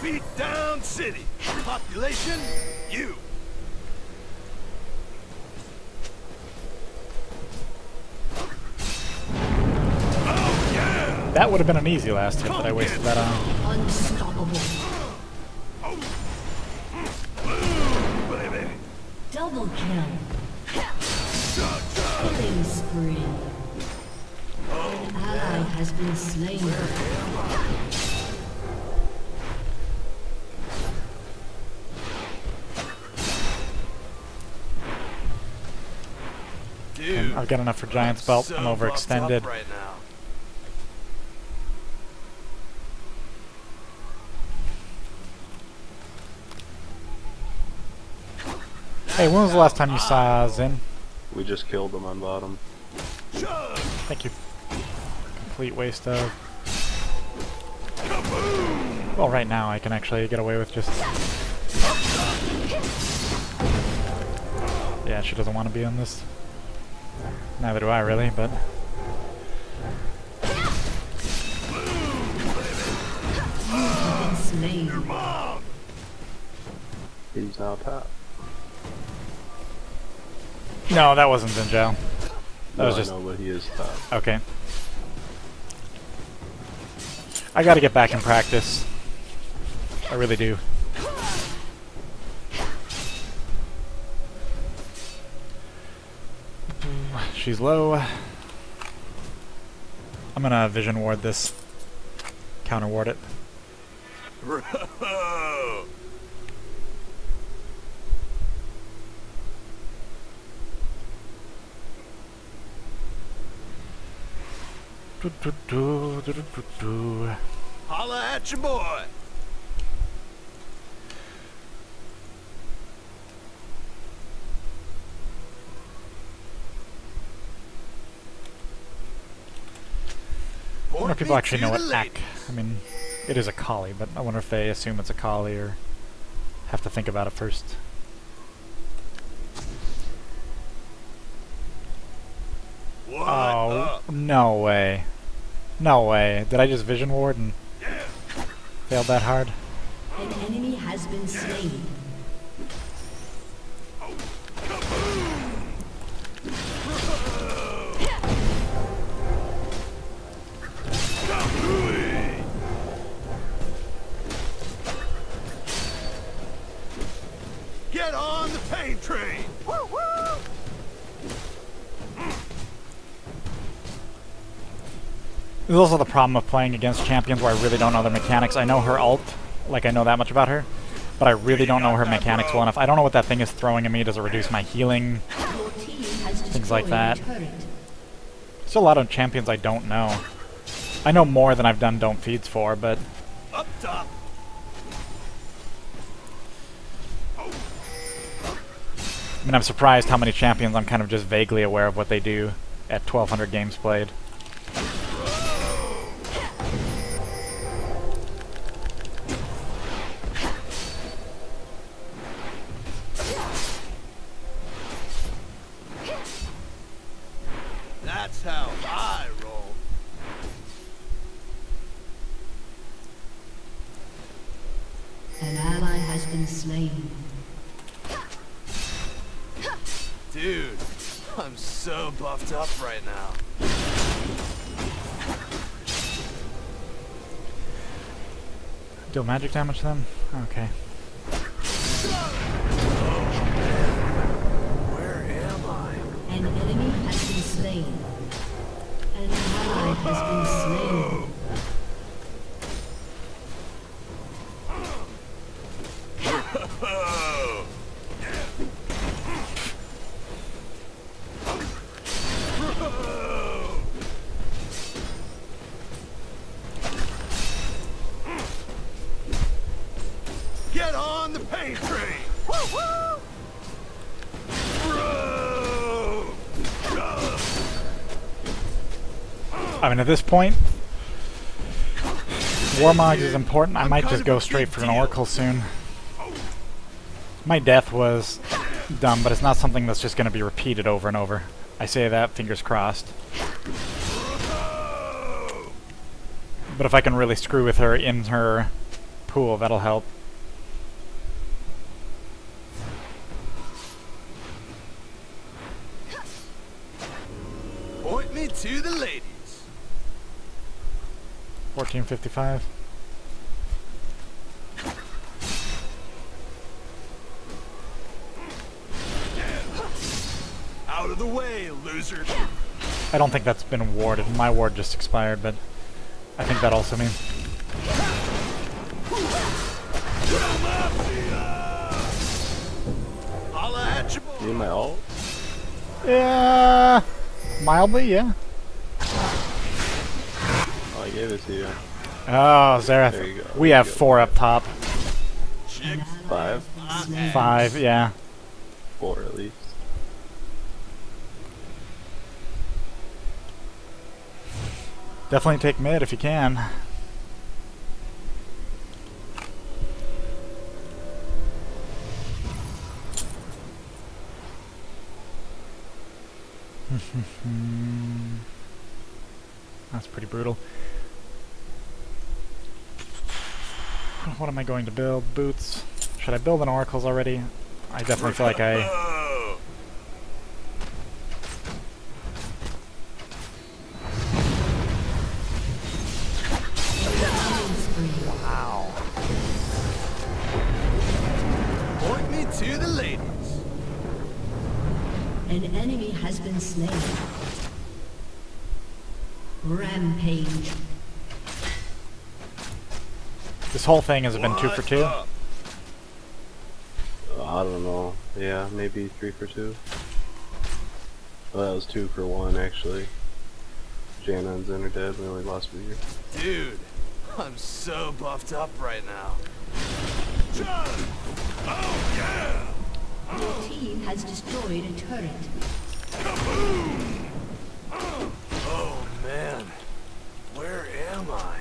Beat down city. Population, you. Oh yeah! That would have been an easy last hit, but I wasted that on. Unstoppable. Double kill. Killing spree. An ally has been slain. Dude, I've got enough for Giant's Belt. so I'm buffed up overextended. right now. Hey, when was the last time you saw Zin? We just killed them on bottom. Chug! Thank you. Complete waste of... Kaboom! Well, right now I can actually get away with just... Yeah, she doesn't want to be on this. Neither do I really, but... Been slain. Your mom! He's now top. No, that wasn't Zinjao. That No, was I just... know, but he is top. Okay. I gotta get back in practice. I really do. She's low. I'm gonna vision ward this. Counter ward it. Bro! Holla at your boy! I wonder if people actually know what Ak... I mean, it is a collie, but I wonder if they assume it's a collie or have to think about it first. What Oh, up? no way. No way. Did I just vision ward and failed that hard? An enemy has been slain. Get on the pain train! Woo woo! There's also the problem of playing against champions where I really don't know their mechanics. I know her ult, like I know that much about her, but I really don't know her mechanics well enough. I don't know what that thing is throwing at me. Does it reduce my healing? Your team has Things like destroyed that. a turret. Still a lot of champions I don't know. I know more than I've done don't feeds for, but Up top! I mean, I'm surprised how many champions I'm kind of just vaguely aware of what they do at 1,200 games played. That's how I roll. An ally has been slain. Dude, I'm so buffed up right now. Deal magic damage to them? Okay. Where am I? An enemy has been slain. An ally has been slain. Oh! Get on the paint train! Woo-woo! Bro! I mean, at this point, Warmogs is important. I might just go straight for an Oracle soon. My death was dumb, but it's not something that's just going to be repeated over and over. I say that, fingers crossed. But if I can really screw with her in her pool, that'll help. Point me to the ladies. 1455. Out of the way, loser. I don't think that's been warded. My ward just expired, but I think that also means. Holla at your boy. Need my ult? Yeah, mildly, yeah. Oh, I gave it to you. Oh, Zareth. There you go. We have 4 up top. An ally 5? has been slain. 5, yeah. 4 at least. Definitely take mid if you can. That's pretty brutal. What am I going to build? Boots. Should I build an oracles already? I definitely feel like I... Oh. Wow. Point me to the ladies. An enemy has been slain. Rampage. This whole thing has been 2 for 2. Up? I don't know. Yeah, maybe 3 for 2. Well, that was 2 for 1 actually. Janna and Zen are dead. We only lost Vigor. Dude, I'm so buffed up right now. John! Oh yeah! Your team has destroyed a turret. Kaboom! Oh man, where am I?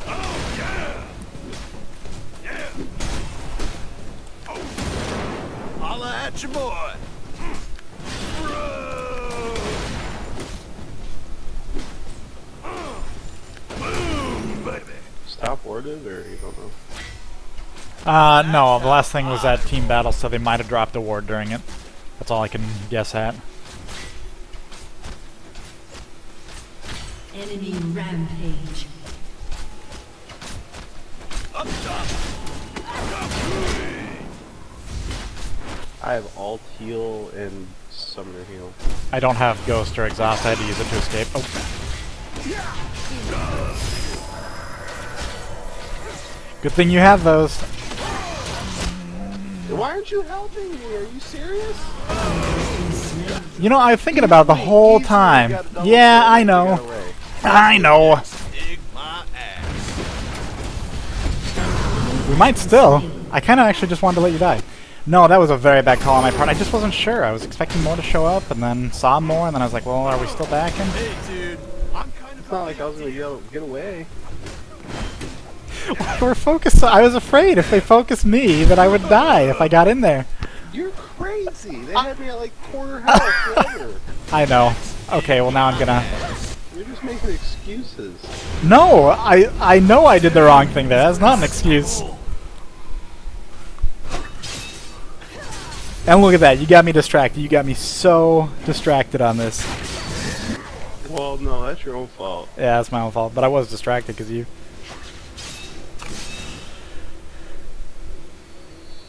Oh yeah! Yeah! Oh! Holla at your boy! Bro! Boom, baby! Stop warded, or you don't know? No, the last thing was that team battle, so they might have dropped a ward during it. That's all I can guess at. Enemy rampage. Up top! I have alt heal and summoner heal. I don't have ghost or exhaust. I had to use it to escape. Oh. Good thing you have those. Why aren't you helping me? Are you serious? You know, I was thinking about it the whole time. Yeah, I know. I know. Dig my ass. We might still. I kind of actually just wanted to let you die. No, that was a very bad call on my part. I just wasn't sure. I was expecting more to show up, and then saw more, and then I was like, well, are we still backing? Hey, dude, I'm kind of. It's not like I was gonna get away. We're focused. I was afraid if they focused me that I would die if I got in there. You're crazy. They had me at like quarter health forever. I know. Okay, well now I'm gonna... You're just making excuses. No! I know I did the wrong thing there. That's not an excuse. And look at that. You got me distracted. You got me so distracted on this. Well, no, that's your own fault. Yeah, that's my own fault. But I was distracted because you...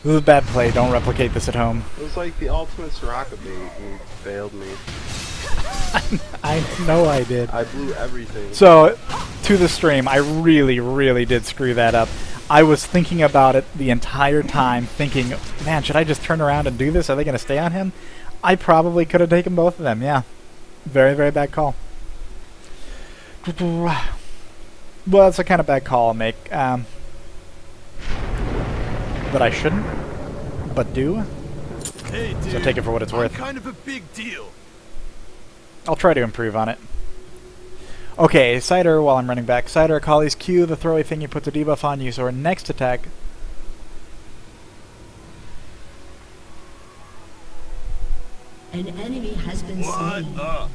This is a bad play. Don't replicate this at home. It was like the ultimate Soraka bait, and you failed me. I know I did. I blew everything. So, to the stream, I really did screw that up. I was thinking about it the entire time, thinking, man, should I just turn around and do this? Are they going to stay on him? I probably could have taken both of them, yeah. Very bad call. Well, it's a kind of bad call I'll make. That I shouldn't, but do. Hey, dude. So take it for what it's worth. I'm kind of a big deal. I'll try to improve on it. Okay, Cider, while I'm running back. Cider, Akali's Q, the throwaway thing you put the debuff on you, so our next attack... An enemy has been What slain. up?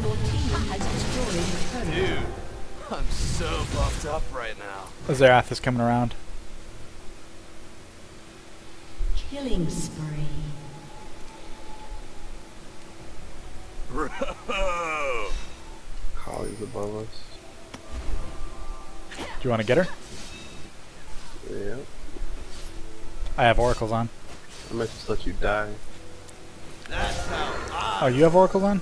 Your team has destroyed a turret. Dude, I'm so buffed up right now. Zerath is coming around. Killing spree. Bro! Kali's above us. Do you want to get her? Yeah. I have oracles on. I might just let you die. That's how Oh, you have oracles on?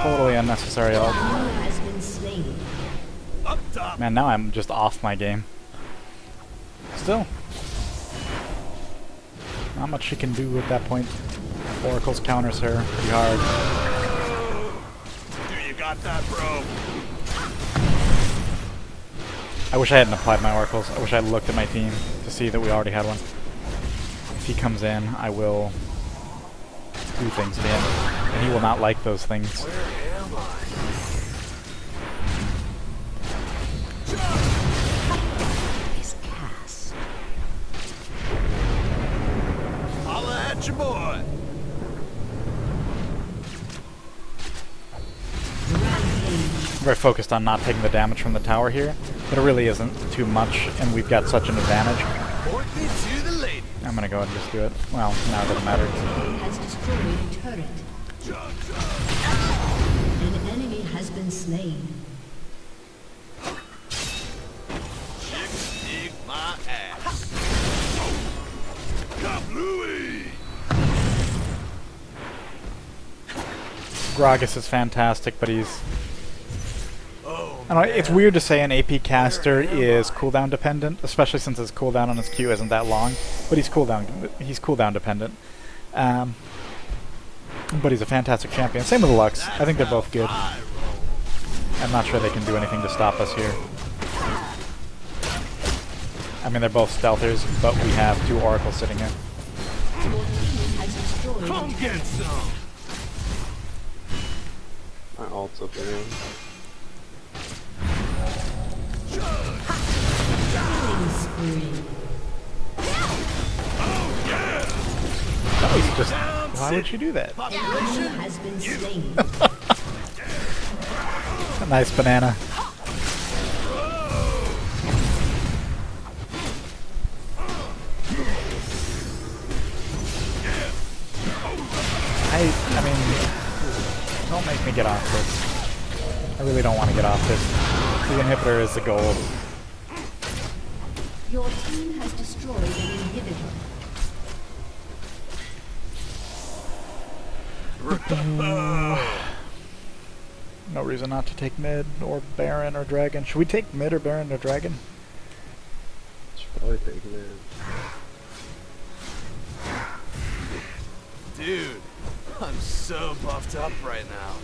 Totally unnecessary ult. Enemy has been slain. Up top. Man, now I'm just off my game. Still. Not much she can do at that point. Oracles counters her pretty hard. Dude, you got that, bro. I wish I hadn't applied my oracles. I wish I had looked at my team to see that we already had one. If he comes in, I will do things to him. And he will not like those things. Where am I? His cast. Holla at your boy. I'm very focused on not taking the damage from the tower here, but it really isn't too much, and we've got such an advantage. Point me to the lady. I'm gonna go ahead and just do it. Well, now it doesn't matter. Enemy has destroyed a turret. An enemy has been slain. Chicks dig my ass. Kablooey! Gragas is fantastic, but he's... Oh, I don't know, it's weird to say an AP caster is cooldown dependent, especially since his cooldown on his Q isn't that long, but he's cooldown dependent. But he's a fantastic champion. Same with Lux. I think they're both good. I'm not sure they can do anything to stop us here. I mean, they're both stealthers, but we have two oracles sitting here. Your team has destroyed a come get some. My ult's up there. killing spree. Oh, he's just... Why would you do that? An enemy has been slain. A nice banana. I mean, don't make me get off this. I really don't want to get off this. The inhibitor is the goal. Your team has destroyed an inhibitor. No reason not to take mid or Baron or Dragon. Should we take mid or Baron or Dragon? Should probably take mid. Dude, I'm so buffed up right now.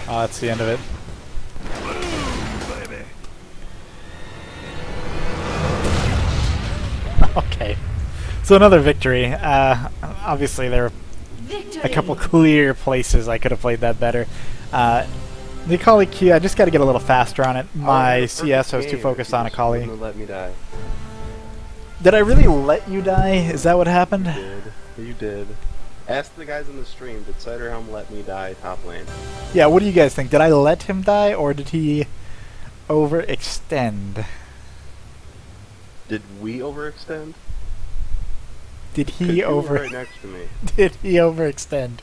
That's the end of it. Baby. Okay. So another victory. Obviously there are Victory! a couple clear places I could have played that better. The Akali Q, I just got to get a little faster on it. My CS, I was too focused on Akali. Let me die. Did I really let you die? Is that what happened? You did. You did. Ask the guys in the stream, did Ciderhelm let me die top lane? Yeah, what do you guys think? Did I let him die, or did he overextend? Did we overextend? Did 'Cause he you were over... right next to me. Did he overextend?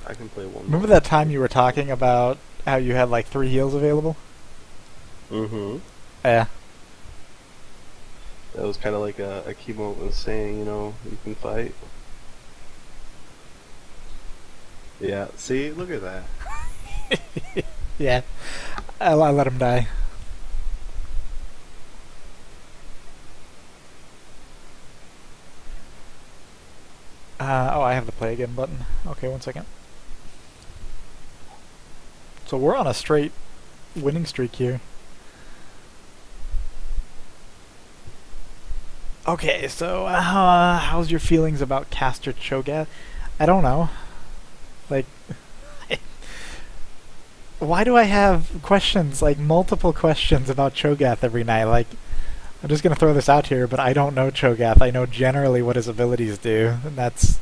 I can play one Remember more. that time you were talking about how you had like 3 heals available? Mm-hmm. Yeah. That That was kind of like a key moment was saying, you know, you can fight. Yeah, see? Look at that. Yeah, I let him die. Oh, I have the play again button. Okay, 1 second. So we're on a straight winning streak here. Okay, so how's your feelings about Caster Cho'Gath? I don't know. Like, why do I have questions, like multiple questions about Cho'Gath every night? Like, I'm just gonna throw this out here, but I don't know Cho'Gath. I know generally what his abilities do, and that's...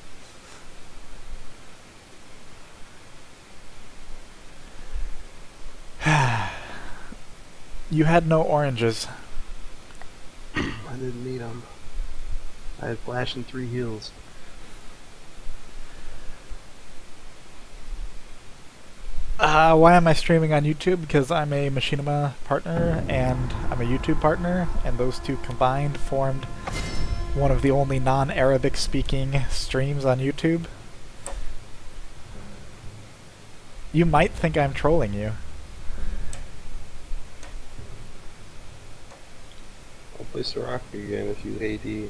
You had no oranges. I didn't need them. I had flash and 3 heals. Why am I streaming on YouTube? Because I'm a Machinima partner and I'm a YouTube partner, and those two combined formed one of the only non-Arabic speaking streams on YouTube. You might think I'm trolling you. I'll play Soraka again if you AD.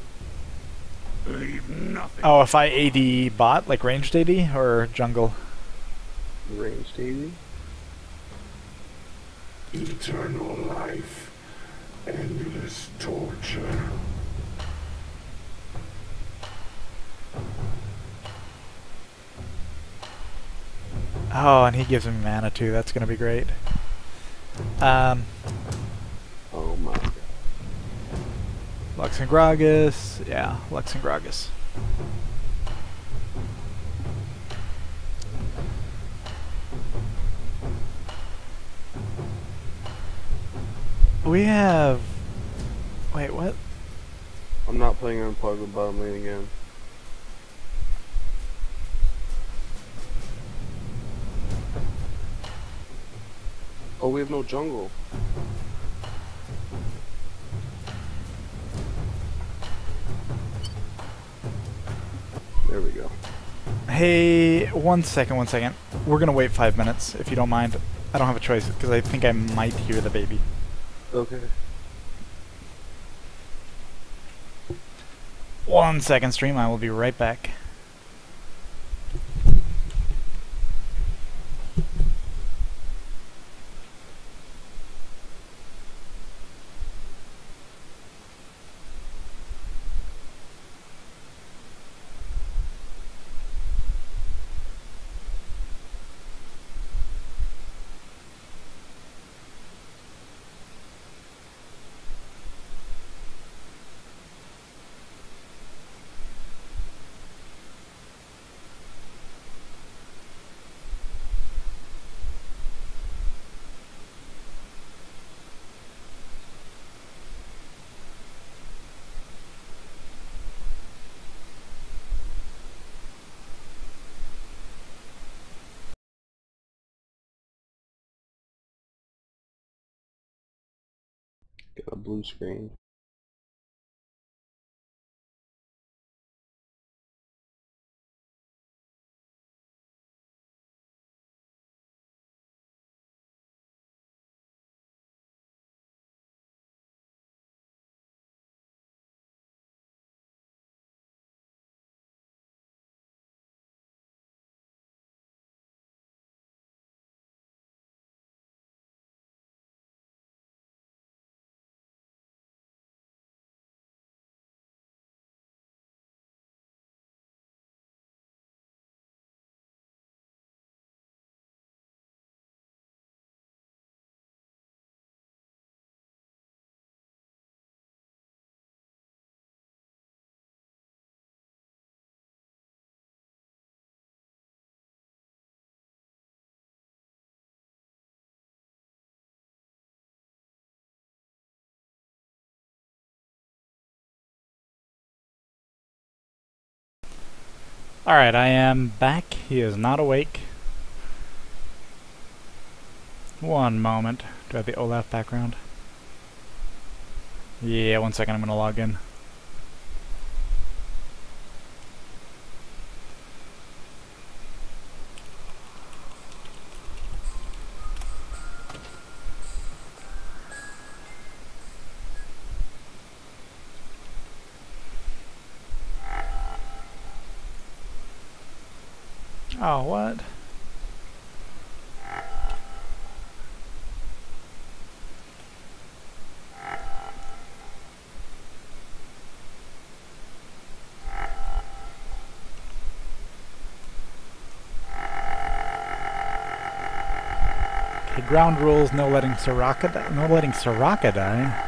Leave nothing. Oh, if I AD bot, like ranged AD, or jungle? Ranged AD? Eternal life, endless torture. Oh, and he gives me mana too. That's gonna be great. Oh my god. Lux and Gragas. Yeah, Lux and Gragas. We have... Wait, what? I'm not playing Unplugged with bottom lane again. Oh, we have no jungle. There we go. Hey, 1 second, 1 second. We're gonna wait 5 minutes, if you don't mind. I don't have a choice, because I think I might hear the baby. Okay. 1 second, stream. I will be right back. Got a blue screen. Alright, I am back. He is not awake. 1 moment. Do I have the Olaf background? Yeah, 1 second, I'm gonna log in. Oh, what? Okay, ground rules, no letting Soraka die. No letting Soraka die.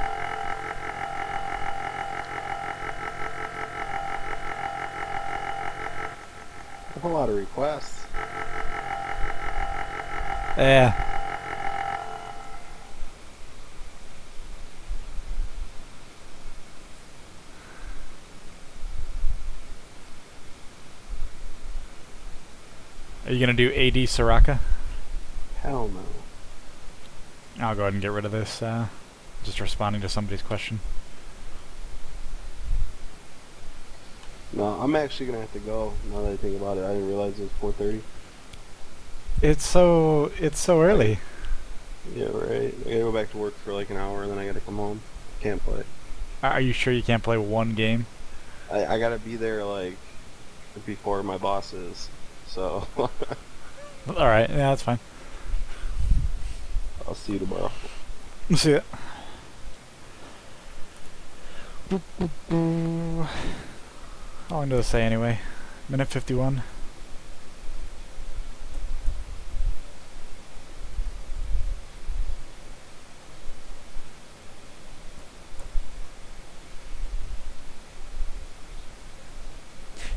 A whole lot of requests. Yeah. Are you gonna do AD Soraka? Hell no. I'll go ahead and get rid of this. Just responding to somebody's question. No, I'm actually gonna have to go. Now that I think about it, I didn't realize it was 4:30. It's so early. Yeah, right. I gotta go back to work for like an hour, and then I gotta come home. Can't play. Are you sure you can't play one game? I gotta be there like before my boss is. So All right, yeah, that's fine. I'll see you tomorrow. See it. How long does it say anyway? Minute 51.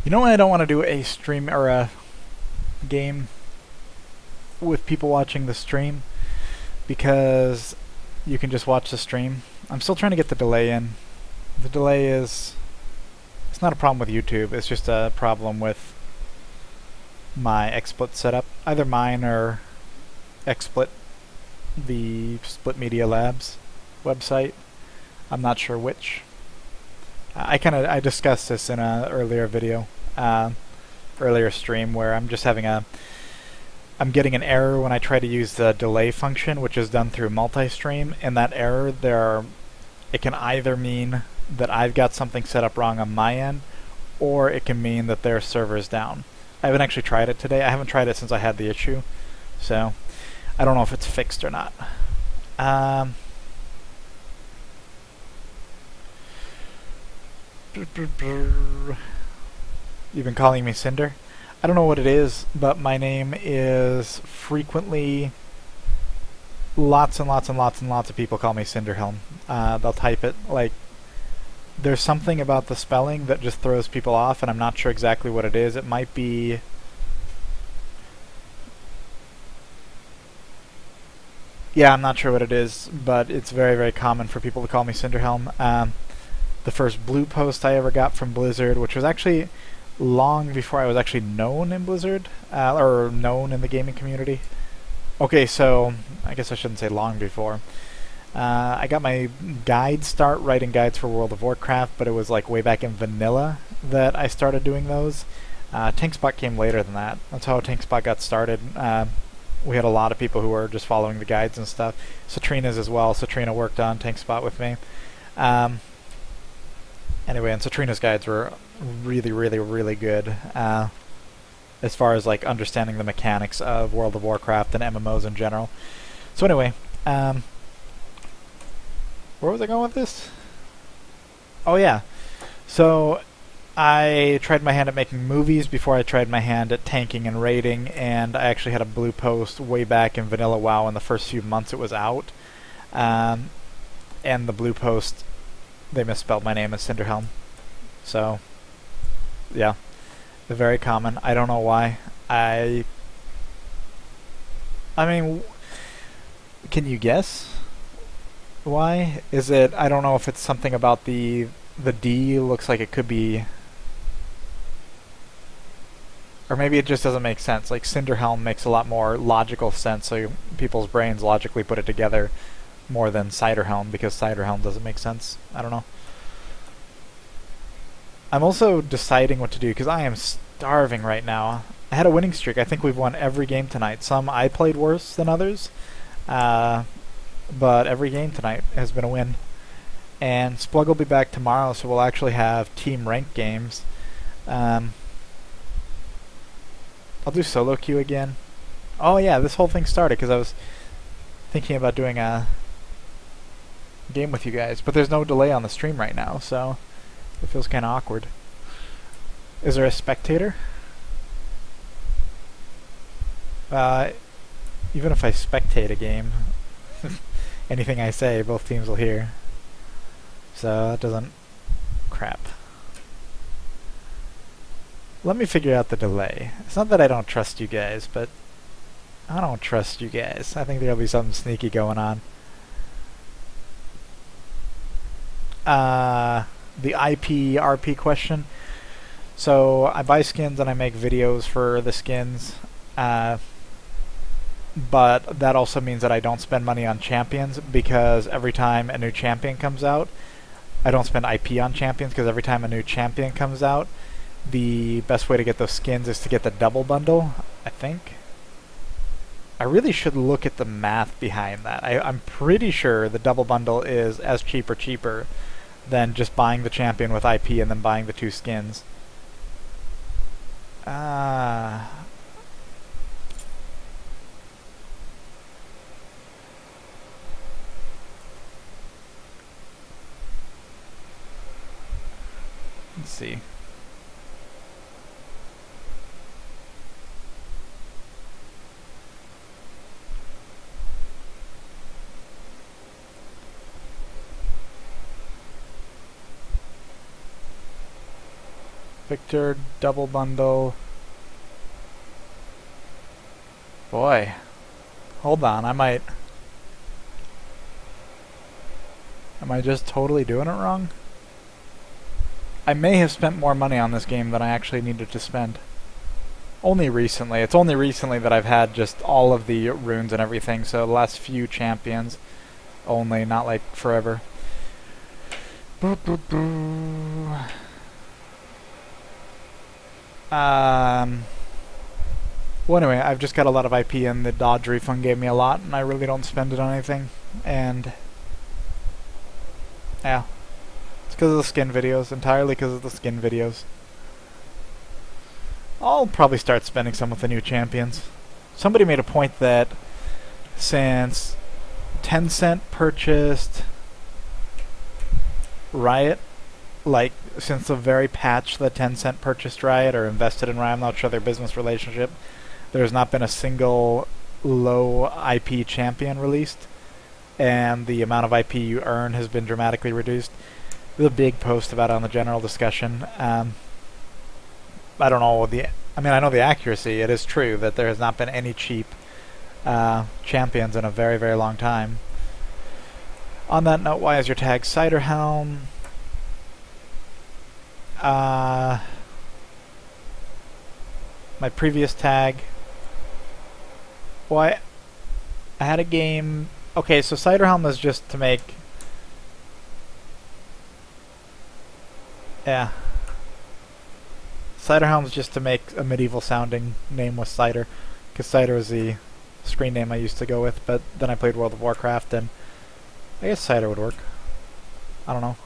You know when I don't want to do a stream or a game with people watching the stream? Because you can just watch the stream. I'm still trying to get the delay in. The delay is... It's not a problem with YouTube, it's just a problem with my XSplit setup. Either mine or XSplit, the Split Media Labs website. I'm not sure which. I discussed this in an earlier video, earlier stream, where I'm just having I'm getting an error when I try to use the delay function, which is done through multi-stream, and that error it can either mean that I've got something set up wrong on my end, or it can mean that their server's down. I haven't actually tried it today. I haven't tried it since I had the issue, so I don't know if it's fixed or not. You've been calling me Cinder? I don't know what it is, but my name is frequently... Lots and lots and lots and lots of people call me Ciderhelm. They'll type it like... There's something about the spelling that just throws people off, and I'm not sure exactly what it is. It might be... Yeah, I'm not sure what it is, but it's very, very common for people to call me Ciderhelm. The first blue post I ever got from Blizzard, which was actually long before I was actually known in Blizzard, or known in the gaming community. Okay, so I guess I shouldn't say long before. I got my start writing guides for World of Warcraft, but it was like way back in vanilla that I started doing those. TankSpot came later than that. That's how TankSpot got started. We had a lot of people who were just following the guides and stuff. Citrina's as well. Citrina worked on TankSpot with me. Anyway, and Citrina's guides were really, really, really good. As far as like understanding the mechanics of World of Warcraft and MMOs in general. So anyway, where was I going with this? Oh yeah, so I tried my hand at making movies before I tried my hand at tanking and raiding, and I actually had a blue post way back in Vanilla WoW in the first few months it was out. And the blue post, they misspelled my name as Ciderhelm. So, yeah. Very common. I don't know why. I mean, can you guess why? Is it, I don't know if it's something about the D looks like it could be, or maybe it just doesn't make sense. Like Ciderhelm makes a lot more logical sense, so people's brains logically put it together. more than Ciderhelm, because Ciderhelm doesn't make sense. I don't know. I'm also deciding what to do, because I am starving right now. I had a winning streak. I think we've won every game tonight. Some I played worse than others, but every game tonight has been a win. And Splug will be back tomorrow, so we'll actually have team ranked games. I'll do solo queue again. Oh yeah, this whole thing started because I was thinking about doing a game with you guys, but there's no delay on the stream right now, so it feels kind of awkward. Is there a spectator? Even if I spectate a game, anything I say, both teams will hear. So that doesn't... crap. Let me figure out the delay. It's not that I don't trust you guys, but I don't trust you guys. I think there'll be something sneaky going on. The IP RP question. So I buy skins and I make videos for the skins, but that also means that I don't spend money on champions, because every time a new champion comes out, I don't spend IP on champions, because every time a new champion comes out, the best way to get those skins is to get the double bundle, I think. I really should look at the math behind that. I'm pretty sure the double bundle is as cheap or cheaper than just buying the champion with IP and then buying the 2 skins. Let's see. Victor, double bundle. Boy. Hold on, Am I just totally doing it wrong? I may have spent more money on this game than I actually needed to spend. Only recently. It's only recently that I've had just all of the runes and everything, so the last few champions only, not like forever. Well, anyway, I've just got a lot of IP, and the Dodge refund gave me a lot, and I really don't spend it on anything. And yeah, it's because of the skin videos, entirely because of the skin videos. I'll probably start spending some with the new champions. Somebody made a point that since Tencent purchased Riot, like, since the very patch that Tencent purchased Riot or invested in Riot, I'm not sure their business relationship, there's not been a single low IP champion released, and the amount of IP you earn has been dramatically reduced. There's a big post about it on the general discussion. I don't know I know the accuracy. It is true that there has not been any cheap champions in a very, very long time. On that note, why is your tag Ciderhelm? My previous tag. Why? I had a game. Okay, so Ciderhelm is just to make. Yeah. Ciderhelm is just to make a medieval sounding name with Cider, because Cider was the screen name I used to go with, but then I played World of Warcraft, and I guess Cider would work. I don't know.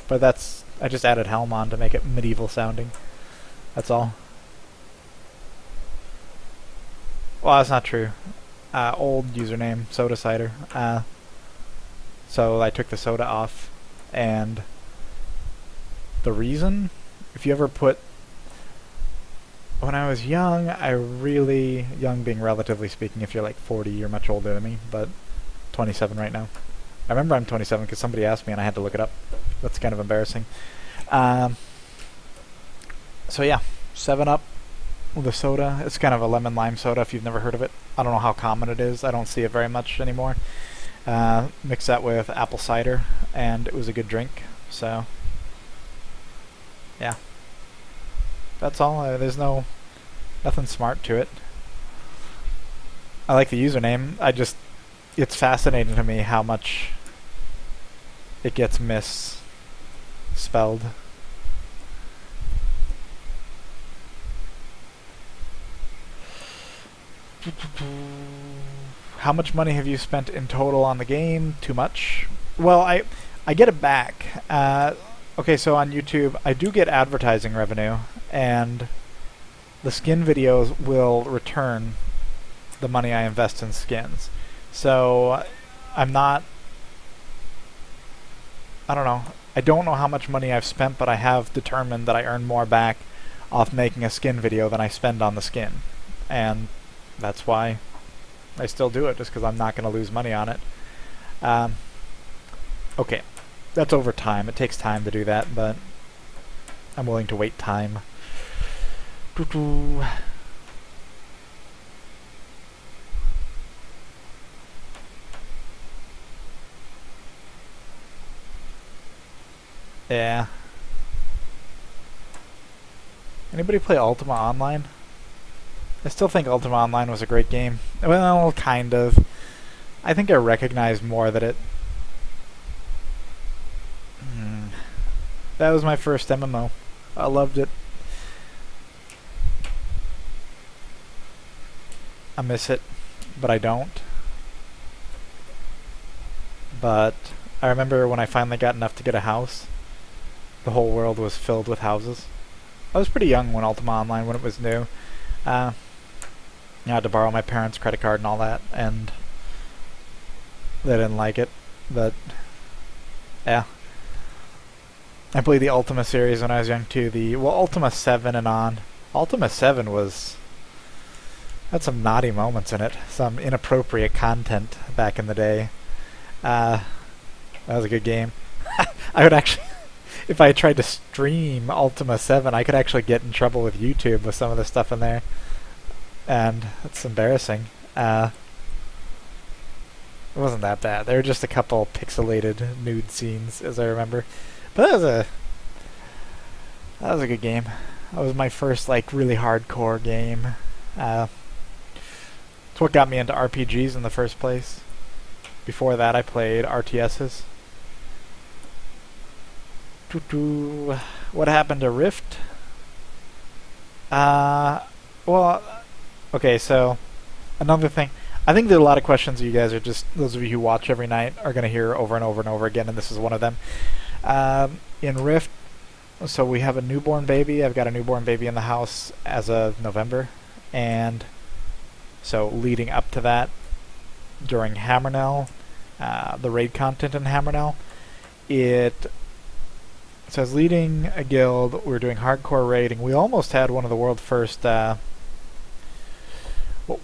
But I just added Helm on to make it medieval sounding. That's all. Well, that's not true. Old username, Soda Cider. So I took the soda off, and the reason, if you ever put... When I was young, young being relatively speaking, if you're like 40, you're much older than me, but 27 right now. I remember I'm 27 because somebody asked me and I had to look it up. That's kind of embarrassing. So yeah, 7-Up with a soda. It's kind of a lemon lime soda if you've never heard of it. I don't know how common it is. I don't see it very much anymore. Mix that with apple cider, and it was a good drink. So yeah, that's all. There's nothing smart to it. I like the username. it's fascinating to me how much it gets misspelled. How much money have you spent in total on the game? Too much? Well, I get it back. Okay, so on YouTube, I do get advertising revenue, and the skin videos will return the money I invest in skins. So I'm not... I don't know. I don't know how much money I've spent, but I have determined that I earn more back off making a skin video than I spend on the skin. And that's why I still do it, just because I'm not going to lose money on it. Okay, that's over time. It takes time to do that, but I'm willing to wait time. Yeah. Anybody play Ultima Online? I still think Ultima Online was a great game. Well, kind of. I think I recognize more that it... That was my first MMO. I loved it. I miss it, but I don't. But I remember when I finally got enough to get a house, the whole world was filled with houses. I was pretty young when Ultima Online, when it was new. I had to borrow my parents' credit card and all that, and they didn't like it, but yeah. I played the Ultima series when I was young too. Well, Ultima 7 and on. Ultima 7 had some naughty moments in it, some inappropriate content back in the day. That was a good game. I would actually, if I tried to stream Ultima 7, I could actually get in trouble with YouTube with some of the stuff in there. And it's embarrassing. It wasn't that bad. There were just a couple pixelated nude scenes, as I remember. But that was a good game. That was my first like really hardcore game. It's what got me into RPGs in the first place. Before that, I played RTSs. What happened to Rift? Well, okay, so another thing. I think there are a lot of questions you guys are just, those of you who watch every night, are going to hear over and over and over again, and this is one of them. In Rift, so we have a newborn baby. I've got a newborn baby in the house as of November, and so leading up to that, during Hammernell, the raid content in Hammernell, it says leading a guild, we're doing hardcore raiding. We almost had one of the world's first, what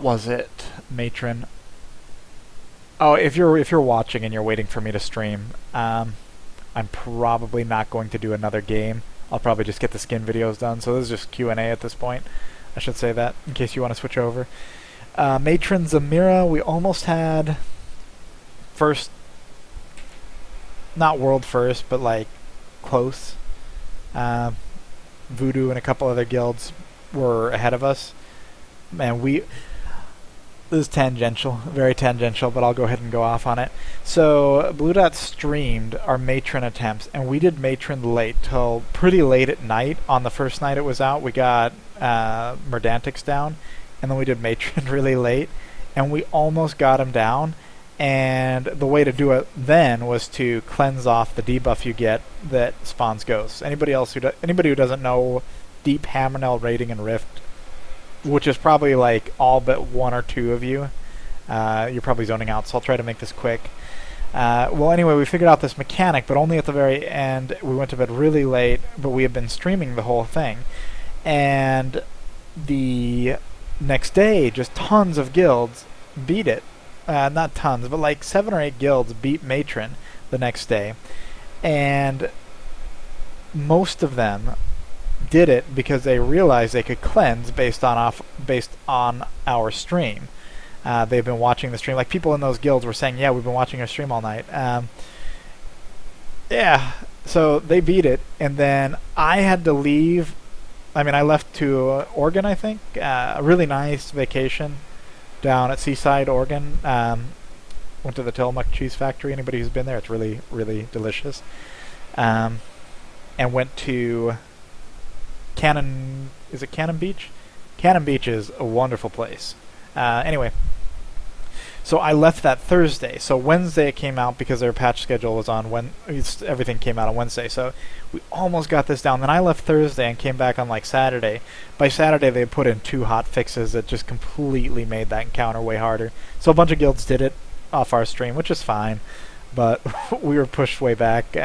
was it? Matron. Oh, if you're watching and you're waiting for me to stream, I'm probably not going to do another game. I'll probably just get the skin videos done. So this is just Q&A at this point. I should say that in case you want to switch over. Matron Zamira, we almost had first, not world first, but like close. Voodoo and a couple other guilds were ahead of us. Man, this is tangential, very tangential, but I'll go ahead and go off on it. So, Blue Dot streamed our Matron attempts, and we did Matron late, till pretty late at night. On the first night it was out, we got Murdantics down, and then we did Matron really late, and we almost got him down, and the way to do it then was to cleanse off the debuff you get that spawns ghosts. Anybody who doesn't know deep Hammernell raiding and Rift, which is probably like all but one or two of you, you're probably zoning out, so I'll try to make this quick. Well, anyway, we figured out this mechanic, but only at the very end. We went to bed really late, but we had been streaming the whole thing. And the next day, just tons of guilds beat it. Not tons, but like 7 or 8 guilds beat Matron the next day. And most of them did it because they realized they could cleanse based on our stream. They've been watching the stream. Like, people in those guilds were saying, yeah, we've been watching our stream all night. Yeah, so they beat it, and then I had to leave. I mean, I left to Oregon, I think. A really nice vacation down at Seaside, Oregon. Went to the Tillamook Cheese Factory. Anybody who's been there, it's really, really delicious. And went to Cannon... Is it Cannon Beach? Cannon Beach is a wonderful place. Anyway, so I left that Thursday. So Wednesday it came out because their patch schedule was on when everything came out on Wednesday. So we almost got this down. Then I left Thursday and came back on like Saturday. By Saturday they put in 2 hot fixes that just completely made that encounter way harder. So a bunch of guilds did it off our stream, which is fine, but we were pushed way back.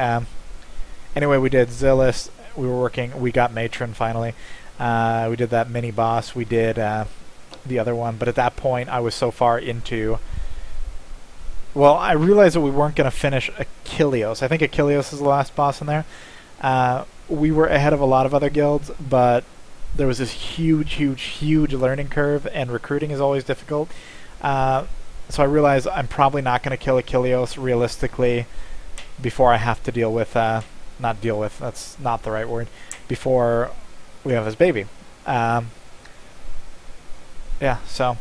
Anyway, we did Zillus. We were working. We got Matron finally. We did that mini boss. We did the other one, but at that point I was so far into... Well, I realized that we weren't going to finish Achilleos. I think Achilleos is the last boss in there. We were ahead of a lot of other guilds, but there was this huge learning curve, and recruiting is always difficult. So I realized I'm probably not going to kill Achilleos realistically before I have to deal with... not deal with, that's not the right word. Before we have his baby. Yeah, so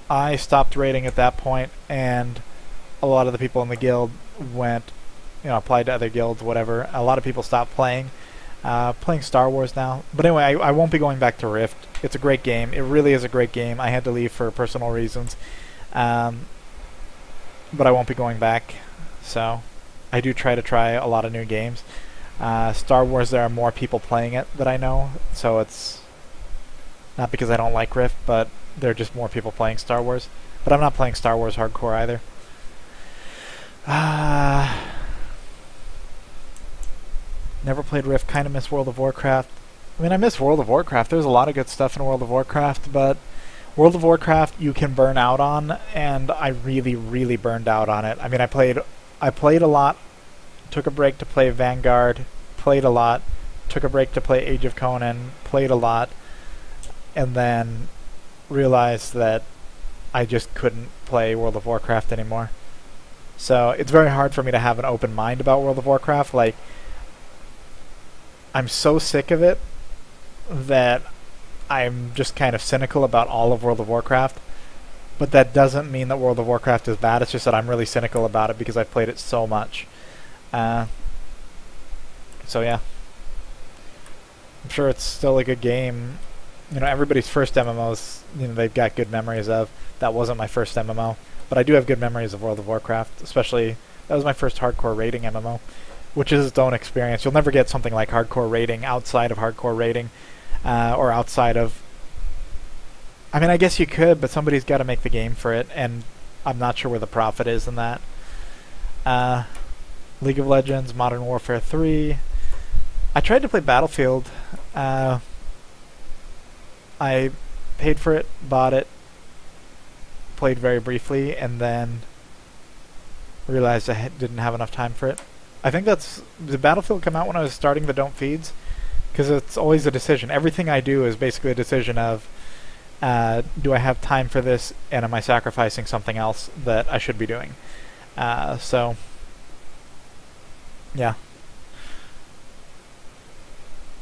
I stopped raiding at that point, and a lot of the people in the guild went, applied to other guilds, whatever. A lot of people stopped playing Star Wars now. But anyway, I won't be going back to Rift. It's a great game. It really is a great game. I had to leave for personal reasons. But I won't be going back. So I do try a lot of new games. Star Wars, there are more people playing it that I know, so it's not because I don't like Rift, but there are just more people playing Star Wars. But I'm not playing Star Wars hardcore either. Never played Rift, kind of miss World of Warcraft. I mean, I miss World of Warcraft. There's a lot of good stuff in World of Warcraft, but World of Warcraft you can burn out on, and I really burned out on it. I mean, I played a lot, took a break to play Vanguard, played a lot, took a break to play Age of Conan, played a lot, and then realized that I just couldn't play World of Warcraft anymore. So it's very hard for me to have an open mind about World of Warcraft. Like, I'm so sick of it that I'm just kind of cynical about all of World of Warcraft. But that doesn't mean that World of Warcraft is bad. It's just that I'm really cynical about it because I've played it so much. So yeah. I'm sure it's still a good game. Everybody's first MMOs, they've got good memories of. That wasn't my first MMO. But I do have good memories of World of Warcraft. Especially, that was my first hardcore raiding MMO. Which is its own experience. You'll never get something like hardcore raiding outside of hardcore raiding. Or outside of... I mean, I guess you could, but somebody's got to make the game for it, and I'm not sure where the profit is in that. League of Legends, Modern Warfare 3. I tried to play Battlefield. I paid for it, bought it, played very briefly, and then realized I didn't have enough time for it. I think did Battlefield come out when I was starting the Don't Feeds? Because it's always a decision. Everything I do is basically a decision of, do I have time for this, and am I sacrificing something else that I should be doing? So, yeah.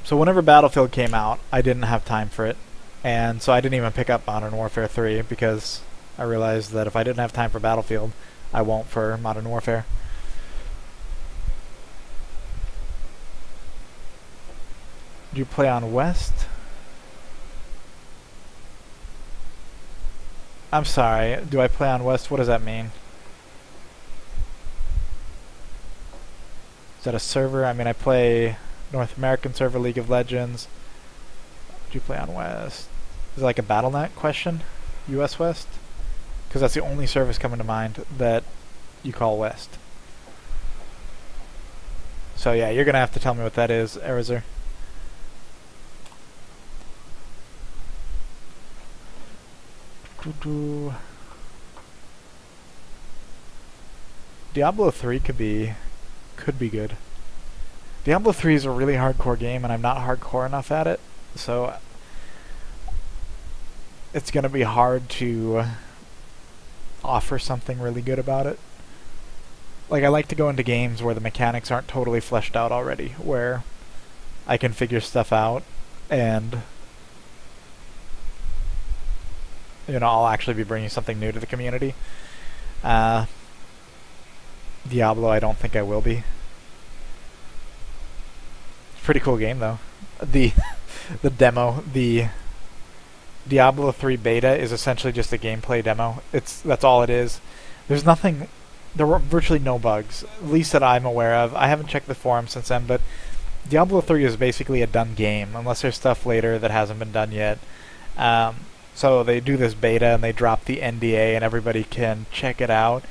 So whenever Battlefield came out, I didn't have time for it, and so I didn't even pick up Modern Warfare 3 because I realized that if I didn't have time for Battlefield, I won't for Modern Warfare. Do you play on West? I'm sorry, do I play on West? What does that mean? Is that a server? I mean, I play North American server, League of Legends. Do you play on West? Is it like a BattleNet question? US West? Because that's the only service coming to mind that you call West. So yeah, you're going to have to tell me what that is, Erizer. Diablo 3 could be good. Diablo 3 is a really hardcore game, and I'm not hardcore enough at it, so it's going to be hard to offer something really good about it. Like, I like to go into games where the mechanics aren't totally fleshed out already, where I can figure stuff out, and I'll actually be bringing something new to the community. Diablo, I don't think I will be. Pretty cool game though. The the demo, the Diablo 3 beta is essentially just a gameplay demo. That's all it is. There's nothing. There were virtually no bugs, at least that I'm aware of. I haven't checked the forum since then, but Diablo 3 is basically a done game, unless there's stuff later that hasn't been done yet. So they do this beta and they drop the NDA and everybody can check it out.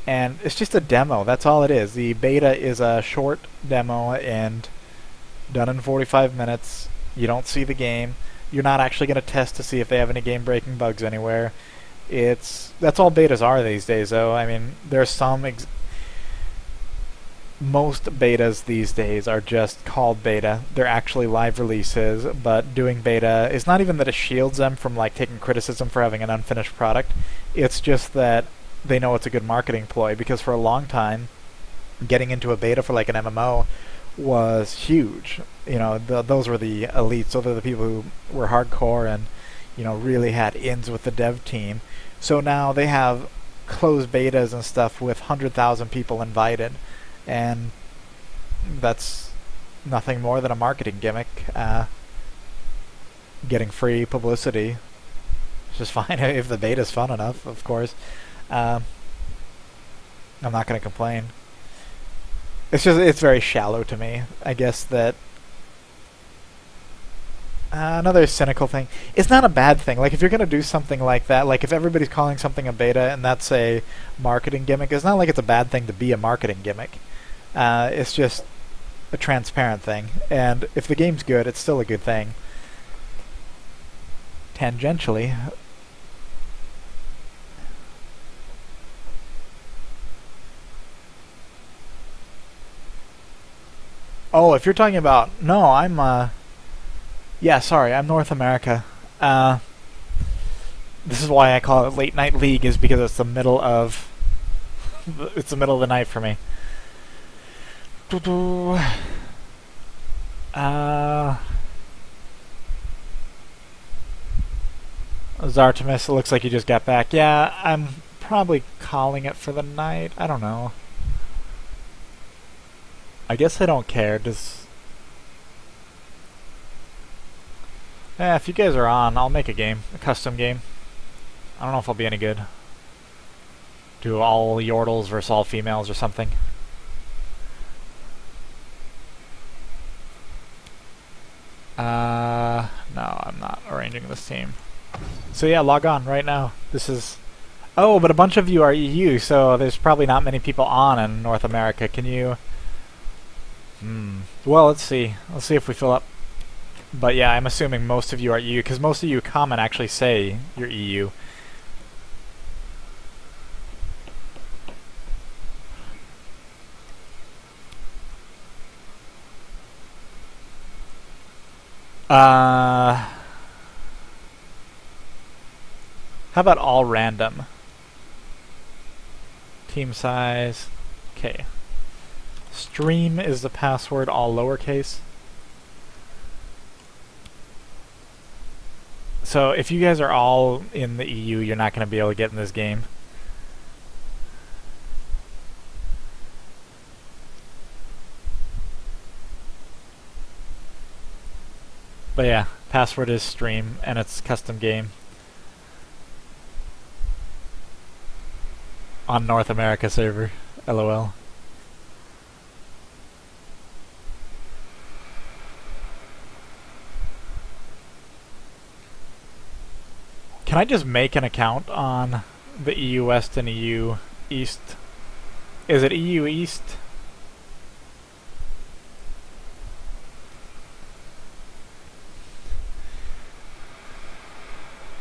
And it's just a demo. That's all it is. The beta is a short demo and done in 45 minutes. You don't see the game. You're not actually going to test to see if they have any game-breaking bugs anywhere. That's all betas are these days, though. I mean, there's some. Most betas these days are just called beta. They're actually live releases, but doing beta is not even that it shields them from like taking criticism for having an unfinished product. It's just that they know it's a good marketing ploy, because for a long time, getting into a beta for like an MMO was huge. You know, those were the elites. Those are the people who were hardcore and, you know, really had ins with the dev team. So now they have closed betas and stuff with 100,000 people invited, and that's nothing more than a marketing gimmick. Getting free publicity. It's just fine if the beta's fun enough, of course. I'm not going to complain. It's very shallow to me. I guess that another cynical thing. It's not a bad thing. Like, if you're going to do something like that, like if everybody's calling something a beta and that's a marketing gimmick, it's not like it's a bad thing to be a marketing gimmick. It's just a transparent thing. And if the game's good, it's still a good thing. Tangentially. Oh, if you're talking about... No, I'm, yeah, sorry, I'm North America. This is why I call it Late Night League, is because it's the middle of... It's the middle of the night for me. Zartimus, it looks like you just got back. Yeah, I'm probably calling it for the night. I don't know. I guess I don't care. If you guys are on, I'll make a game. A custom game. I don't know if I'll be any good. Do all Yordles versus all females or something. No, I'm not arranging this team. So yeah, log on right now. This is... Oh, but a bunch of you are EU, so there's probably not many people on in North America. Can you... Well, let's see. Let's see if we fill up. But yeah, I'm assuming most of you are EU, because most of you comment actually say you're EU. How about all random? Team size. Okay. Stream is the password, all lowercase. So if you guys are all in the EU, you're not going to be able to get in this game. But yeah, password is stream, and it's custom game. On North America server. LOL. Can I just make an account on the EU West and EU East? Is it EU East?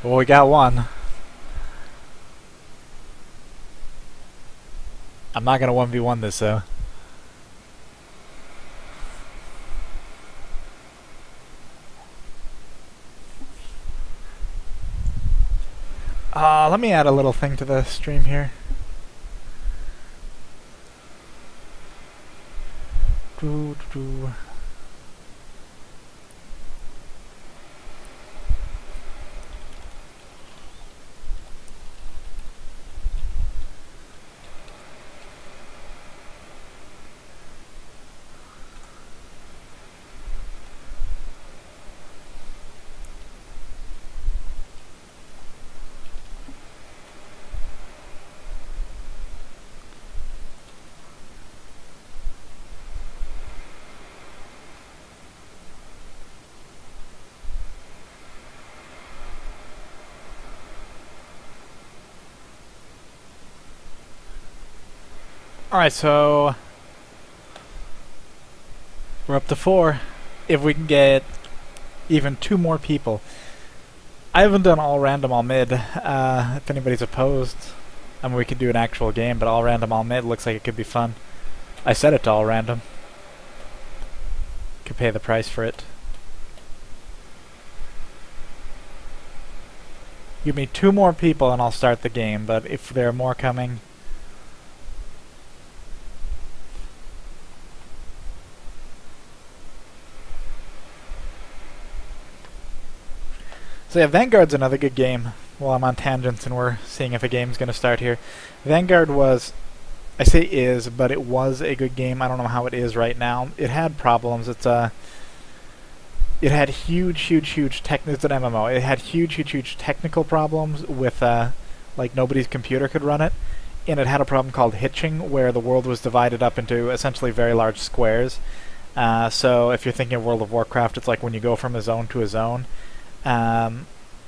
Well, we got one. I'm not gonna 1v1 this though. Let me add a little thing to the stream here. Alright, so we're up to 4. If we can get even 2 more people. I haven't done all random, all mid. If anybody's opposed, I mean, we could do an actual game, but all random, all mid looks like it could be fun. I set it to all random. Could pay the price for it. Give me 2 more people and I'll start the game, but if there are more coming... So yeah, Vanguard's another good game. While I'm on tangents and we're seeing if a game's going to start here. Vanguard was, I say is, but it was a good game. I don't know how it is right now. It had problems. It had huge it's an MMO. It had huge technical problems with like nobody's computer could run it, and it had a problem called hitching, where the world was divided up into essentially very large squares. So if you're thinking of World of Warcraft, it's like when you go from a zone to a zone.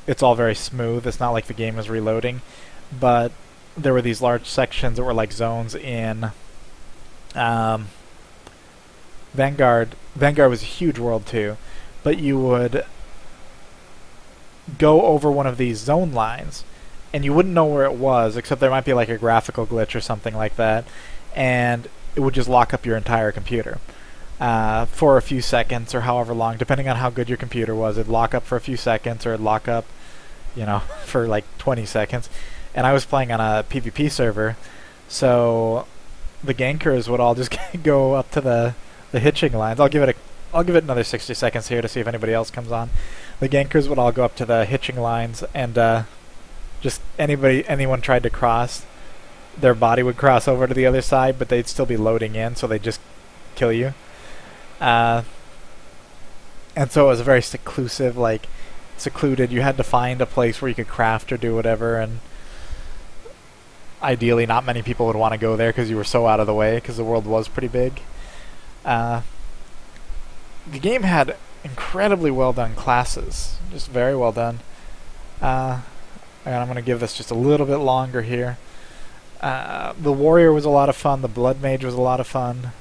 It's all very smooth. It's not like the game is reloading, but there were these large sections that were like zones in Vanguard. Vanguard was a huge world too, but you would go over one of these zone lines and you wouldn't know where it was, except there might be like a graphical glitch or something like that, and it would just lock up your entire computer. For a few seconds or however long, depending on how good your computer was. It'd lock up for a few seconds, or it'd lock up, you know, for like 20 seconds. And I was playing on a PvP server, so the gankers would all just go up to the hitching lines. I'll give it another 60 seconds here to see if anybody else comes on. The gankers would all go up to the hitching lines, and just anyone tried to cross, their body would cross over to the other side, but they'd still be loading in, so they'd just kill you. And so it was very seclusive, like secluded. You had to find a place where you could craft or do whatever, and ideally not many people would want to go there because you were so out of the way, because the world was pretty big. The game had incredibly well done classes, just very well done. And I'm going to give this just a little bit longer here. The warrior was a lot of fun. The blood mage was a lot of fun.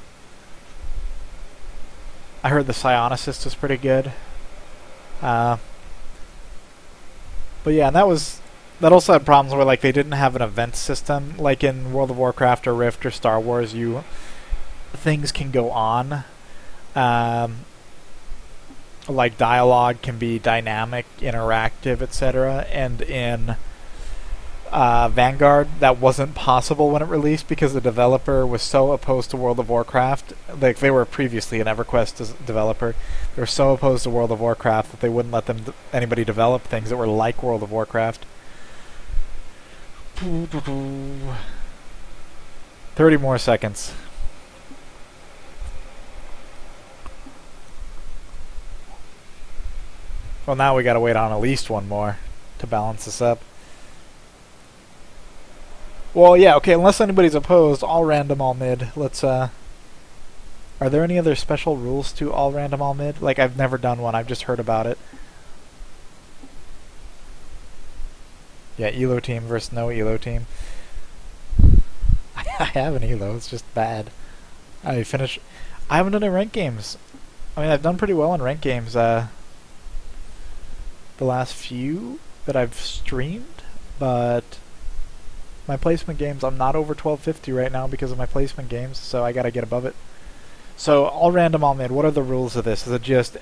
I heard the psionicist was pretty good. But yeah, and that also had problems where like they didn't have an event system like in World of Warcraft or Rift or Star Wars. Things can go on. Like dialogue can be dynamic, interactive, etc. And in Vanguard, that wasn't possible when it released because the developer was so opposed to World of Warcraft. Like, they were previously an EverQuest developer. They were so opposed to World of Warcraft that they wouldn't let anybody develop things that were like World of Warcraft. 30 more seconds. Well, now we gotta wait on at least one more to balance this up. Well, yeah, okay, unless anybody's opposed, all random, all mid. Let's, are there any other special rules to all random, all mid? Like, I've never done one, I've just heard about it. Yeah, ELO team versus no ELO team. I have an ELO, it's just bad. I haven't done any ranked games. I mean, I've done pretty well in ranked games, the last few that I've streamed, but my placement games, I'm not over 1250 right now because of my placement games, so I gotta get above it. So, all random, all mid, what are the rules of this? Is it just,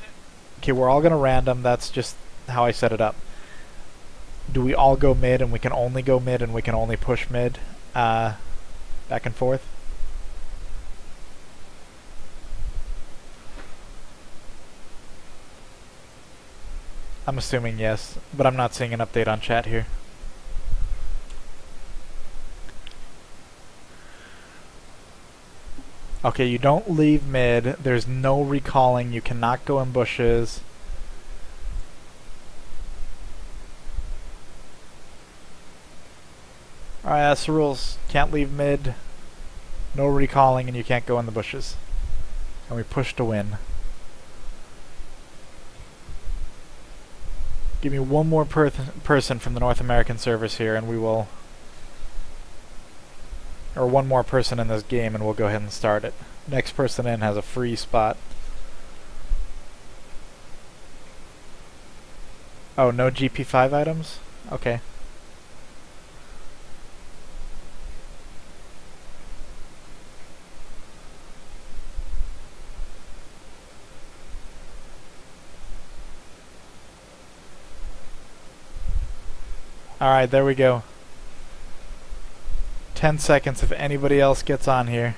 okay, we're all gonna random, that's just how I set it up. Do we all go mid and we can only go mid and we can only push mid, back and forth? I'm assuming yes, but I'm not seeing an update on chat here. Okay, you don't leave mid, there's no recalling, you cannot go in bushes. Alright, that's the rules. Can't leave mid, no recalling, and you can't go in the bushes. And we push to win. Give me one more person from the North American servers here and we will... or one more person in this game, and we'll go ahead and start it. Next person in has a free spot. Oh, no GP5 items? Okay. Alright, there we go. 10 seconds if anybody else gets on here.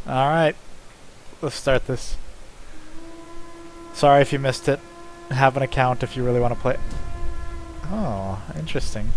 Alright, let's start this. Sorry if you missed it. Have an account if you really want to play. Oh, interesting.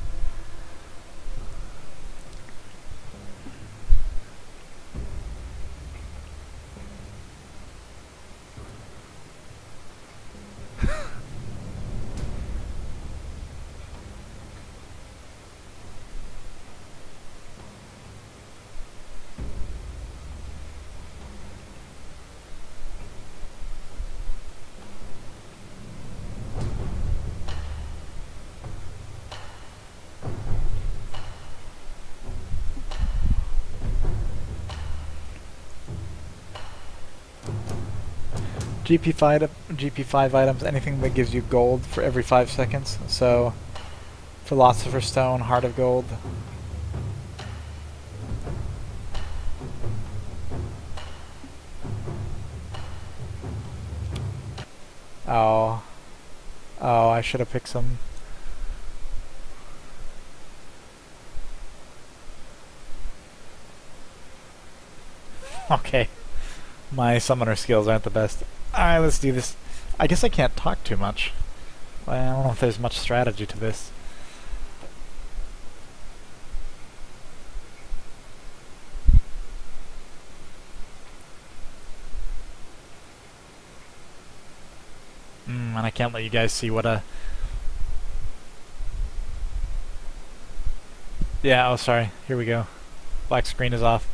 GP5 items, anything that gives you gold for every 5 seconds. So, Philosopher's Stone, Heart of Gold. Oh. Oh, I should have picked some. Okay. My summoner skills aren't the best. Alright, let's do this. I guess I can't talk too much. I don't know if there's much strategy to this. And I can't let you guys see what a... Yeah, oh sorry. Here we go. Black screen is off.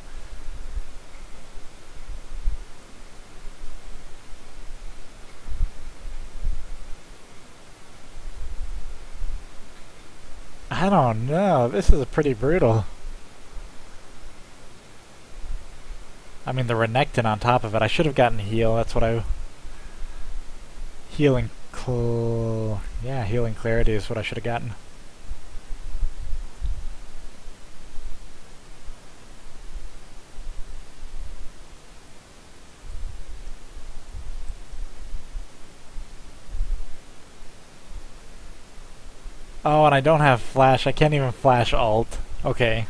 I don't know. This is pretty brutal. I mean, the Renekton on top of it. I should have gotten heal. That's what I... Healing Clarity is what I should have gotten. Oh, and I don't have flash. I can't even flash alt. Okay.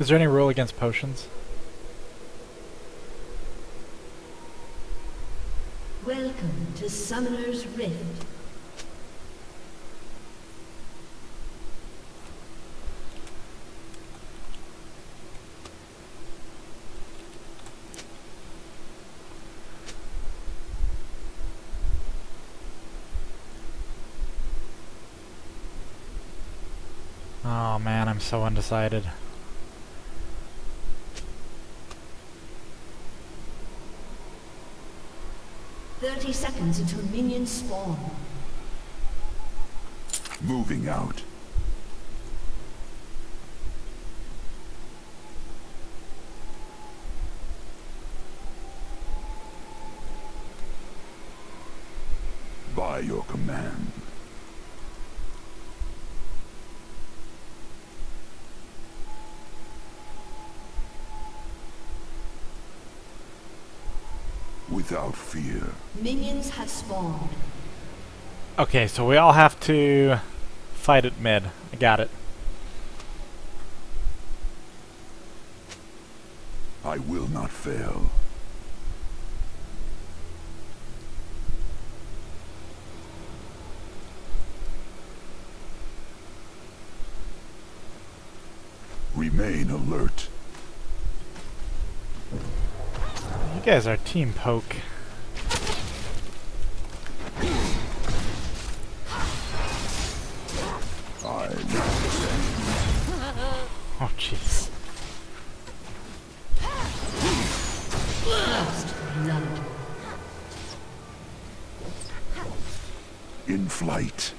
Is there any rule against potions? Welcome to Summoner's Rift. Oh man, I'm so undecided. Thirty seconds until minions spawn. Moving out. By your command. Without fear. Minions have spawned. Okay, so we all have to fight at mid. I got it. I will not fail. Remain alert. You guys are team poke. Oh jeez. First blood. In flight.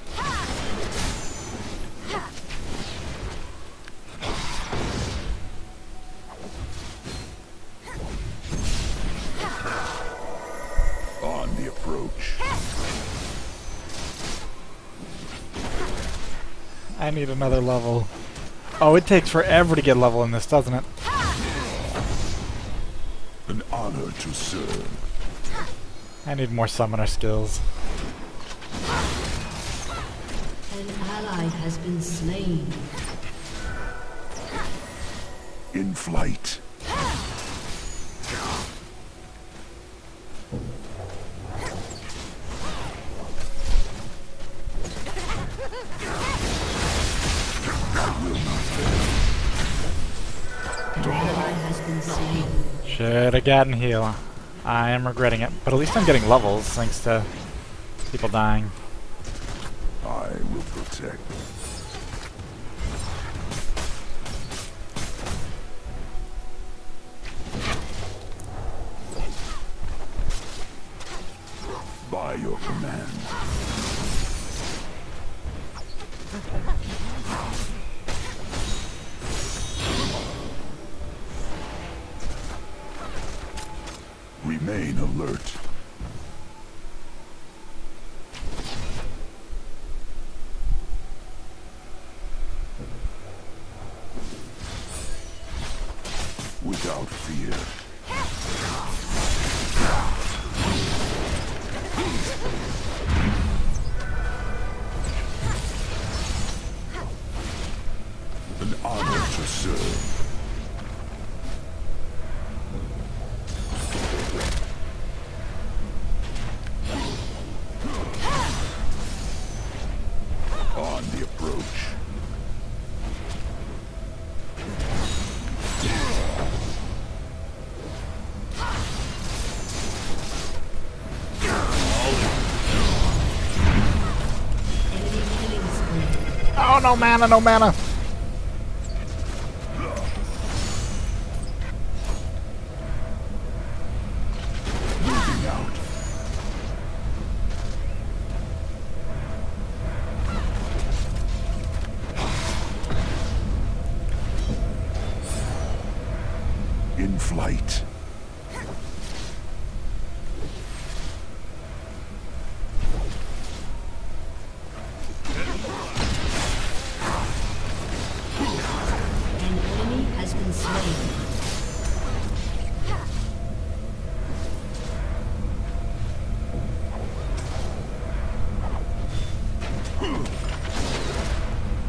On the approach. I need another level. Oh, it takes forever to get level in this, doesn't it? An honor to serve. I need more summoner skills. An ally has been slain. In flight. An ally has been slain. Should have gotten heal. I am regretting it, but at least I'm getting levels thanks to people dying. I will protect. By your command. Remain alert. Without fear. An honor to serve. On the approach. Enemy killing spree. Oh, no mana, no mana! Moving out. In flight. An enemy has been slain.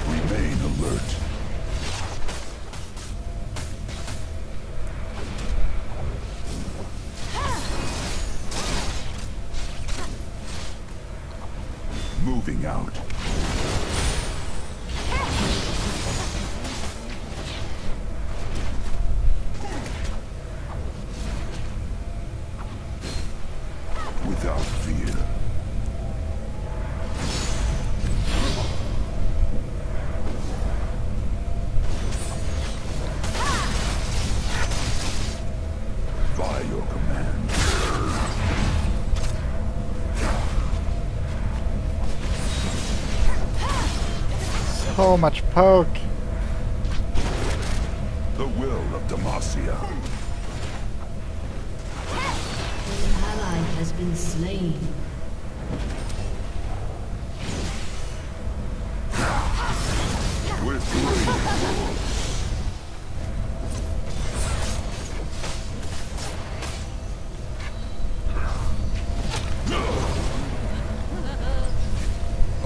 Remain alert. Moving out. Without fear. So much poke. The will of Demacia. An ally has been slain. With great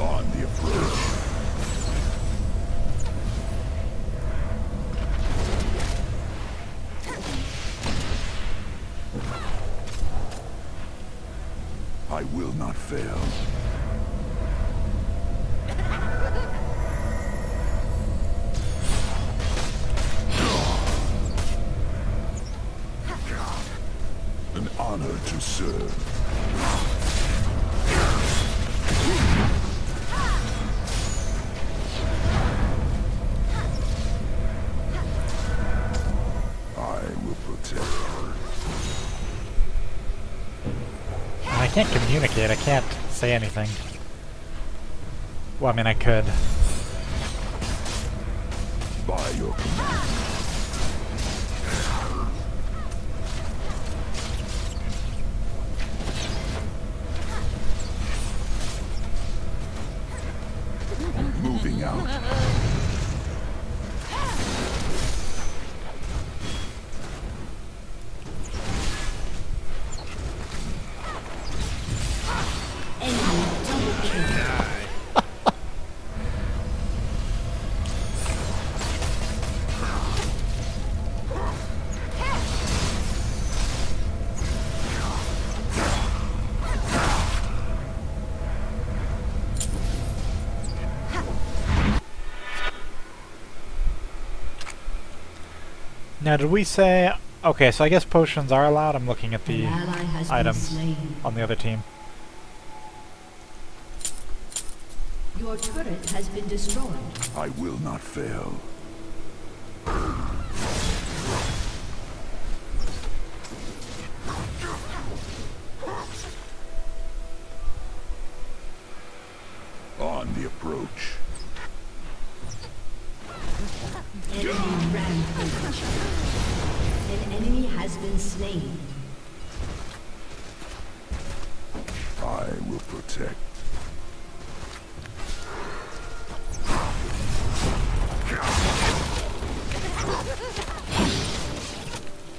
on the approach. I will not fail. An honor to serve. I will protect her. I can't communicate, I can't say anything. Well, I mean, I could. By your command. Moving out. Enemy double kill. Now, did we say... Okay, so I guess potions are allowed. I'm looking at the An ally has been items slain. on the other team. Your turret has been destroyed. I will not fail. On the approach. Enemy rampage. An enemy has been slain. I will protect.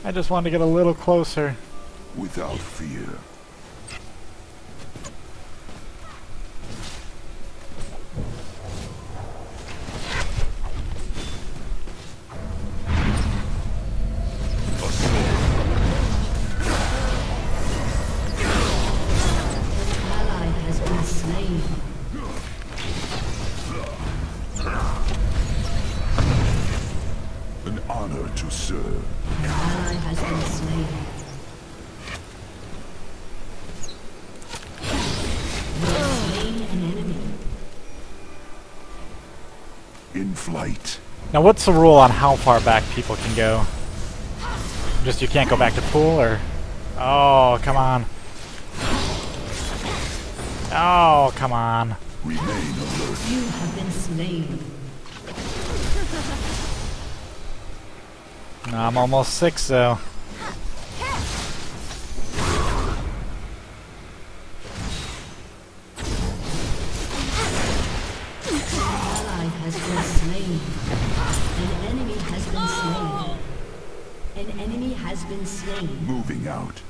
I just wanted to get a little closer. Without fear. An ally has been slain. An honor to serve. An ally has been slain. You have slain an enemy. In flight. Now, what's the rule on how far back people can go? Just you can't go back to pool, or... Oh, come on. Oh, come on. Remain alert. You have been slain. No, I'm almost 6, though. An ally has been slain. An enemy has been slain. An enemy has been slain. Moving out.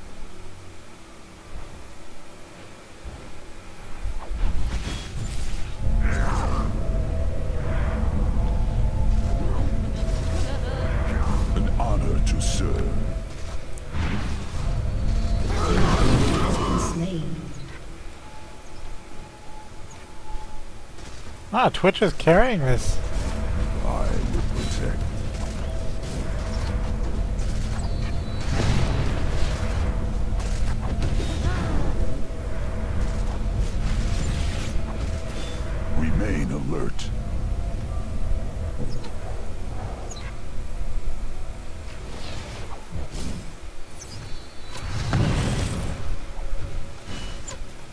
An honor to serve. An enemy has been slain. Ah, Twitch is carrying this. I will protect. Remain alert.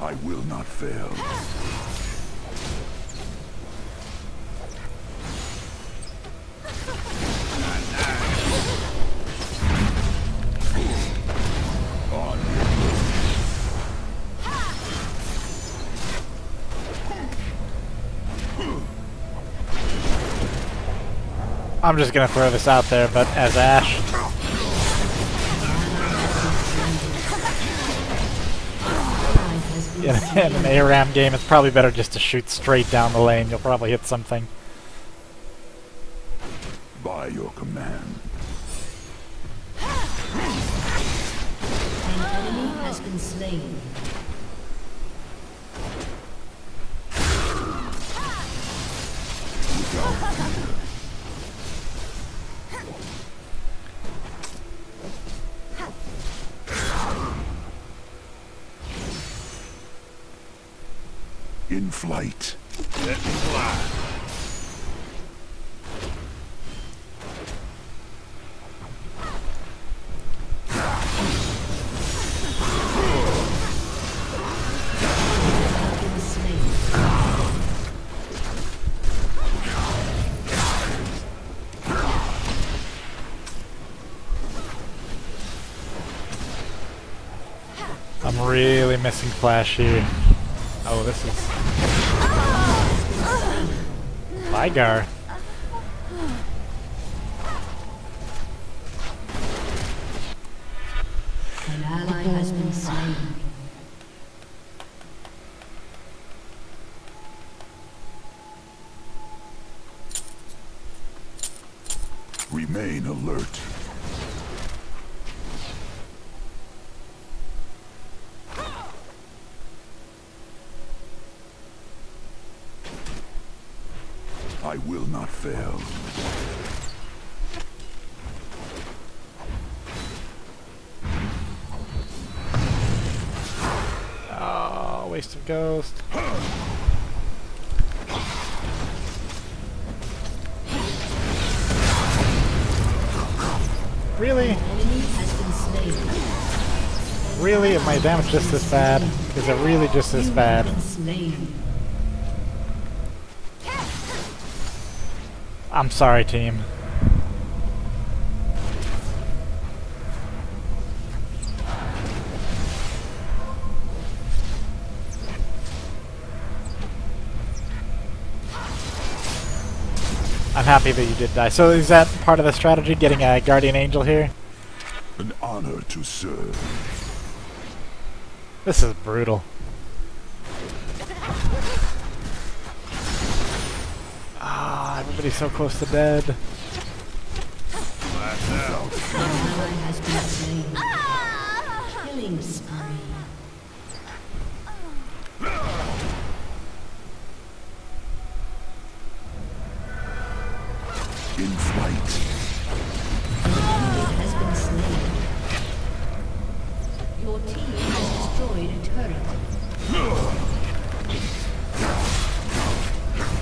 I will not fail. I'm just gonna throw this out there, but as Ashe, in an ARAM game, it's probably better just to shoot straight down the lane. You'll probably hit something. By your command. An enemy has been slain. In flight. Let me fly. I'm really missing Flash here. Oh, this is... Ligar. An ally has been slain. Remain alert. I will not fail. Oh, waste of ghost. Really? Enemy has been slain. Really? Is my damage just this bad? Is it really just this bad? Been slain. I'm sorry, team. I'm happy that you did die. So is that part of the strategy, getting a Guardian Angel here? An honor to serve. This is brutal. Ah, everybody's so close to dead. Lights out. An ally has been slain. Killing spree. In flight. An enemy has been slain. Your team has destroyed a turret.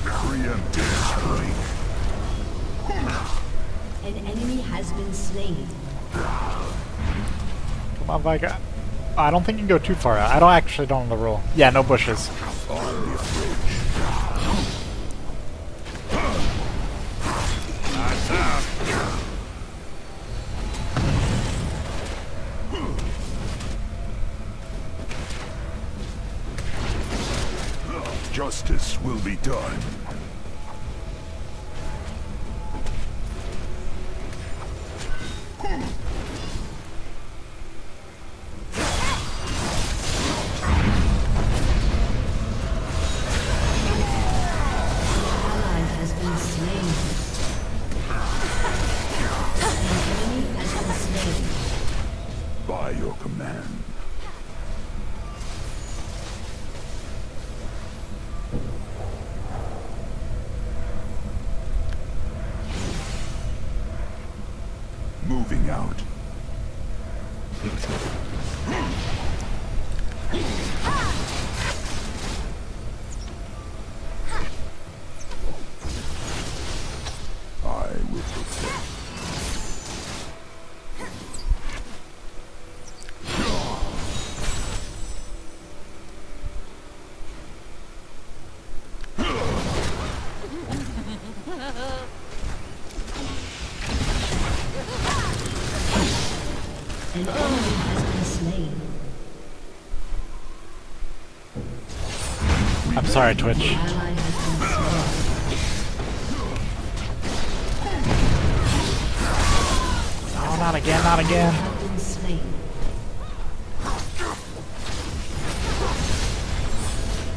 Preemptive strike. An enemy has been slain. Come on, Viga. I don't think you can go too far out. I don't know the rule. Yeah, no bushes. On the bridge. Lights out. Justice will be done. Ally has been slain. An enemy has been slain. By your command. Moving out. I will protect. An enemy has been slain. I'm sorry, Twitch. Ally has been slain. Not again, not again. Have been slain.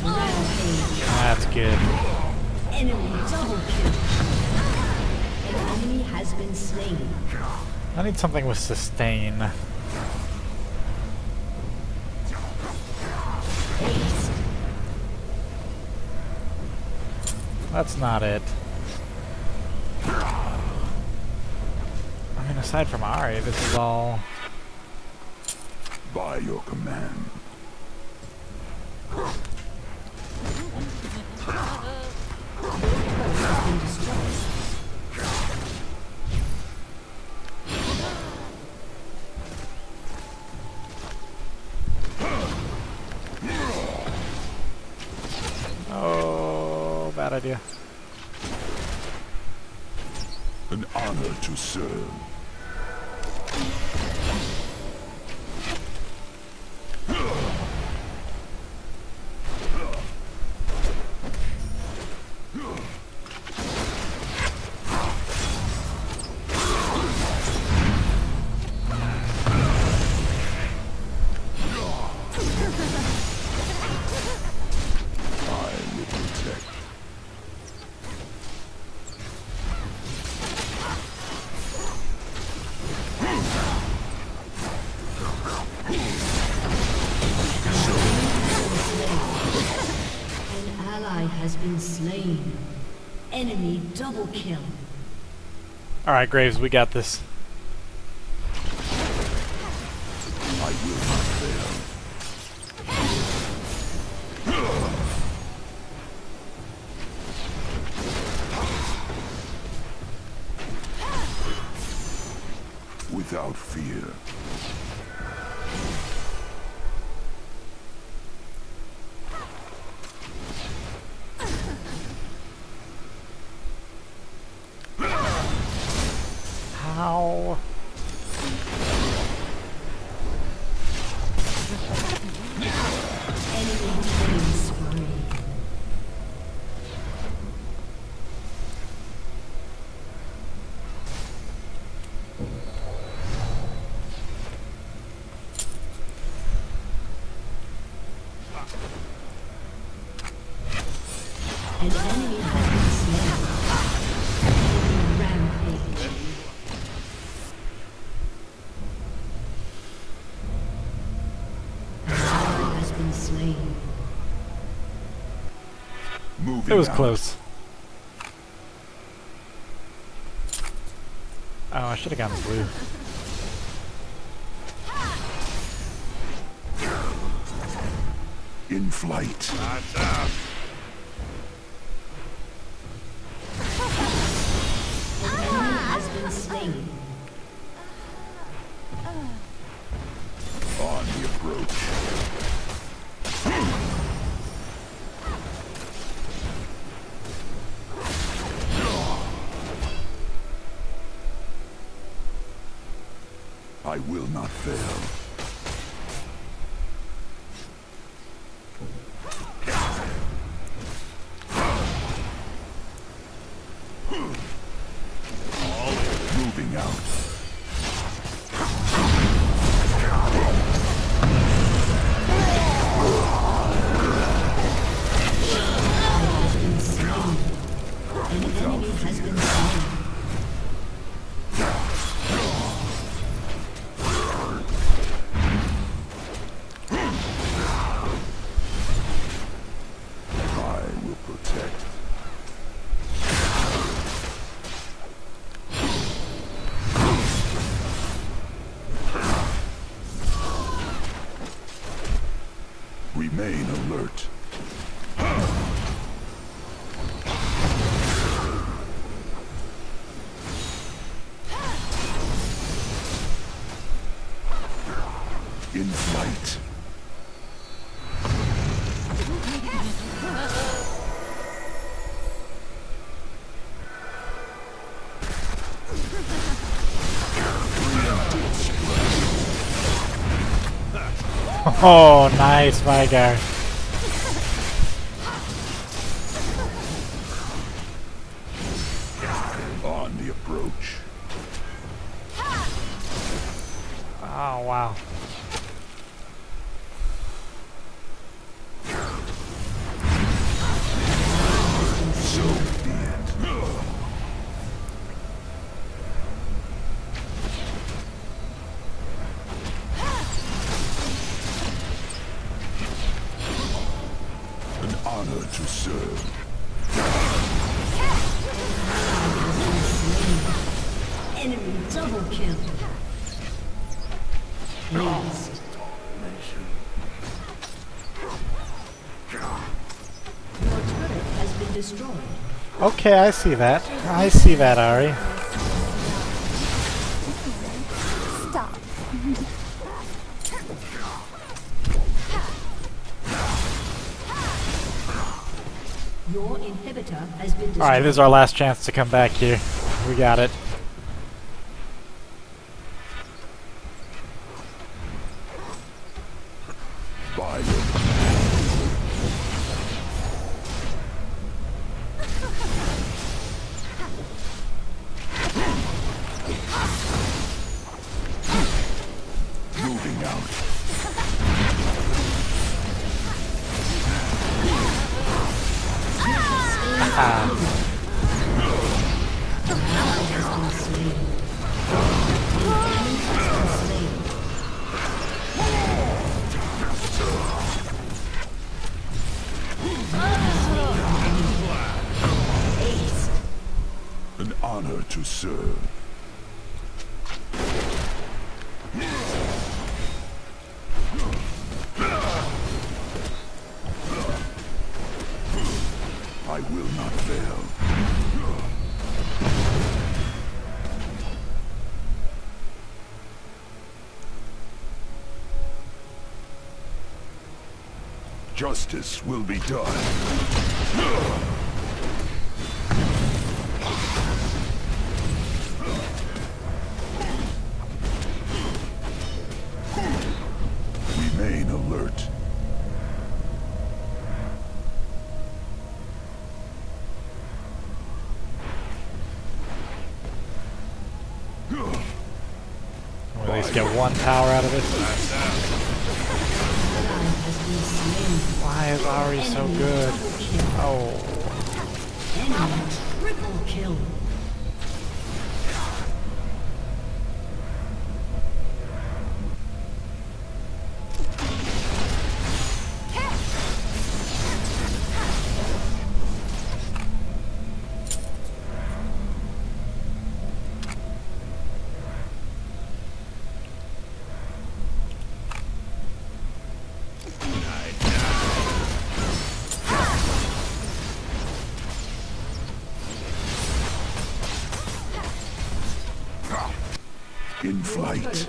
Rampage. That's good. Enemy double kill. An enemy has been slain. I need something with sustain. Ace. That's not it. I mean, aside from Ari, this is all... By your command. Has been destroyed. Oh, bad idea. An honor to serve. Has been slain. Enemy double kill. Alright, Graves, we got this. I will not fail. Without fear. How? Enemy killing spree. An enemy has been slain. Rampage. Has been slain. Moving It was out. close. Oh, I should have gotten blue. In flight. Lights out. An enemy has been slain. On the approach. I will not fail. Moving out. Has been slain. An enemy has been slain. I will protect. Remain alert. In flight. Oh, nice, my guy. On the approach. Oh, wow. An honor to serve. Enemy double kill. Aced. Your turret has been destroyed. Okay, I see that. I see that, Ari. Stop. Your inhibitor has been destroyed. Alright, this is our last chance to come back here. We got it. Moving out. An honor to serve. I will not fail. Justice will be done. Remain alert. We'll at least get one tower out of this. Why is Ari so good? Oh. Enemy triple kill. In flight.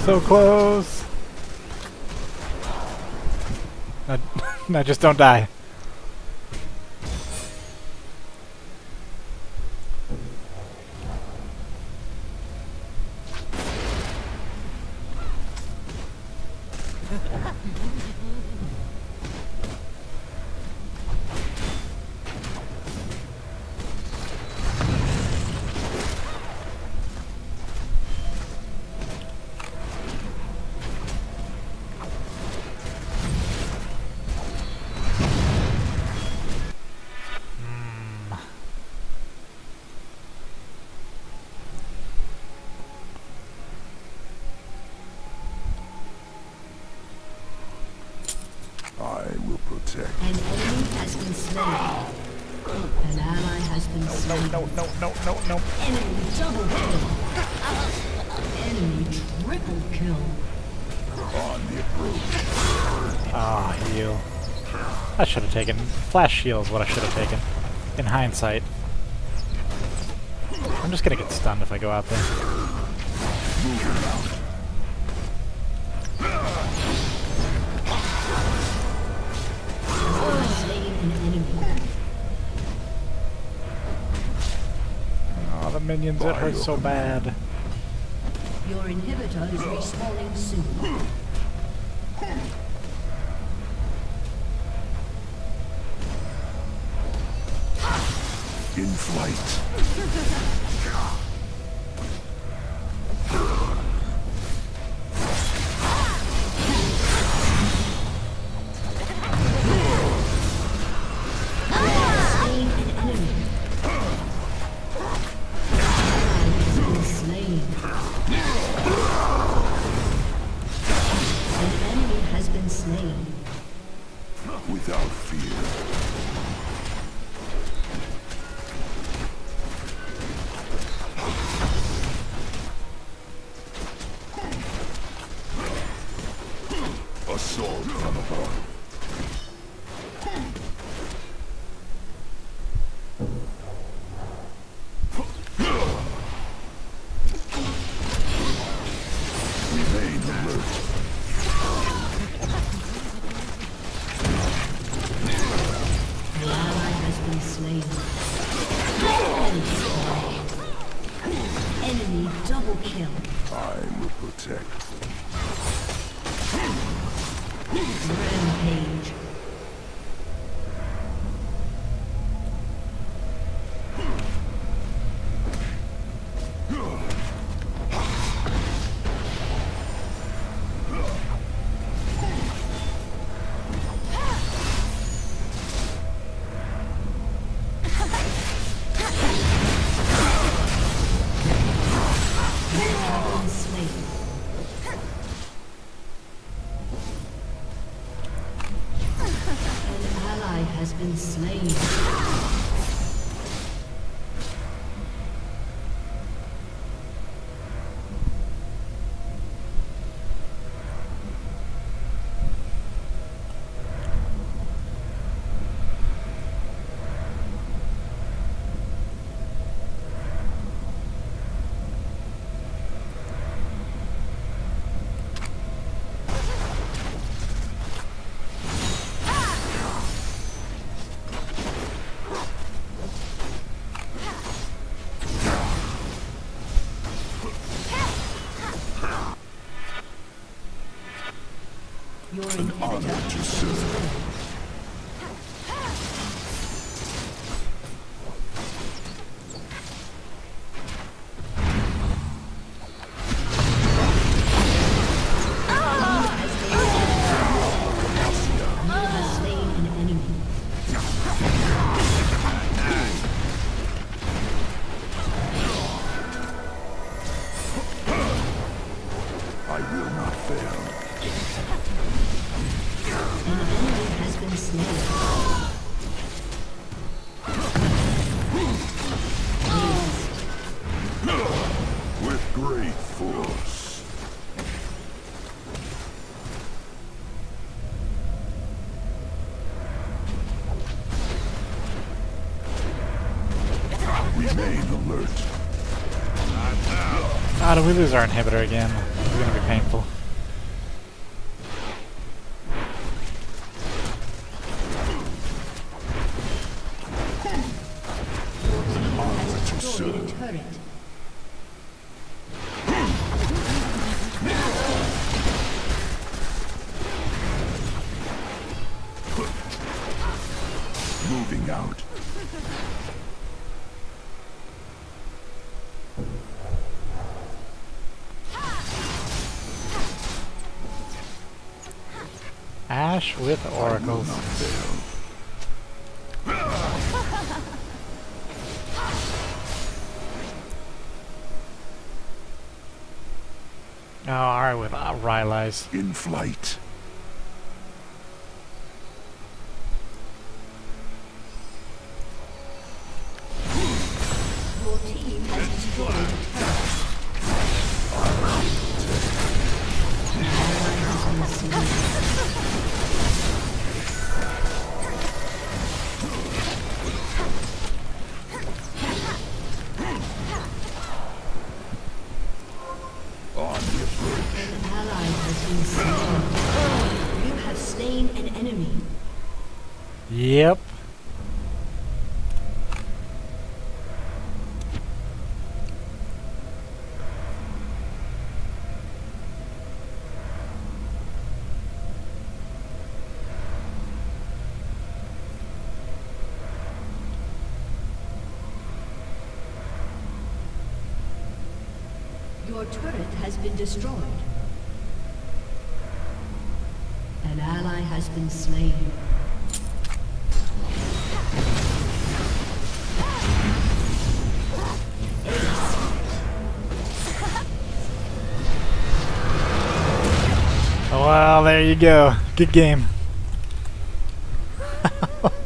So close. No, just don't die. protect. An enemy has been slain. An ally has been slain. No. Enemy double kill. Enemy triple kill. On the approach. Ah, heal. I should have taken flash shield is what I should have taken. In hindsight. I'm just gonna get stunned if I go out there. Slain an enemy. Oh, the minions, it hurts so bad. Your inhibitor is respawning soon. In flight. Slain an enemy. Has been slain. An enemy has been slain. Without fear. Assault from above. Remain alert. The ally has been slain. Enemy double kill. I will protect. Rampage. Has been slain. Your inhibitor To serve. has slain an enemy. I will not fail. An enemy has been slain. With great force. Remain alert. Ah, did we lose our inhibitor again? It's gonna be painful. Destroyed a turret. Moving out. Ash with oracles. Oh, alright with Rylai's. In flight. An ally has been slain. You have slain an enemy. Yep. Your turret has been destroyed. An ally has been slain. Well, there you go. Good game.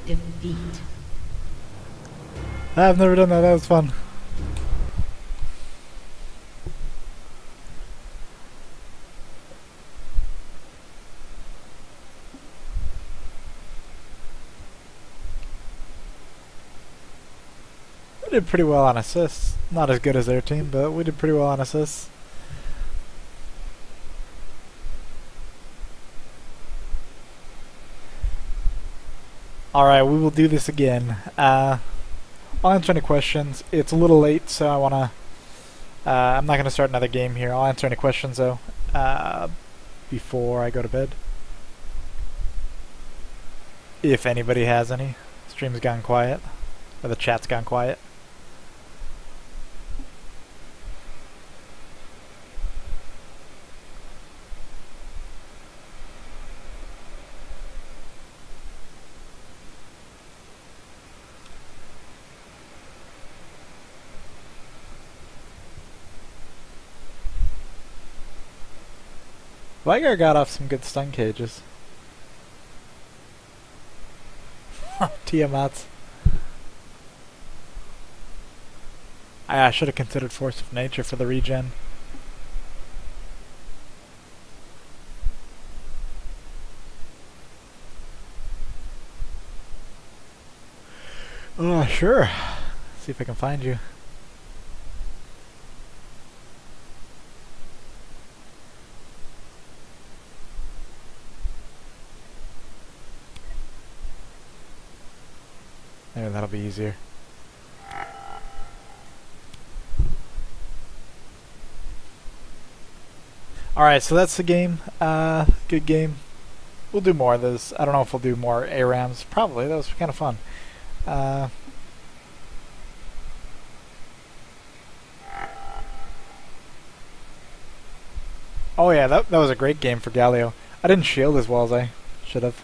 Defeat. I've never done that. That was fun. We did pretty well on assists. Not as good as their team, but we did pretty well on assists. Alright, we will do this again. I'll answer any questions. It's a little late, so I want to... I'm not going to start another game here. I'll answer any questions, though, before I go to bed. If anybody has any. Stream's gone quiet. Or the chat's gone quiet. Vigar got off some good stun cages. Tiamat's. I should have considered Force of Nature for the regen. Oh, sure. See if I can find you. Maybe that'll be easier. Alright, so that's the game. Good game. We'll do more of this. I don't know if we'll do more ARAMs. Probably. That was kind of fun. Oh yeah, that was a great game for Galio. I didn't shield as well as I should have.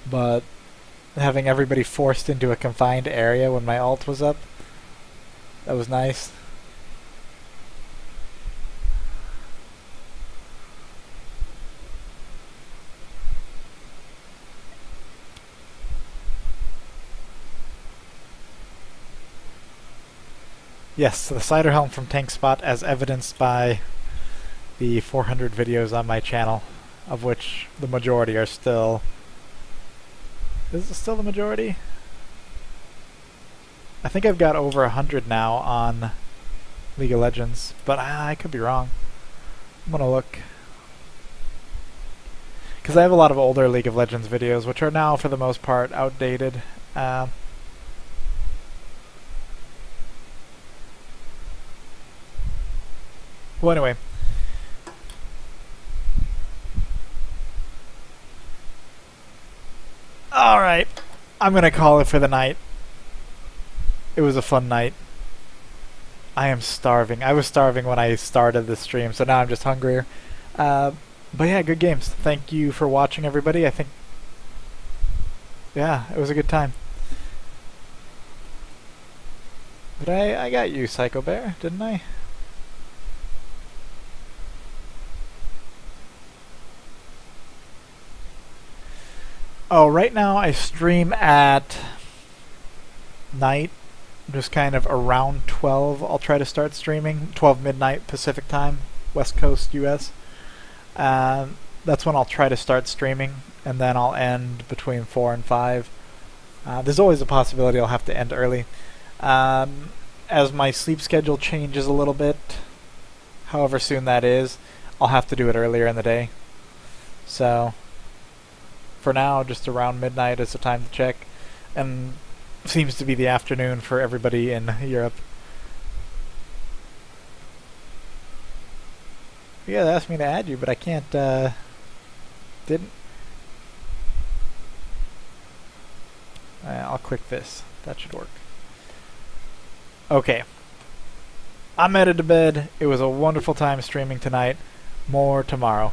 But having everybody forced into a confined area when my ult was up, that was nice. Yes, the Ciderhelm from Tank Spot, as evidenced by the 400 videos on my channel, of which the majority are still... Is it still the majority? I think I've got over 100 now on League of Legends, but I could be wrong. I'm gonna look. Because I have a lot of older League of Legends videos, which are now, for the most part, outdated. Well, anyway. Alright, I'm gonna call it for the night. It was a fun night. I am starving. I was starving when I started the stream, so now I'm just hungrier. But yeah, good games. Thank you for watching, everybody. I think... Yeah, it was a good time. But I got you, Psycho Bear, didn't I? Oh, right now I stream at night, just kind of around 12. I'll try to start streaming, 12 midnight Pacific time, West Coast US. That's when I'll try to start streaming, and then I'll end between 4 and 5. There's always a possibility I'll have to end early. As my sleep schedule changes a little bit, however soon that is, I'll have to do it earlier in the day. So, for now, just around midnight is the time to check, and seems to be the afternoon for everybody in Europe. Yeah, they asked me to add you, but I can't, didn't. I'll click this. That should work. Okay. I'm headed to bed. It was a wonderful time streaming tonight. More tomorrow.